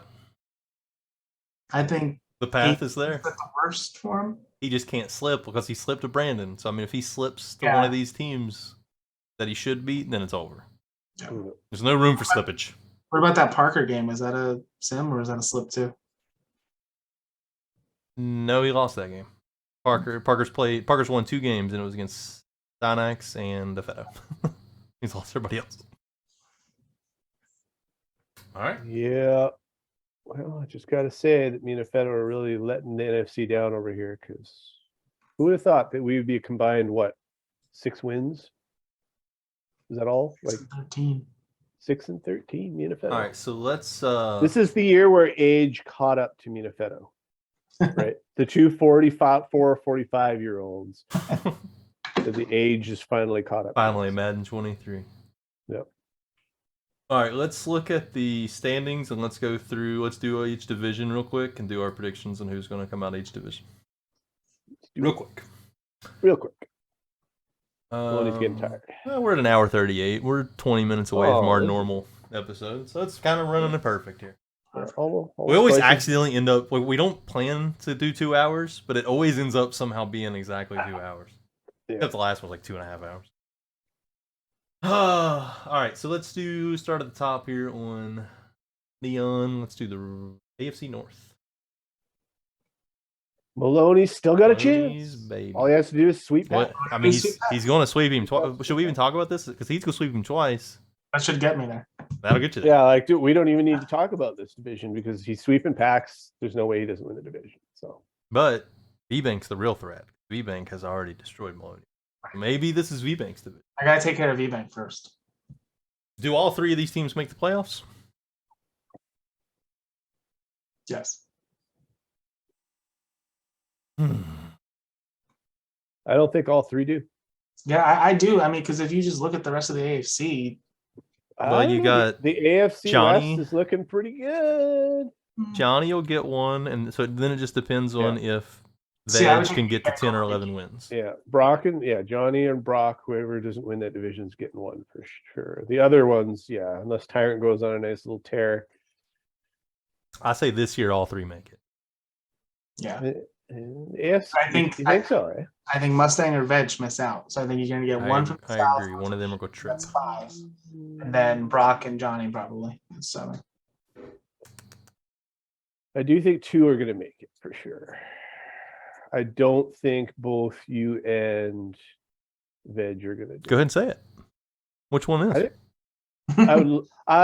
[SPEAKER 3] I think
[SPEAKER 2] the path is there.
[SPEAKER 3] The worst for him.
[SPEAKER 2] He just can't slip because he slipped to Brandon. So I mean, if he slips to one of these teams that he should beat, then it's over.
[SPEAKER 3] Yeah.
[SPEAKER 2] There's no room for slippage.
[SPEAKER 3] What about that Parker game? Is that a sim or is that a slip too?
[SPEAKER 2] No, he lost that game. Parker's won 2 games, and it was against Dynax and Afeto. He's lost everybody else. All right.
[SPEAKER 1] Yeah. Well, I just got to say that me and Afeto are really letting the NFC down over here, because who would have thought that we would be a combined 6 wins? Is that all?
[SPEAKER 3] 13.
[SPEAKER 1] 6 and 13, me and Afeto.
[SPEAKER 2] All right, so let's.
[SPEAKER 1] This is the year where age caught up to me and Afeto. Right, the 2 45-year-olds. The age is finally caught up.
[SPEAKER 2] Finally, Madden 23.
[SPEAKER 1] Yep.
[SPEAKER 2] All right, let's look at the standings and let's go through. Let's do each division real quick and do our predictions on who's going to come out of each division. Real quick.
[SPEAKER 1] He's getting tired.
[SPEAKER 2] Well, we're at an hour 38. We're 20 minutes away from our normal episode, so it's kind of running it perfect here. We always accidentally end up. We don't plan to do 2 hours, but it always ends up somehow being exactly 2 hours.
[SPEAKER 1] Yeah.
[SPEAKER 2] Except the last one was like 2.5 hours. All right, so let's start at the top here on Neon. Let's do the AFC North.
[SPEAKER 1] Maloney's still got a chance.
[SPEAKER 2] Baby.
[SPEAKER 1] All he has to do is sweep back.
[SPEAKER 2] I mean, he's going to sweep him twice. Should we even talk about this? Because he's going to sweep him twice.
[SPEAKER 3] That should get me there.
[SPEAKER 2] That'll get you there.
[SPEAKER 1] Yeah, dude, we don't even need to talk about this division because he's sweeping packs. There's no way he doesn't win the division. So,
[SPEAKER 2] but V-Bank's the real threat. V-Bank has already destroyed Maloney. Maybe this is V-Bank's division.
[SPEAKER 3] I gotta take care of V-Bank first.
[SPEAKER 2] Do all 3 of these teams make the playoffs?
[SPEAKER 3] Yes.
[SPEAKER 1] I don't think all three do.
[SPEAKER 3] Yeah, I do. I mean, because if you just look at the rest of the AFC,
[SPEAKER 2] Well,
[SPEAKER 1] I
[SPEAKER 2] you
[SPEAKER 1] don't know,
[SPEAKER 2] got
[SPEAKER 1] the AFC
[SPEAKER 2] Johnny.
[SPEAKER 1] West is looking pretty good.
[SPEAKER 2] Johnny will get one, and so then it just depends on if
[SPEAKER 3] See, I
[SPEAKER 2] Veg
[SPEAKER 3] would
[SPEAKER 2] can
[SPEAKER 3] think
[SPEAKER 2] get to
[SPEAKER 3] Veg
[SPEAKER 2] 10 or
[SPEAKER 3] will
[SPEAKER 2] 11 wins.
[SPEAKER 1] Yeah, Brock and Johnny and Brock, whoever doesn't win that division's getting one for sure. The other ones, unless Tyrant goes on a nice little tear.
[SPEAKER 2] I say this year all three make it.
[SPEAKER 3] yeah.
[SPEAKER 1] AFC,
[SPEAKER 3] I think
[SPEAKER 1] you think so, right?
[SPEAKER 3] I think Mustang or Veg miss out. So I think you're going to get one from the
[SPEAKER 2] I
[SPEAKER 3] South.
[SPEAKER 2] agree. One of them will go trip.
[SPEAKER 3] That's 5. And then Brock and Johnny probably. That's 7.
[SPEAKER 1] I do think 2 are going to make it for sure. I don't think both you and Veg are going to do
[SPEAKER 2] Go ahead and say it. Which one is?
[SPEAKER 1] I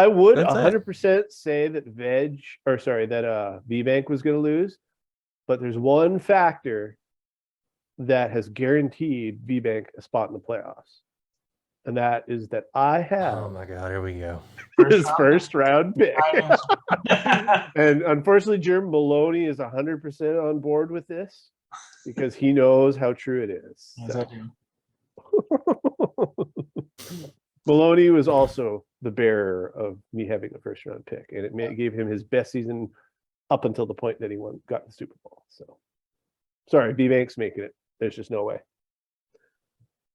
[SPEAKER 1] would
[SPEAKER 2] That's it.
[SPEAKER 1] 100% say that VBank was going to lose, but there's one factor that has guaranteed VBank a spot in the playoffs, and that is that I have
[SPEAKER 2] Oh my God, here we go.
[SPEAKER 1] his first round pick. And unfortunately, Jeremy Maloney is 100% on board with this because he knows how true it is.
[SPEAKER 3] Yes, I do.
[SPEAKER 1] Maloney was also the bearer of me having a first round pick, and it gave him his best season up until the point that he got the Super Bowl. So sorry, B-Bank's making it. There's just no way.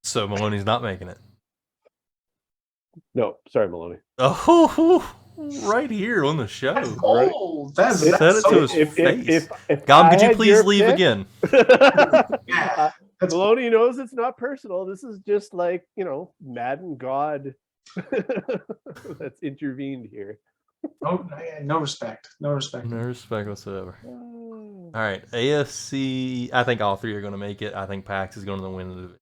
[SPEAKER 2] So Maloney's not making it.
[SPEAKER 1] No, sorry, Maloney.
[SPEAKER 2] Oh, right here on the show.
[SPEAKER 3] Oh, that's
[SPEAKER 2] Said it to his face. Gom, could you please leave again?
[SPEAKER 3] Yeah.
[SPEAKER 1] Maloney knows it's not personal. This is just like, Madden God that's intervened here.
[SPEAKER 3] No respect. No respect.
[SPEAKER 2] No respect whatsoever. All right, AFC. I think all three are going to make it. I think Pax is going to win the division.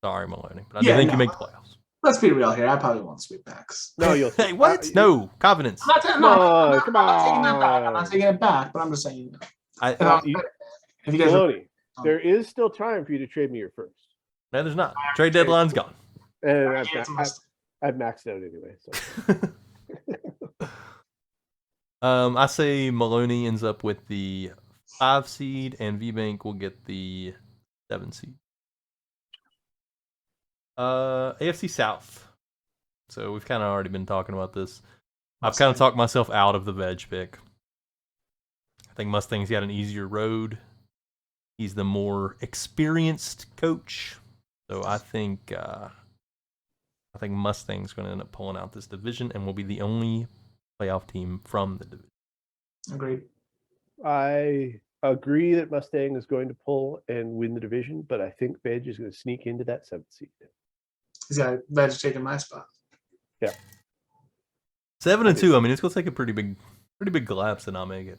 [SPEAKER 2] Sorry, Maloney, but I do think you make the playoffs.
[SPEAKER 3] Let's be real here. I probably won't sweep Pax.
[SPEAKER 1] No, you'll.
[SPEAKER 2] Hey, what? No confidence.
[SPEAKER 1] Come on.
[SPEAKER 3] I'm not taking that back. I'm not taking it back, but I'm just saying. If you guys
[SPEAKER 1] Maloney, there is still time for you to trade me your first.
[SPEAKER 2] No, there's not. Trade deadline's gone.
[SPEAKER 1] And I've maxed out anyway. So.
[SPEAKER 2] I say Maloney ends up with the 5 seed, and VBank will get the 7 seed. AFC South. So we've kind of already been talking about this. I've kind of talked myself out of the Veg pick. I think Mustang's got an easier road. He's the more experienced coach. So I think Mustang's going to end up pulling out this division and will be the only playoff team from the division.
[SPEAKER 3] Agreed.
[SPEAKER 1] I agree that Mustang is going to pull and win the division, but I think Veg is going to sneak into that 7th seed.
[SPEAKER 3] He's got Veg taking my spot.
[SPEAKER 1] Yeah.
[SPEAKER 2] 7-2. I mean, it's going to take a pretty big collapse to not make it.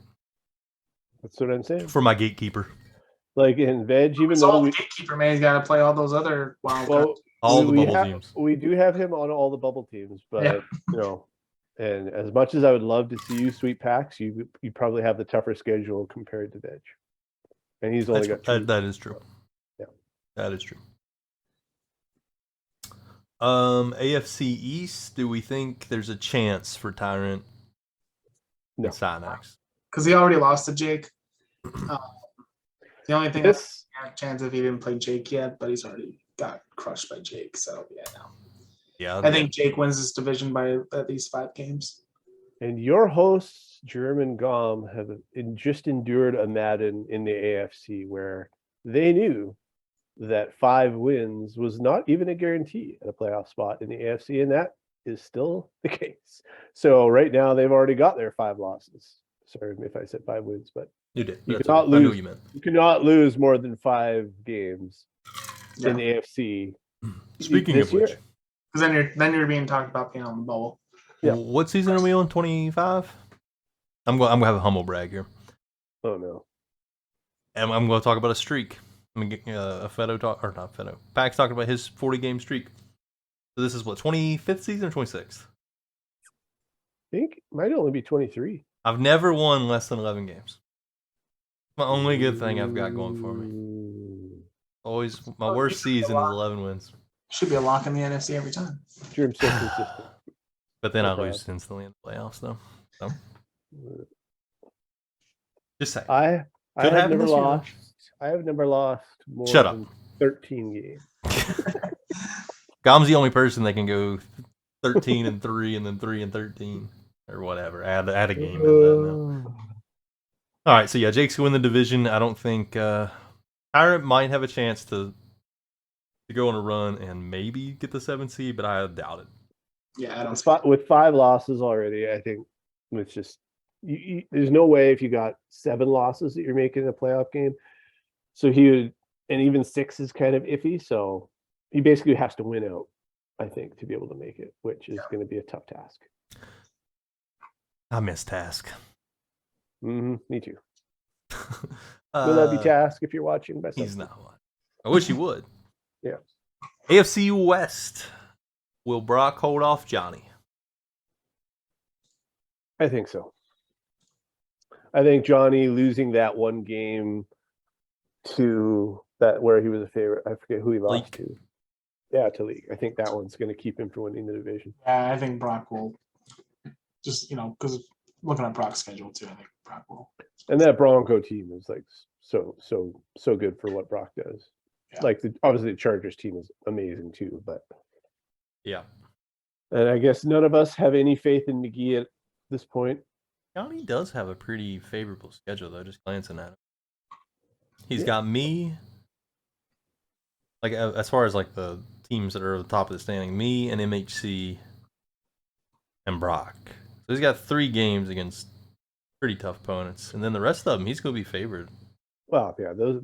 [SPEAKER 1] That's what I'm saying.
[SPEAKER 2] For my gatekeeper.
[SPEAKER 1] Like in Veg, even
[SPEAKER 3] It's
[SPEAKER 1] though
[SPEAKER 3] all the gatekeeper, man, he's got to play all those other wild cards.
[SPEAKER 2] All the bubble teams.
[SPEAKER 1] We do have him on all the bubble teams, but and as much as I would love to see you sweep Pax, you probably have the tougher schedule compared to Veg. And he's only got 2.
[SPEAKER 2] That is true.
[SPEAKER 1] Yeah.
[SPEAKER 2] That is true. AFC East, do we think there's a chance for Tyrant and Synax?
[SPEAKER 3] Because he already lost to Jake. The only thing that's a chance if he didn't play Jake yet, but he's already got crushed by Jake. So no.
[SPEAKER 2] Yeah,
[SPEAKER 3] I think Jake wins this division by at least 5 games.
[SPEAKER 1] And your hosts, German Gom, have just endured a Madden in the AFC where they knew that 5 wins was not even a guarantee at a playoff spot in the AFC, and that is still the case. So right now they've already got their 5 losses. Sorry if I said 5 wins, but
[SPEAKER 2] you did.
[SPEAKER 1] You cannot lose. I knew you meant. You cannot lose more than 5 games in the AFC.
[SPEAKER 2] Speaking of which,
[SPEAKER 3] because then you're being talked about being on the bubble.
[SPEAKER 2] Yeah. What season are we on? 25. I'm gonna have a humble brag here.
[SPEAKER 1] Oh no.
[SPEAKER 2] And I'm going to talk about a streak. I'm going to get not Fedo. Pax talking about his 40-game streak. So this is what, 25th season or 26th?
[SPEAKER 1] I think it might only be 23.
[SPEAKER 2] I've never won less than 11 games. My only good thing I've got going for me. Always, my worst season is 11 wins.
[SPEAKER 3] Should be a lock in the NFC every time.
[SPEAKER 1] Dream so consistent.
[SPEAKER 2] But then I lose instantly in the playoffs, though. So. Just saying.
[SPEAKER 1] I have never lost. I have never lost more.
[SPEAKER 2] Shut up.
[SPEAKER 1] 13 game.
[SPEAKER 2] Gom's the only person that can go 13-3 and then 3-13 or whatever. Add a game into that now. All right, so yeah, Jake's going to win the division. I don't think Tyrant might have a chance to go on a run and maybe get the 7th seed, but I doubt it.
[SPEAKER 3] Yeah, I don't.
[SPEAKER 1] With 5 losses already, I think it's just there's no way if you got 7 losses that you're making a playoff game. So he would, and even 6 is kind of iffy. So he basically has to win out, I think, to be able to make it, which is going to be a tough task.
[SPEAKER 2] I miss Task.
[SPEAKER 1] Me too. We love you, Task, if you're watching.
[SPEAKER 2] He's not one. I wish he would.
[SPEAKER 1] Yeah.
[SPEAKER 2] AFC West. Will Brock hold off Johnny?
[SPEAKER 1] I think so. I think Johnny losing that one game to that where he was a favorite. I forget who he lost to. Yeah, to League. I think that one's going to keep him from winning the division.
[SPEAKER 3] Yeah, I think Brock will just, because looking at Brock's schedule too, I think Brock will.
[SPEAKER 1] And that Bronco team is like so good for what Brock does. Yeah. Like obviously the Chargers team is amazing too, but
[SPEAKER 2] yeah.
[SPEAKER 1] And I guess none of us have any faith in McGee at this point.
[SPEAKER 2] Johnny does have a pretty favorable schedule though, just glancing at it. He's got me, like as far as like the teams that are at the top of the standing, me and MHC and Brock. So he's got 3 games against pretty tough opponents, and then the rest of them he's going to be favored.
[SPEAKER 1] Well, yeah, those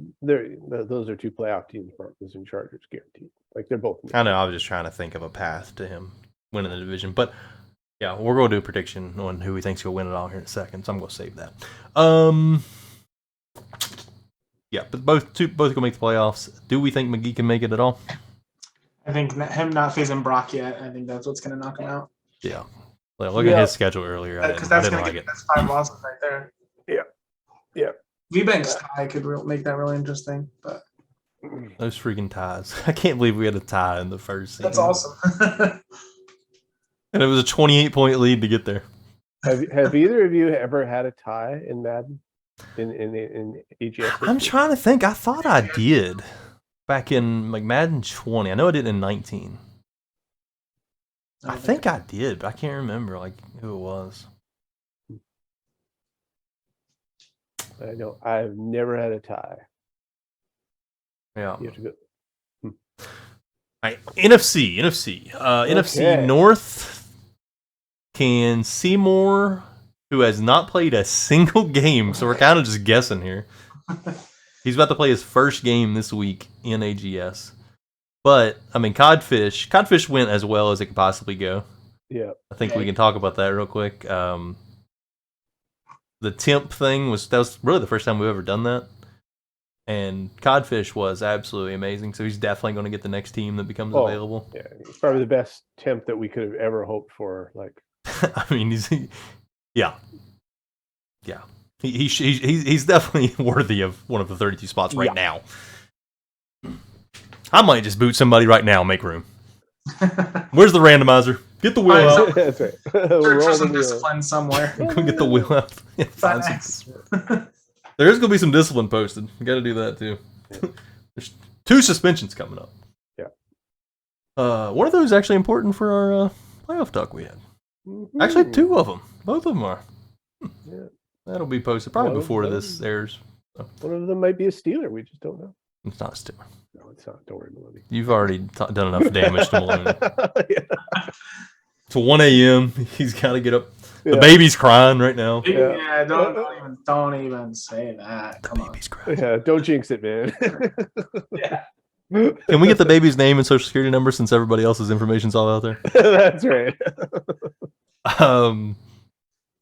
[SPEAKER 1] are 2 playoff teams, Broncos and Chargers, guaranteed. Like they're both.
[SPEAKER 2] I know. I was just trying to think of a path to him winning the division, but yeah, we're going to do a prediction on who we think's going to win it all here in a second. So I'm going to save that. Yeah, but both going to make the playoffs. Do we think McGee can make it at all?
[SPEAKER 3] I think him not facing Brock yet. I think that's what's going to knock him out.
[SPEAKER 2] Yeah. Well, look at his schedule earlier.
[SPEAKER 3] Because that's going to get that's 5 losses right there.
[SPEAKER 1] Yeah.
[SPEAKER 3] V-Bank's tie could make that really interesting, but
[SPEAKER 2] those freaking ties! I can't believe we had a tie in the first season.
[SPEAKER 3] That's awesome.
[SPEAKER 2] And it was a 28-point lead to get there.
[SPEAKER 1] Have either of you ever had a tie in Madden? In AGS?
[SPEAKER 2] I'm trying to think. I thought I did back in like Madden 20. I know I did in 19. I think I did, but I can't remember like who it was.
[SPEAKER 1] I know I've never had a tie.
[SPEAKER 2] Yeah.
[SPEAKER 1] You have to go.
[SPEAKER 2] All right, NFC. NFC North. Can Seymour, who has not played a single game, so we're kind of just guessing here. He's about to play his first game this week in AGS. But, I mean, Codfish went as well as it could possibly go.
[SPEAKER 1] Yeah.
[SPEAKER 2] I think we can talk about that real quick. The temp thing that was really the first time we've ever done that. And Codfish was absolutely amazing, so he's definitely going to get the next team that becomes available.
[SPEAKER 1] Yeah, he's probably the best temp that we could have ever hoped for. Like,
[SPEAKER 2] I mean, he's definitely worthy of one of the 32 spots right now. I might just boot somebody right now and make room. Where's the randomizer? Get the wheel out.
[SPEAKER 1] That's right.
[SPEAKER 3] There's some discipline somewhere.
[SPEAKER 2] Go get the wheel out. There's going to be some discipline posted. You got to do that too. There's 2 suspensions coming up.
[SPEAKER 1] Yeah.
[SPEAKER 2] One of those actually important for our playoff talk we had. Mm-hmm. Actually, 2 of them. Both of them are.
[SPEAKER 1] Yeah.
[SPEAKER 2] That'll be posted probably before this airs. So.
[SPEAKER 1] One of them might be a Steeler. We just don't know.
[SPEAKER 2] It's not a Steeler.
[SPEAKER 1] No, it's not. Don't worry, Maloney.
[SPEAKER 2] You've already done enough damage to Maloney. It's 1 a.m. He's got to get up. The baby's crying right now.
[SPEAKER 3] Yeah, don't even say that.
[SPEAKER 2] The baby's crying.
[SPEAKER 1] Yeah, don't jinx it, man.
[SPEAKER 3] Yeah.
[SPEAKER 2] Can we get the baby's name and social security number since everybody else's information's all out there?
[SPEAKER 1] That's right.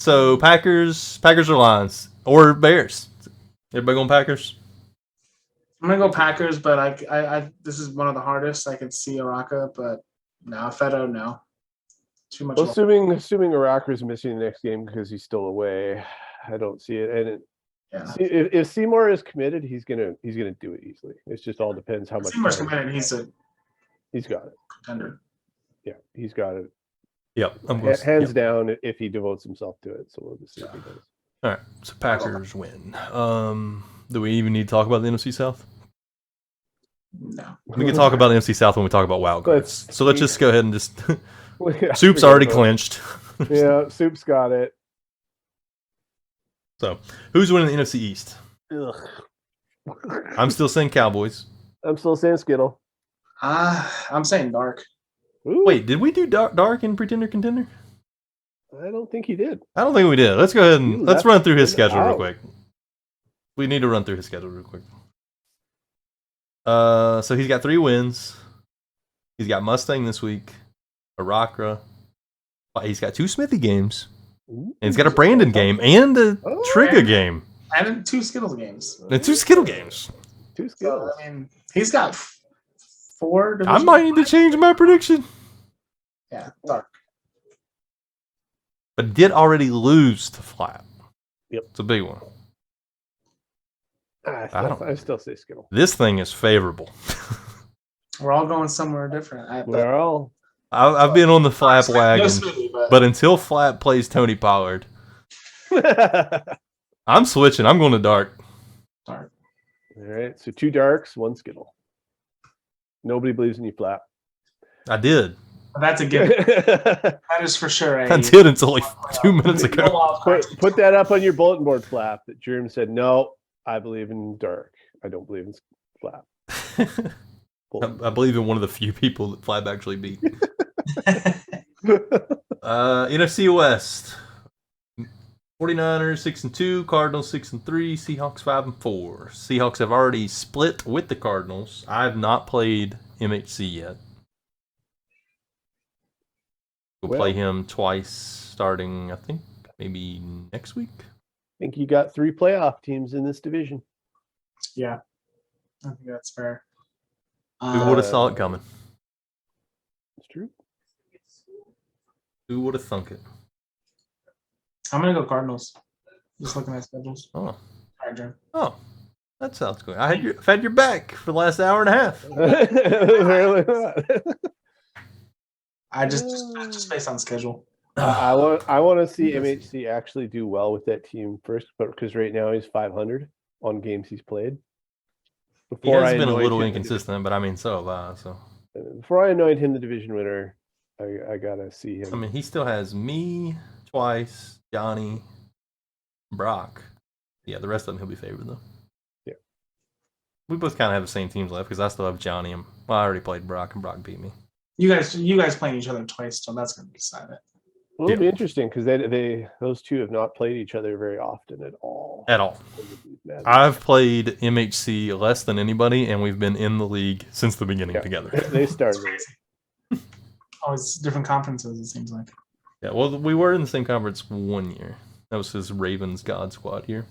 [SPEAKER 2] So Packers or Lions or Bears? Everybody going Packers?
[SPEAKER 3] I'm gonna go Packers, but I this is one of the hardest. I could see Araka, but no, Feddo, no. Too much.
[SPEAKER 1] Well, assuming Araka's missing the next game because he's still away, I don't see it. And if Seymour is committed, he's gonna do it easily. It just all depends how much.
[SPEAKER 3] Seymour's committed. He's
[SPEAKER 1] got it.
[SPEAKER 3] Contender.
[SPEAKER 1] Yeah, he's got it.
[SPEAKER 2] Yep,
[SPEAKER 1] hands down if he devotes himself to it. So we'll just see if he does.
[SPEAKER 2] All right, so Packers win. Do we even need to talk about the NFC South?
[SPEAKER 3] No.
[SPEAKER 2] We can talk about the NFC South when we talk about wild cards. So let's just go ahead and just. Soup's already clinched.
[SPEAKER 1] Yeah, Soup's got it.
[SPEAKER 2] So, who's winning the NFC East?
[SPEAKER 1] Ugh.
[SPEAKER 2] I'm still saying Cowboys.
[SPEAKER 1] I'm still saying Skittle.
[SPEAKER 3] I'm saying dark.
[SPEAKER 1] Ooh,
[SPEAKER 2] Wait, did we do dark and Pretender Contender?
[SPEAKER 1] I don't think he did.
[SPEAKER 2] I don't think we did. Let's go ahead and let's run through his schedule real
[SPEAKER 1] out.
[SPEAKER 2] quick. We need to run through his schedule real quick. So he's got 3 wins. He's got Mustang this week, a Rockra. He's got 2 Smithy games, and he's got a Brandon game and a Trigga game.
[SPEAKER 3] And 2 Skittles games.
[SPEAKER 2] And 2 Skittle games.
[SPEAKER 1] 2 Skittles.
[SPEAKER 3] So, I mean, he's got 4
[SPEAKER 2] I might need to change my prediction.
[SPEAKER 3] Yeah, dark.
[SPEAKER 2] But did already lose to Flap.
[SPEAKER 1] Yep.
[SPEAKER 2] It's a big one.
[SPEAKER 1] I still say Skittle.
[SPEAKER 2] This thing is favorable.
[SPEAKER 3] We're all going somewhere different.
[SPEAKER 2] I've been on the Flap wagon,
[SPEAKER 3] Smoothie,
[SPEAKER 2] but until Flap plays Tony Pollard, I'm switching. I'm going to dark.
[SPEAKER 3] Dark.
[SPEAKER 1] All right, so 2 darks, 1 Skittle. Nobody believes in you, Flap.
[SPEAKER 2] I did.
[SPEAKER 3] That's a given. That is for sure.
[SPEAKER 2] I did until like 2 minutes ago.
[SPEAKER 1] Put that up on your bulletin board, Flap. That Jerm said, no, I believe in dark. I don't believe in Flap.
[SPEAKER 2] I believe in one of the few people that Flap actually beat. NFC West. 49ers 6-2, Cardinals 6-3, Seahawks 5-4. Seahawks have already split with the Cardinals. I have not played MHC yet. We'll play him twice, starting I think maybe next week.
[SPEAKER 1] I think you got 3 playoff teams in this division.
[SPEAKER 3] Yeah, I think that's fair.
[SPEAKER 2] Who would have saw it coming?
[SPEAKER 1] It's true.
[SPEAKER 2] Who would have thunk it?
[SPEAKER 3] I'm gonna go Cardinals. Just looking at schedules.
[SPEAKER 2] Oh,
[SPEAKER 3] All right, Jim.
[SPEAKER 2] oh, that sounds good. I've had your back for the last hour and a half.
[SPEAKER 3] I just based on schedule.
[SPEAKER 1] I want to see MHC actually do well with that team first, but because right now he's 500 on games he's played.
[SPEAKER 2] He has been a little inconsistent, but I mean, so have I. So
[SPEAKER 1] before I anoint him the division winner, I gotta see him.
[SPEAKER 2] I mean, he still has me twice, Johnny, Brock. Yeah, the rest of them he'll be favored though.
[SPEAKER 1] Yeah,
[SPEAKER 2] we both kind of have the same teams left because I still have Johnny. I already played Brock, and Brock beat me.
[SPEAKER 3] You guys playing each other twice, so that's gonna decide it.
[SPEAKER 1] Well, it'll be interesting because those two have not played each other very often at all.
[SPEAKER 2] At all. I've played MHC less than anybody, and we've been in the league since the beginning together.
[SPEAKER 1] They started.
[SPEAKER 3] Oh, it's different conferences, it seems like.
[SPEAKER 2] Yeah, well, we were in the same conference 1 year. That was his Ravens God Squad year.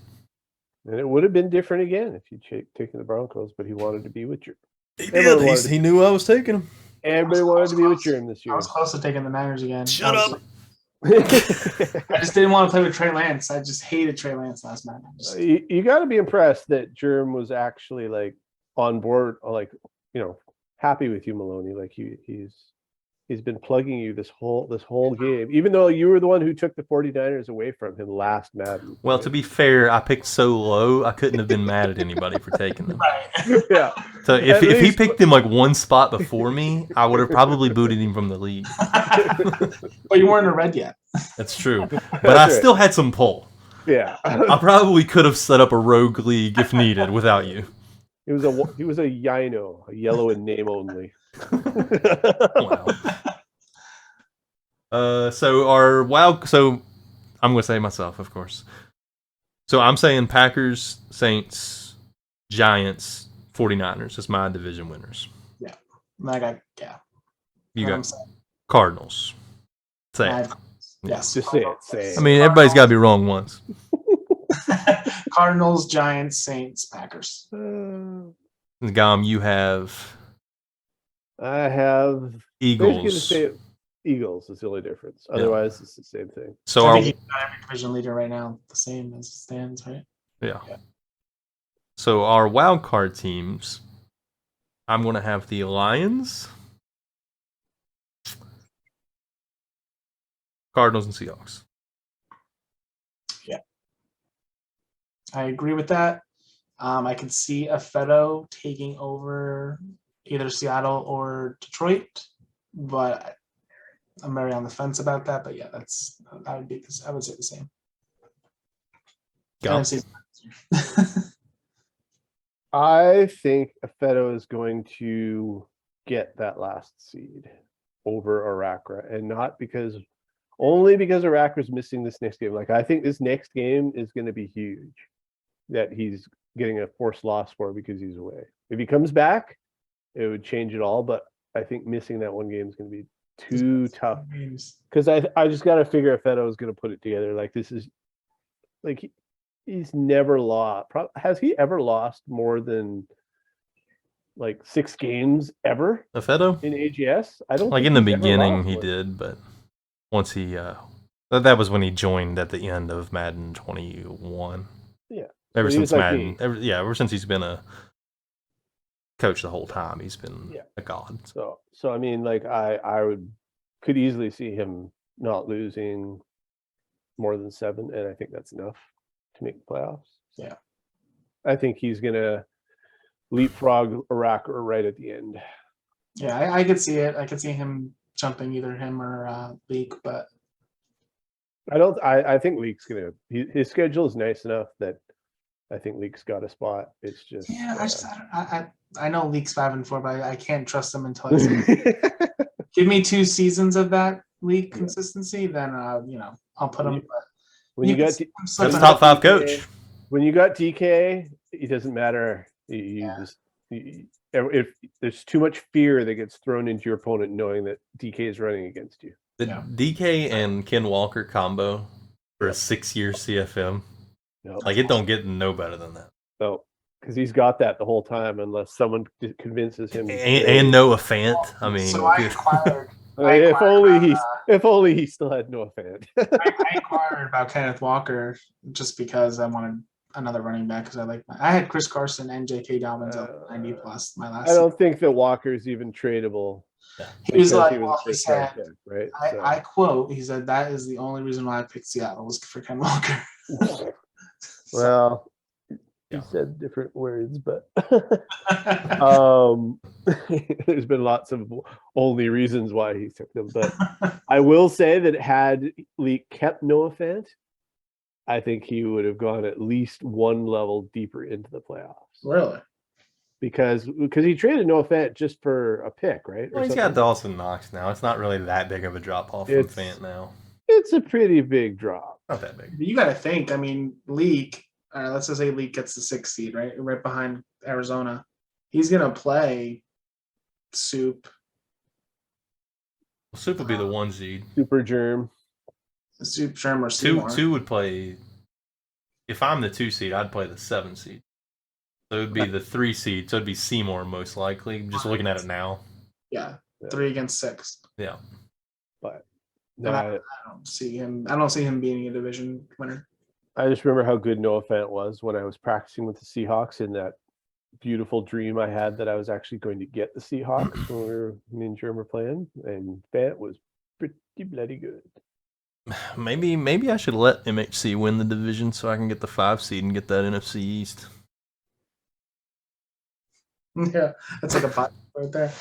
[SPEAKER 1] And it would have been different again if you'd taken the Broncos, but he wanted to be with you.
[SPEAKER 2] He did. He knew I was taking him.
[SPEAKER 1] Everybody wanted to be with Jerm this year.
[SPEAKER 3] I was close to taking the Niners again.
[SPEAKER 2] Shut up.
[SPEAKER 3] I just didn't want to play with Trey Lance. I just hated Trey Lance last night.
[SPEAKER 1] You got to be impressed that Jerm was actually like on board, like, happy with you, Maloney. Like he's been plugging you this whole game, even though you were the one who took the 49ers away from him last Madden.
[SPEAKER 2] Well, to be fair, I picked so low, I couldn't have been mad at anybody for taking them.
[SPEAKER 3] Right.
[SPEAKER 1] Yeah.
[SPEAKER 2] So if he picked him like one spot before me, I would have probably booted him from the league.
[SPEAKER 3] But you weren't a red yet.
[SPEAKER 2] That's true. But I still had some pull.
[SPEAKER 1] Yeah.
[SPEAKER 2] I probably could have set up a rogue league if needed without you.
[SPEAKER 1] He was a Yino, a yellow in name only.
[SPEAKER 2] Wow. So I'm going to say myself, of course. So I'm saying Packers, Saints, Giants, 49ers as my division winners.
[SPEAKER 3] Yeah.
[SPEAKER 2] You got Cardinals. Say it.
[SPEAKER 3] Yes.
[SPEAKER 1] Just say it.
[SPEAKER 2] I mean, everybody's got to be wrong once.
[SPEAKER 3] Cardinals, Giants, Saints, Packers.
[SPEAKER 2] Gom, you have...
[SPEAKER 1] I have
[SPEAKER 2] Eagles.
[SPEAKER 1] Eagles is the only difference. Otherwise, it's the same thing.
[SPEAKER 2] So
[SPEAKER 3] I think every division leader right now the same as it stands, right?
[SPEAKER 2] Yeah. So our wild card teams, I'm going to have the Lions, Cardinals, and Seahawks.
[SPEAKER 3] Yeah. I agree with that. I could see Affetto taking over either Seattle or Detroit, but I'm very on the fence about that. But yeah, I would say the same.
[SPEAKER 2] Go.
[SPEAKER 3] NFC.
[SPEAKER 1] I think Affetto is going to get that last seed over Arakra, and not only because Arakra's missing this next game. Like, I think this next game is going to be huge, that he's getting a forced loss for because he's away. If he comes back, it would change it all. But I think missing that one game is going to be too tough, because I just got to figure Affetto is going to put it together. Like, this is like he's never lost. Has he ever lost more than like 6 games ever
[SPEAKER 2] Affetto?
[SPEAKER 1] in AGS? I don't
[SPEAKER 2] Like
[SPEAKER 1] think
[SPEAKER 2] in the
[SPEAKER 1] he's ever
[SPEAKER 2] beginning
[SPEAKER 1] lost
[SPEAKER 2] he
[SPEAKER 1] more.
[SPEAKER 2] did, but once he that was when he joined at the end of Madden 21.
[SPEAKER 1] Yeah.
[SPEAKER 2] Ever
[SPEAKER 1] So he
[SPEAKER 2] since
[SPEAKER 1] was like
[SPEAKER 2] Madden,
[SPEAKER 1] me.
[SPEAKER 2] ever since he's been a coach the whole time, he's been
[SPEAKER 1] Yeah.
[SPEAKER 2] a god.
[SPEAKER 1] So I mean, like, I could easily see him not losing more than 7, and I think that's enough to make the playoffs. So
[SPEAKER 3] Yeah.
[SPEAKER 1] I think he's gonna leapfrog Iraq right at the end.
[SPEAKER 3] Yeah, I could see it. I could see him jumping either him or Leak, but
[SPEAKER 1] I think Leak's gonna. His schedule is nice enough that I think Leak's got a spot. It's just
[SPEAKER 3] I know Leak's 5-4, but I can't trust him until I see. Give me 2 seasons of that Leak consistency, then I'll put him.
[SPEAKER 1] When you got
[SPEAKER 2] That's top 5 coach.
[SPEAKER 1] When you got DK, it doesn't matter. If there's too much fear that gets thrown into your opponent knowing that DK is running against you.
[SPEAKER 2] The DK and Ken Walker combo for a 6-year CFM, like, it don't get no better than that.
[SPEAKER 1] No, because he's got that the whole time, unless someone convinces him.
[SPEAKER 2] And Noah Fant. I mean,
[SPEAKER 3] so I acquired.
[SPEAKER 1] If only he still had Noah Fant.
[SPEAKER 3] I inquired about Kenneth Walker just because I wanted another running back, because I had Chris Carson and J.K. Dobbins up 90 plus my last.
[SPEAKER 1] I don't think that Walker's even tradable.
[SPEAKER 2] Yeah.
[SPEAKER 3] He was like,
[SPEAKER 1] he said, right?
[SPEAKER 3] I quote, he said, that is the only reason why I picked Seattle was for Ken Walker.
[SPEAKER 1] Well, he said different words, but there's been lots of only reasons why he took them. But I will say that had Leak kept Noah Fant, I think he would have gone at least one level deeper into the playoffs.
[SPEAKER 3] Really?
[SPEAKER 1] Because he traded Noah Fant just for a pick, right?
[SPEAKER 2] Well, he's got Dawson Knox now. It's not really that big of a drop off from Fant now.
[SPEAKER 1] It's a pretty big drop.
[SPEAKER 2] Not that big.
[SPEAKER 3] You got to think. I mean, Leak. Let's just say Leak gets the 6th seed, right behind Arizona. He's gonna play Soup.
[SPEAKER 2] Soup would be the 1 seed.
[SPEAKER 1] Super Germ.
[SPEAKER 3] Soup, Germ, or Seymour.
[SPEAKER 2] Two would play. If I'm the 2 seed, I'd play the 7 seed. So it would be the 3 seed. So it'd be Seymour most likely. Just looking at it now.
[SPEAKER 3] Yeah, 3 against 6.
[SPEAKER 2] Yeah,
[SPEAKER 1] but
[SPEAKER 3] no, I don't see him. I don't see him being a division winner.
[SPEAKER 1] I just remember how good Noah Fant was when I was practicing with the Seahawks in that beautiful dream I had that I was actually going to get the Seahawks when me and Germ were playing, and Fant was pretty bloody good.
[SPEAKER 2] Maybe I should let MHC win the division so I can get the 5 seed and get that NFC East.
[SPEAKER 3] Yeah, that's like a bot right there.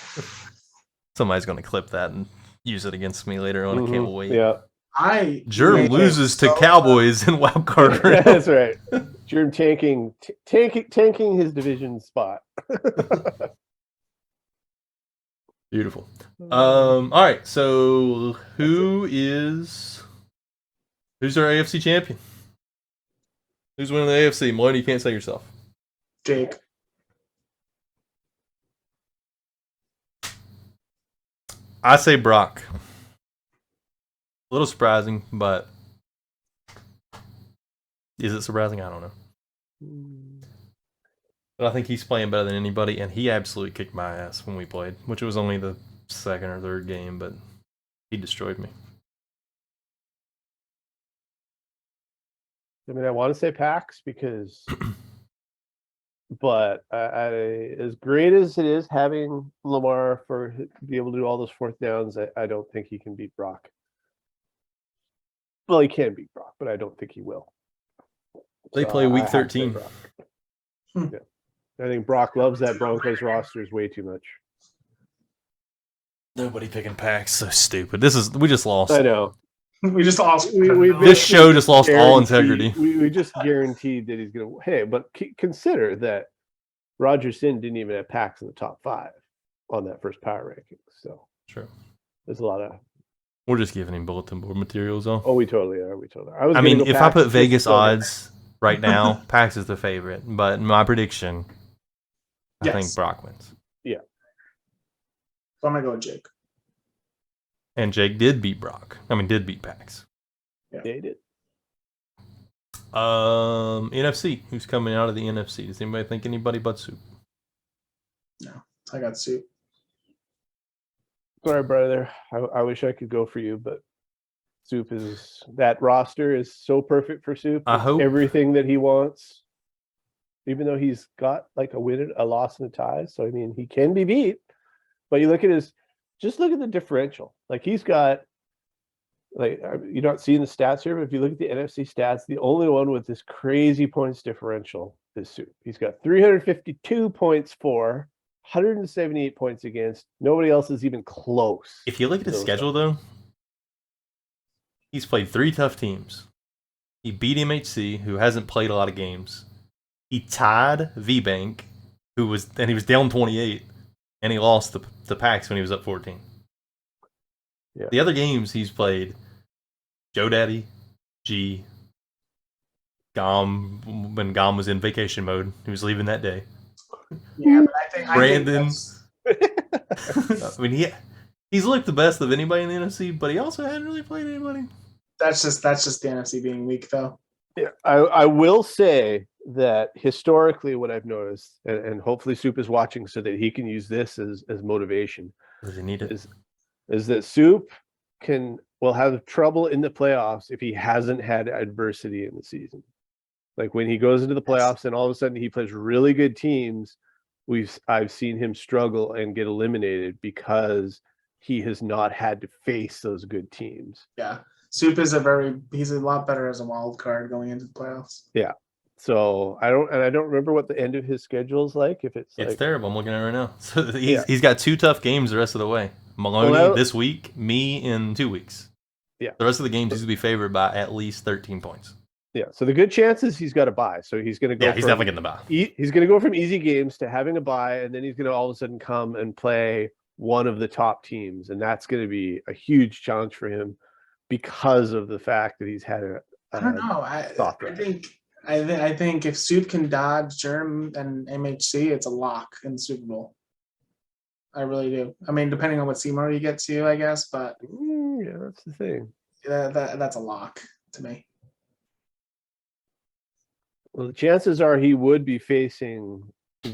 [SPEAKER 2] Somebody's going to clip that and use it against me later on. I can't wait.
[SPEAKER 1] Yeah.
[SPEAKER 2] Germ loses to Cowboys in wild card round.
[SPEAKER 1] That's right. Germ tanking his division spot.
[SPEAKER 2] Beautiful. All right. So who's our AFC champion? Who's winning the AFC? Moy, you can't say yourself.
[SPEAKER 3] Jake.
[SPEAKER 2] I say Brock. A little surprising, but is it surprising? I don't know. But I think he's playing better than anybody, and he absolutely kicked my ass when we played, which was only the 2nd or 3rd game, but he destroyed me.
[SPEAKER 1] I mean, I want to say Pax because, but as great as it is having Lamar to be able to do all those 4th downs, I don't think he can beat Brock. Well, he can beat Brock, but I don't think he will.
[SPEAKER 2] They play week 13.
[SPEAKER 1] Yeah. I think Brock loves that Broncos rosters way too much.
[SPEAKER 2] Nobody picking packs. So stupid. We just lost.
[SPEAKER 1] I know.
[SPEAKER 3] We just lost.
[SPEAKER 2] This show just lost all integrity.
[SPEAKER 1] We just guaranteed that he's going to. Hey, but consider that Roger Sin didn't even have packs in the top 5 on that first power ranking. So
[SPEAKER 2] True.
[SPEAKER 1] There's a lot of.
[SPEAKER 2] We're just giving him bulletin board materials, though.
[SPEAKER 1] Oh, we totally are.
[SPEAKER 2] I mean, if I put Vegas odds right now, Pax is the favorite. But my prediction, I think Brock wins.
[SPEAKER 1] Yeah.
[SPEAKER 3] So I'm gonna go with Jake.
[SPEAKER 2] And Jake did beat Brock. Did beat Pax.
[SPEAKER 1] Yeah, he did.
[SPEAKER 2] NFC. Who's coming out of the NFC? Does anybody think anybody but Soup?
[SPEAKER 3] No, I got Soup.
[SPEAKER 1] Sorry, brother. I wish I could go for you, but Soup that roster is so perfect for Soup.
[SPEAKER 2] I hope
[SPEAKER 1] everything that he wants. Even though he's got like a win, a loss, and a tie, so I mean he can be beat. But you look at just look at the differential. Like he's got, like you're not seeing the stats here, but if you look at the NFC stats, the only one with this crazy points differential is Soup. He's got 352 points for, 178 points against. Nobody else is even close.
[SPEAKER 2] If you look at his schedule, though, he's played 3 tough teams. He beat MHC, who hasn't played a lot of games. He tied VBank, he was down 28, and he lost the Pax when he was up 14.
[SPEAKER 1] Yeah.
[SPEAKER 2] The other games he's played, Joe Daddy, G, Gom, when Gom was in vacation mode. He was leaving that day.
[SPEAKER 3] Yeah, but I think
[SPEAKER 2] Brandon. He's looked the best of anybody in the NFC, but he also hadn't really played anybody.
[SPEAKER 3] That's just the NFC being weak, though.
[SPEAKER 1] Yeah, I will say that historically, what I've noticed, and hopefully Soup is watching so that he can use this as motivation.
[SPEAKER 2] Does he need it?
[SPEAKER 1] Is that Soup will have trouble in the playoffs if he hasn't had adversity in the season. Like when he goes into the playoffs and all of a sudden he plays really good teams, I've seen him struggle and get eliminated because he has not had to face those good teams.
[SPEAKER 3] Yeah. Soup is he's a lot better as a wild card going into the playoffs.
[SPEAKER 1] Yeah. So I don't remember what the end of his schedule is like. If it's
[SPEAKER 2] terrible. I'm looking at it right now. So he's got 2 tough games the rest of the way. Maloney this week, me in 2 weeks.
[SPEAKER 1] Yeah.
[SPEAKER 2] The rest of the games he's gonna be favored by at least 13 points.
[SPEAKER 1] Yeah. So the good chances he's got a bye. So he's gonna go.
[SPEAKER 2] Yeah, he's definitely getting the bye.
[SPEAKER 1] He's gonna go from easy games to having a bye, and then he's gonna all of a sudden come and play one of the top teams, and that's gonna be a huge challenge for him because of the fact that he's had
[SPEAKER 3] I don't know. I think if Soup can dodge Germ and MHC, it's a lock in the Super Bowl. I really do. I mean, depending on what Seymour you get to, I guess, but
[SPEAKER 1] yeah, that's the thing.
[SPEAKER 3] That's a lock to me.
[SPEAKER 1] Well, the chances are he would be facing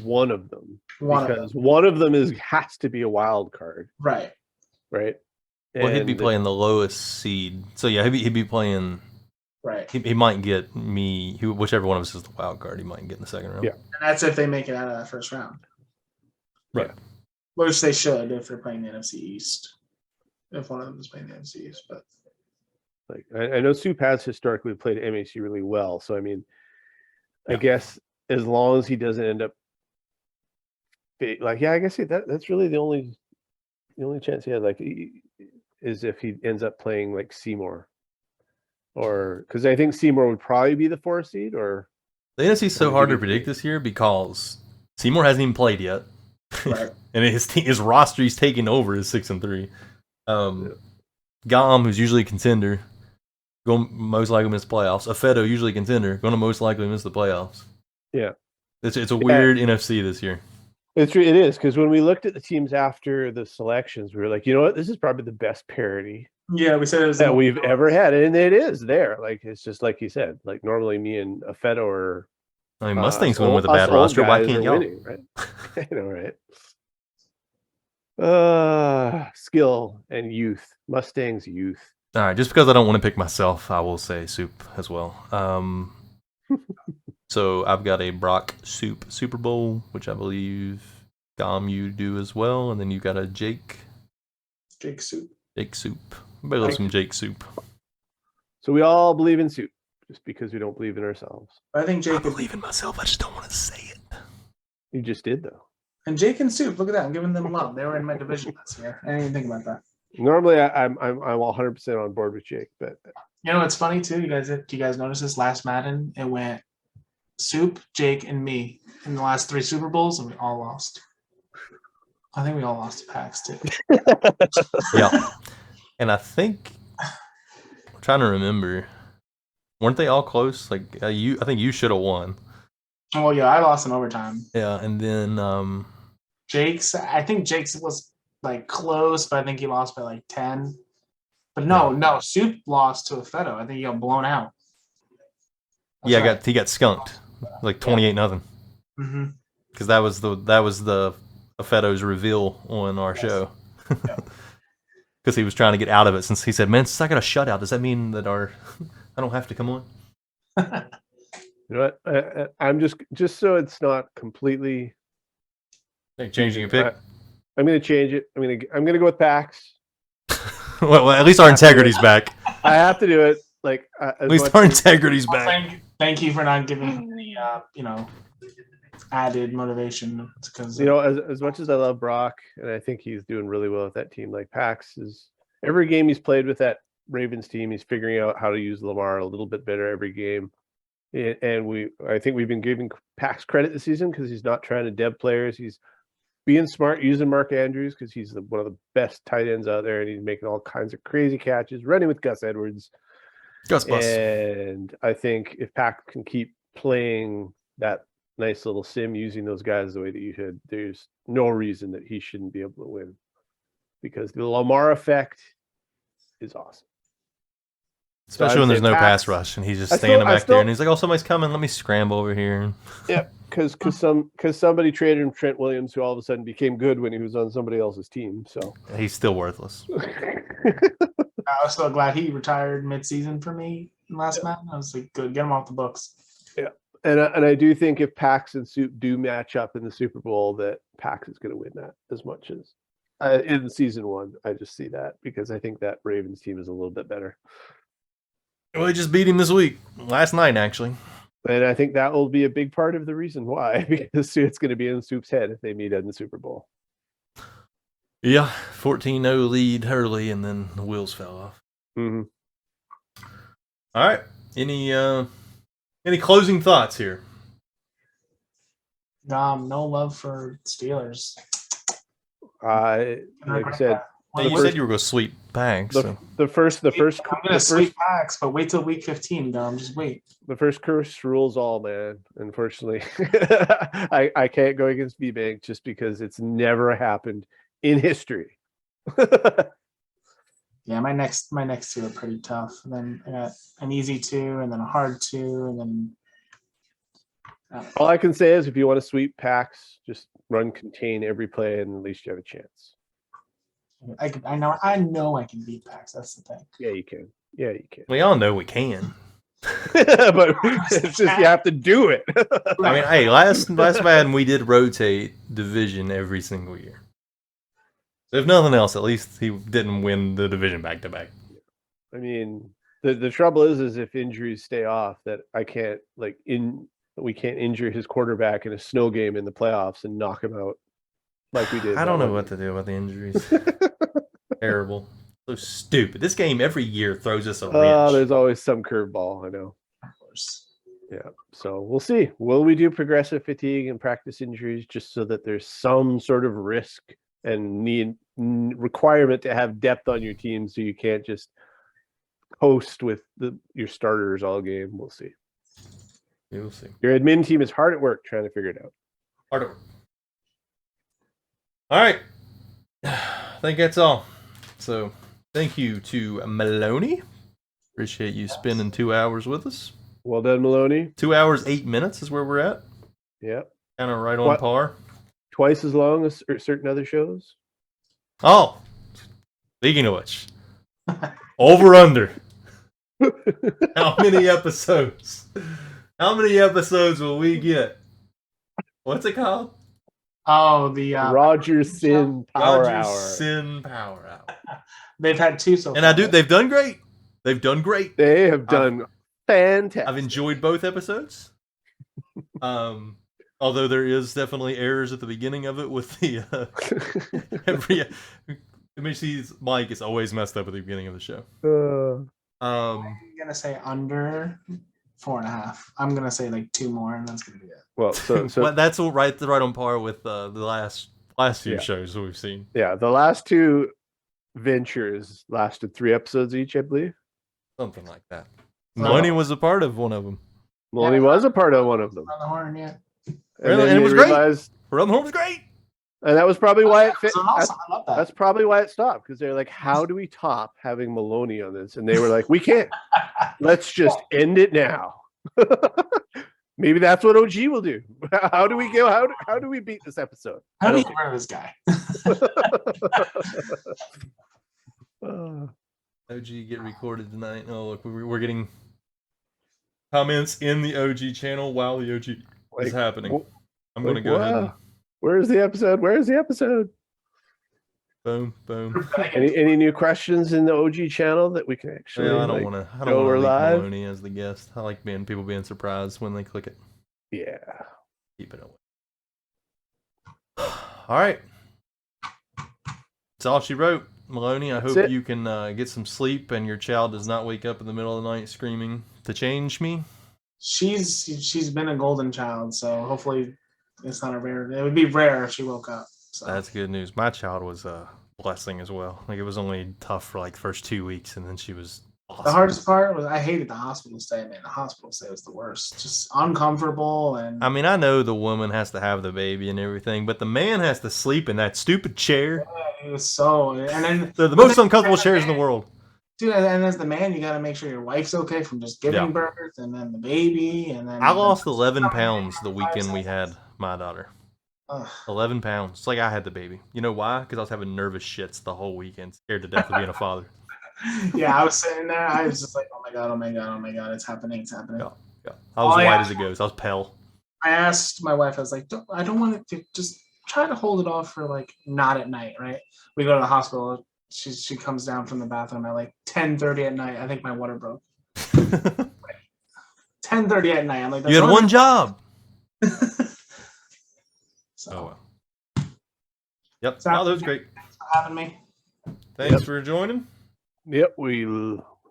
[SPEAKER 1] one of them because one of them has to be a wild card,
[SPEAKER 3] right?
[SPEAKER 1] Right.
[SPEAKER 2] Well, he'd be playing the lowest seed, so yeah, he'd be playing.
[SPEAKER 3] Right.
[SPEAKER 2] He might get me, whichever one of us is the wild card. He might get in the second round.
[SPEAKER 1] Yeah,
[SPEAKER 3] and that's if they make it out of that first round.
[SPEAKER 2] Right.
[SPEAKER 1] Yeah.
[SPEAKER 3] Which they should if they're playing the NFC East. If one of them is playing the NFC East, but
[SPEAKER 1] like I know Soup has historically played MHC really well, so I mean, I guess as long as he doesn't end up I guess that's really the only chance he had, is if he ends up playing like Seymour, or because I think Seymour would probably be the 4 seed. Or
[SPEAKER 2] the NFC is so hard to predict this year because Seymour hasn't even played yet,
[SPEAKER 3] right.
[SPEAKER 2] And his roster he's taking over is 6-3. Gom, who's usually a contender, going most likely miss the playoffs. Afeto, usually a contender, going to most likely miss the playoffs.
[SPEAKER 1] Yeah,
[SPEAKER 2] it's a weird NFC this year.
[SPEAKER 1] It is, because when we looked at the teams after the selections, we were like, you know what, this is probably the best parity.
[SPEAKER 3] Yeah, we said it was
[SPEAKER 1] that we've ever had, and it is there. Like it's just like you said. Like normally, me and Afeto are.
[SPEAKER 2] I mean, Mustangs win with a bad roster. Why can't y'all?
[SPEAKER 1] Winning, right? I know, right? Skill and youth. Mustangs youth.
[SPEAKER 2] All right, just because I don't want to pick myself, I will say Soup as well. So I've got a Brock Soup Super Bowl, which I believe Dom you do as well, and then you got a Jake
[SPEAKER 3] Soup.
[SPEAKER 2] Jake Soup. Everybody loves some Jake Soup.
[SPEAKER 1] So we all believe in Soup, just because we don't believe in ourselves.
[SPEAKER 3] I think Jake.
[SPEAKER 2] I believe in myself. I just don't want to say it.
[SPEAKER 1] You just did though.
[SPEAKER 3] And Jake and Soup, look at that. I'm giving them love. They were in my division this year. I didn't even think about that.
[SPEAKER 1] Normally, I'm 100% on board with Jake, but
[SPEAKER 3] You know what's funny too? Do you guys notice this last Madden? It went Soup, Jake, and me in the last 3 Super Bowls, and we all lost. I think we all lost to PAX too.
[SPEAKER 2] Yeah. And I think I'm trying to remember. Weren't they all close? Like I think you should have won.
[SPEAKER 3] Oh yeah, I lost in overtime.
[SPEAKER 2] Yeah, and then
[SPEAKER 3] I think Jake's was like close, but I think he lost by like 10. But no, Soup lost to a Feto. I think he got blown out. That's
[SPEAKER 2] yeah,
[SPEAKER 3] right.
[SPEAKER 2] he got skunked like 28-0.
[SPEAKER 3] Mm-hmm.
[SPEAKER 2] Because that was the Feto's reveal on our show. Because he was trying to get out of it since he said, "Man, since I got a shutout, does that mean that I don't have to come on?"
[SPEAKER 1] you know what? I'm just so it's not completely.
[SPEAKER 2] Like changing your pick.
[SPEAKER 1] I'm going to change it. I'm going to go with PAX.
[SPEAKER 2] well, at least our integrity's back.
[SPEAKER 1] I have to do it. Like
[SPEAKER 2] at least our integrity's back.
[SPEAKER 3] Thank you for not giving me the added motivation, because
[SPEAKER 1] as much as I love Brock and I think he's doing really well with that team, like PAX is every game he's played with that Ravens team, he's figuring out how to use Lamar a little bit better every game. And I think we've been giving PAX credit this season because he's not trying to deb players. He's being smart, using Mark Andrews because he's one of the best tight ends out there, and he's making all kinds of crazy catches, running with Gus Edwards.
[SPEAKER 2] Gus Bus.
[SPEAKER 1] And I think if PAX can keep playing that nice little sim using those guys the way that you should, there's no reason that he shouldn't be able to win, because the Lamar effect is awesome.
[SPEAKER 2] Especially when there's no pass rush and he's just standing back there and he's like, "Oh, somebody's coming. Let me scramble over here."
[SPEAKER 1] Yeah, because somebody traded him Trent Williams, who all of a sudden became good when he was on somebody else's team. So
[SPEAKER 2] he's still worthless.
[SPEAKER 3] I was so glad he retired mid-season for me last match. I was like, good, get him off the books.
[SPEAKER 1] Yeah, and I do think if PAX and Soup do match up in the Super Bowl, that PAX is going to win that as much as in season 1. I just see that because I think that Ravens team is a little bit better.
[SPEAKER 2] Well, they just beat him this week, last night actually.
[SPEAKER 1] And I think that will be a big part of the reason why, because it's going to be in Soup's head if they meet in the Super Bowl.
[SPEAKER 2] Yeah, 14-0 lead early, and then the wheels fell off.
[SPEAKER 1] Mm-hmm.
[SPEAKER 2] All right. Any closing thoughts here?
[SPEAKER 3] No love for Steelers.
[SPEAKER 1] Like I said,
[SPEAKER 2] you said you were going to sweep PAX.
[SPEAKER 1] The first.
[SPEAKER 3] I'm going to sweep PAX, but wait till week 15, Dom. Just wait. The
[SPEAKER 1] first curse rules all, man. Unfortunately, I can't go against B-Bank just because it's never happened in history.
[SPEAKER 3] Yeah, my next 2 are pretty tough. And then I got an easy 2, and then a hard 2, and then.
[SPEAKER 1] All I can say is, if you want to sweep PAX, just run contain every play, and at least you have a chance.
[SPEAKER 3] I know I can beat PAX. That's the thing.
[SPEAKER 1] Yeah, you can. Yeah, you can.
[SPEAKER 2] We all know we can.
[SPEAKER 1] But it's just you have to do it.
[SPEAKER 2] I mean, hey, last Madden we did rotate division every single year. So if nothing else, at least he didn't win the division back to back.
[SPEAKER 1] I mean, the trouble is if injuries stay off, that we can't injure his quarterback in a snow game in the playoffs and knock him out like we did.
[SPEAKER 2] I don't know what to do about the injuries. Terrible. So stupid. This game every year throws us a wrench.
[SPEAKER 1] There's always some curveball, I know.
[SPEAKER 3] Of course.
[SPEAKER 1] Yeah. So we'll see. Will we do progressive fatigue and practice injuries just so that there's some sort of risk and requirement to have depth on your team so you can't just coast with your starters all game? We'll see.
[SPEAKER 2] You'll see.
[SPEAKER 1] Your admin team is hard at work trying to figure it out.
[SPEAKER 2] Hard at work. All right. I think that's all. So thank you to Maloney. Appreciate you spending 2 hours with us.
[SPEAKER 1] Well done, Maloney.
[SPEAKER 2] 2 hours, 8 minutes is where we're at.
[SPEAKER 1] Yep.
[SPEAKER 2] Kind of right on par.
[SPEAKER 1] Twice as long as certain other shows.
[SPEAKER 2] Oh, speaking of which, over under. How many episodes? How many episodes will we get? What's it called?
[SPEAKER 3] Oh, the
[SPEAKER 1] Roger Sin Power Hour.
[SPEAKER 2] Roger Sin Power Hour.
[SPEAKER 3] They've had 2 so far.
[SPEAKER 2] And they've done great. They've done great.
[SPEAKER 1] They have done fantastic.
[SPEAKER 2] I've enjoyed both episodes. Although there is definitely errors at the beginning of it with the every MHC's mic is always messed up at the beginning of the show.
[SPEAKER 3] I'm gonna say under 4.5. I'm gonna say like 2 more, and that's gonna be it.
[SPEAKER 1] Well, so
[SPEAKER 2] Well, that's right on par with the last few shows that we've seen.
[SPEAKER 1] yeah, the last 2 ventures lasted 3 episodes each, I believe.
[SPEAKER 2] Something like that. Maloney was a part of one of them.
[SPEAKER 1] Maloney was a part of one of them.
[SPEAKER 3] On the horn, yeah.
[SPEAKER 1] And
[SPEAKER 2] Really?
[SPEAKER 1] then
[SPEAKER 2] And it
[SPEAKER 1] they
[SPEAKER 2] was great.
[SPEAKER 1] realized,
[SPEAKER 2] Around the Horn was great.
[SPEAKER 1] and that was probably why it fit.
[SPEAKER 3] That's awesome. I love that.
[SPEAKER 1] That's probably why it stopped, because they're like, how do we top having Maloney on this? And they were like, we can't. Let's just end it now. Maybe that's what OG will do. How do we go? How do we beat this episode?
[SPEAKER 3] How do you get rid of this guy?
[SPEAKER 2] OG get recorded tonight. Oh, look, we're getting comments in the OG channel while the OG is happening. I'm going to go ahead and...
[SPEAKER 1] Where's the episode? Where's the episode?
[SPEAKER 2] Boom, boom.
[SPEAKER 1] Any new questions in the OG channel that we can actually?
[SPEAKER 2] Yeah, I don't want to. I don't want to leave Maloney as the guest. I like people being surprised when they click it.
[SPEAKER 1] Yeah.
[SPEAKER 2] Keep it away. All right. That's all she wrote. Maloney, I hope you can get some sleep and your child does not wake up in the middle of the night screaming to change me.
[SPEAKER 3] She's been a golden child, so hopefully it's not a rare. It would be rare if she woke up. So.
[SPEAKER 2] That's good news. My child was a blessing as well. Like, it was only tough for like the first 2 weeks, and then she was awesome.
[SPEAKER 3] The hardest part was I hated the hospital stay, man. The hospital stay was the worst. Just uncomfortable. And
[SPEAKER 2] I mean, I know the woman has to have the baby and everything, but the man has to sleep in that stupid chair.
[SPEAKER 3] Yeah, it was so. And then
[SPEAKER 2] They're the most uncomfortable chairs in the world.
[SPEAKER 3] Dude, and as the man, you got to make sure your wife's okay from just giving birth, and then the baby, and then
[SPEAKER 2] I lost 11 pounds the weekend we had my daughter. 11 pounds. It's like I had the baby. You know why? Because I was having nervous shits the whole weekend, scared to death of being a father.
[SPEAKER 3] Yeah, I was sitting there. I was just like, oh my god, oh my god, oh my god, it's happening, it's happening.
[SPEAKER 2] Yeah. I was white as a ghost. I was pale.
[SPEAKER 3] I asked my wife, I was like, I don't want it to just try to hold it off for like not at night, right? We go to the hospital. She comes down from the bathroom at like 10:30 at night. I think my water broke. 10:30 at night. I'm like,
[SPEAKER 2] you had one job.
[SPEAKER 3] So.
[SPEAKER 2] Oh well. Yep. That was great.
[SPEAKER 3] Thanks for having me.
[SPEAKER 2] Thanks for joining.
[SPEAKER 1] Yep, we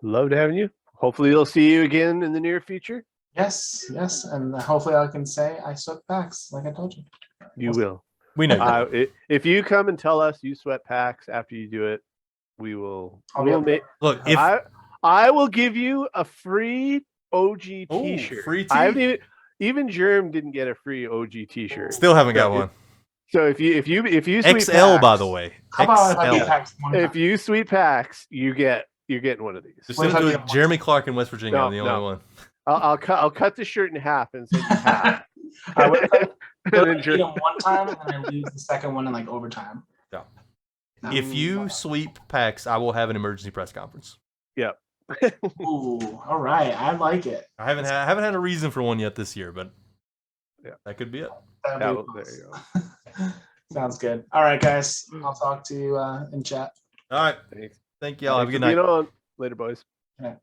[SPEAKER 1] loved having you. Hopefully, you'll see you again in the near future.
[SPEAKER 3] Yes, and hopefully I can say I sweat packs like I told you.
[SPEAKER 1] You will.
[SPEAKER 2] We know.
[SPEAKER 1] If you come and tell us you sweat packs after you do it, we will.
[SPEAKER 2] Look, if
[SPEAKER 1] I will give you a free OG T-shirt.
[SPEAKER 2] Free tee?
[SPEAKER 1] I haven't even Germ didn't get a free OG T-shirt.
[SPEAKER 2] Still haven't got one.
[SPEAKER 1] So if you sweet
[SPEAKER 2] XL
[SPEAKER 1] packs,
[SPEAKER 2] by the way.
[SPEAKER 3] How about
[SPEAKER 2] XL.
[SPEAKER 3] if
[SPEAKER 1] you sweet packs, you're getting one of these.
[SPEAKER 2] Just send it to Jeremy Clark in West Virginia. I'm the only one.
[SPEAKER 1] I'll cut the shirt in half and send you half.
[SPEAKER 3] I eat them one time and then I lose the second one in like overtime.
[SPEAKER 2] Yeah. If you sweep packs, I will have an emergency press conference.
[SPEAKER 1] Yep.
[SPEAKER 3] Ooh, all right. I like it.
[SPEAKER 2] I haven't had a reason for one yet this year, but yeah, that could be it.
[SPEAKER 1] There you go.
[SPEAKER 3] Sounds good. All right, guys. I'll talk to you in chat.
[SPEAKER 2] All right.
[SPEAKER 1] Thanks.
[SPEAKER 2] Thank y'all. Have a good night.
[SPEAKER 1] Later, boys.
[SPEAKER 3] Yeah.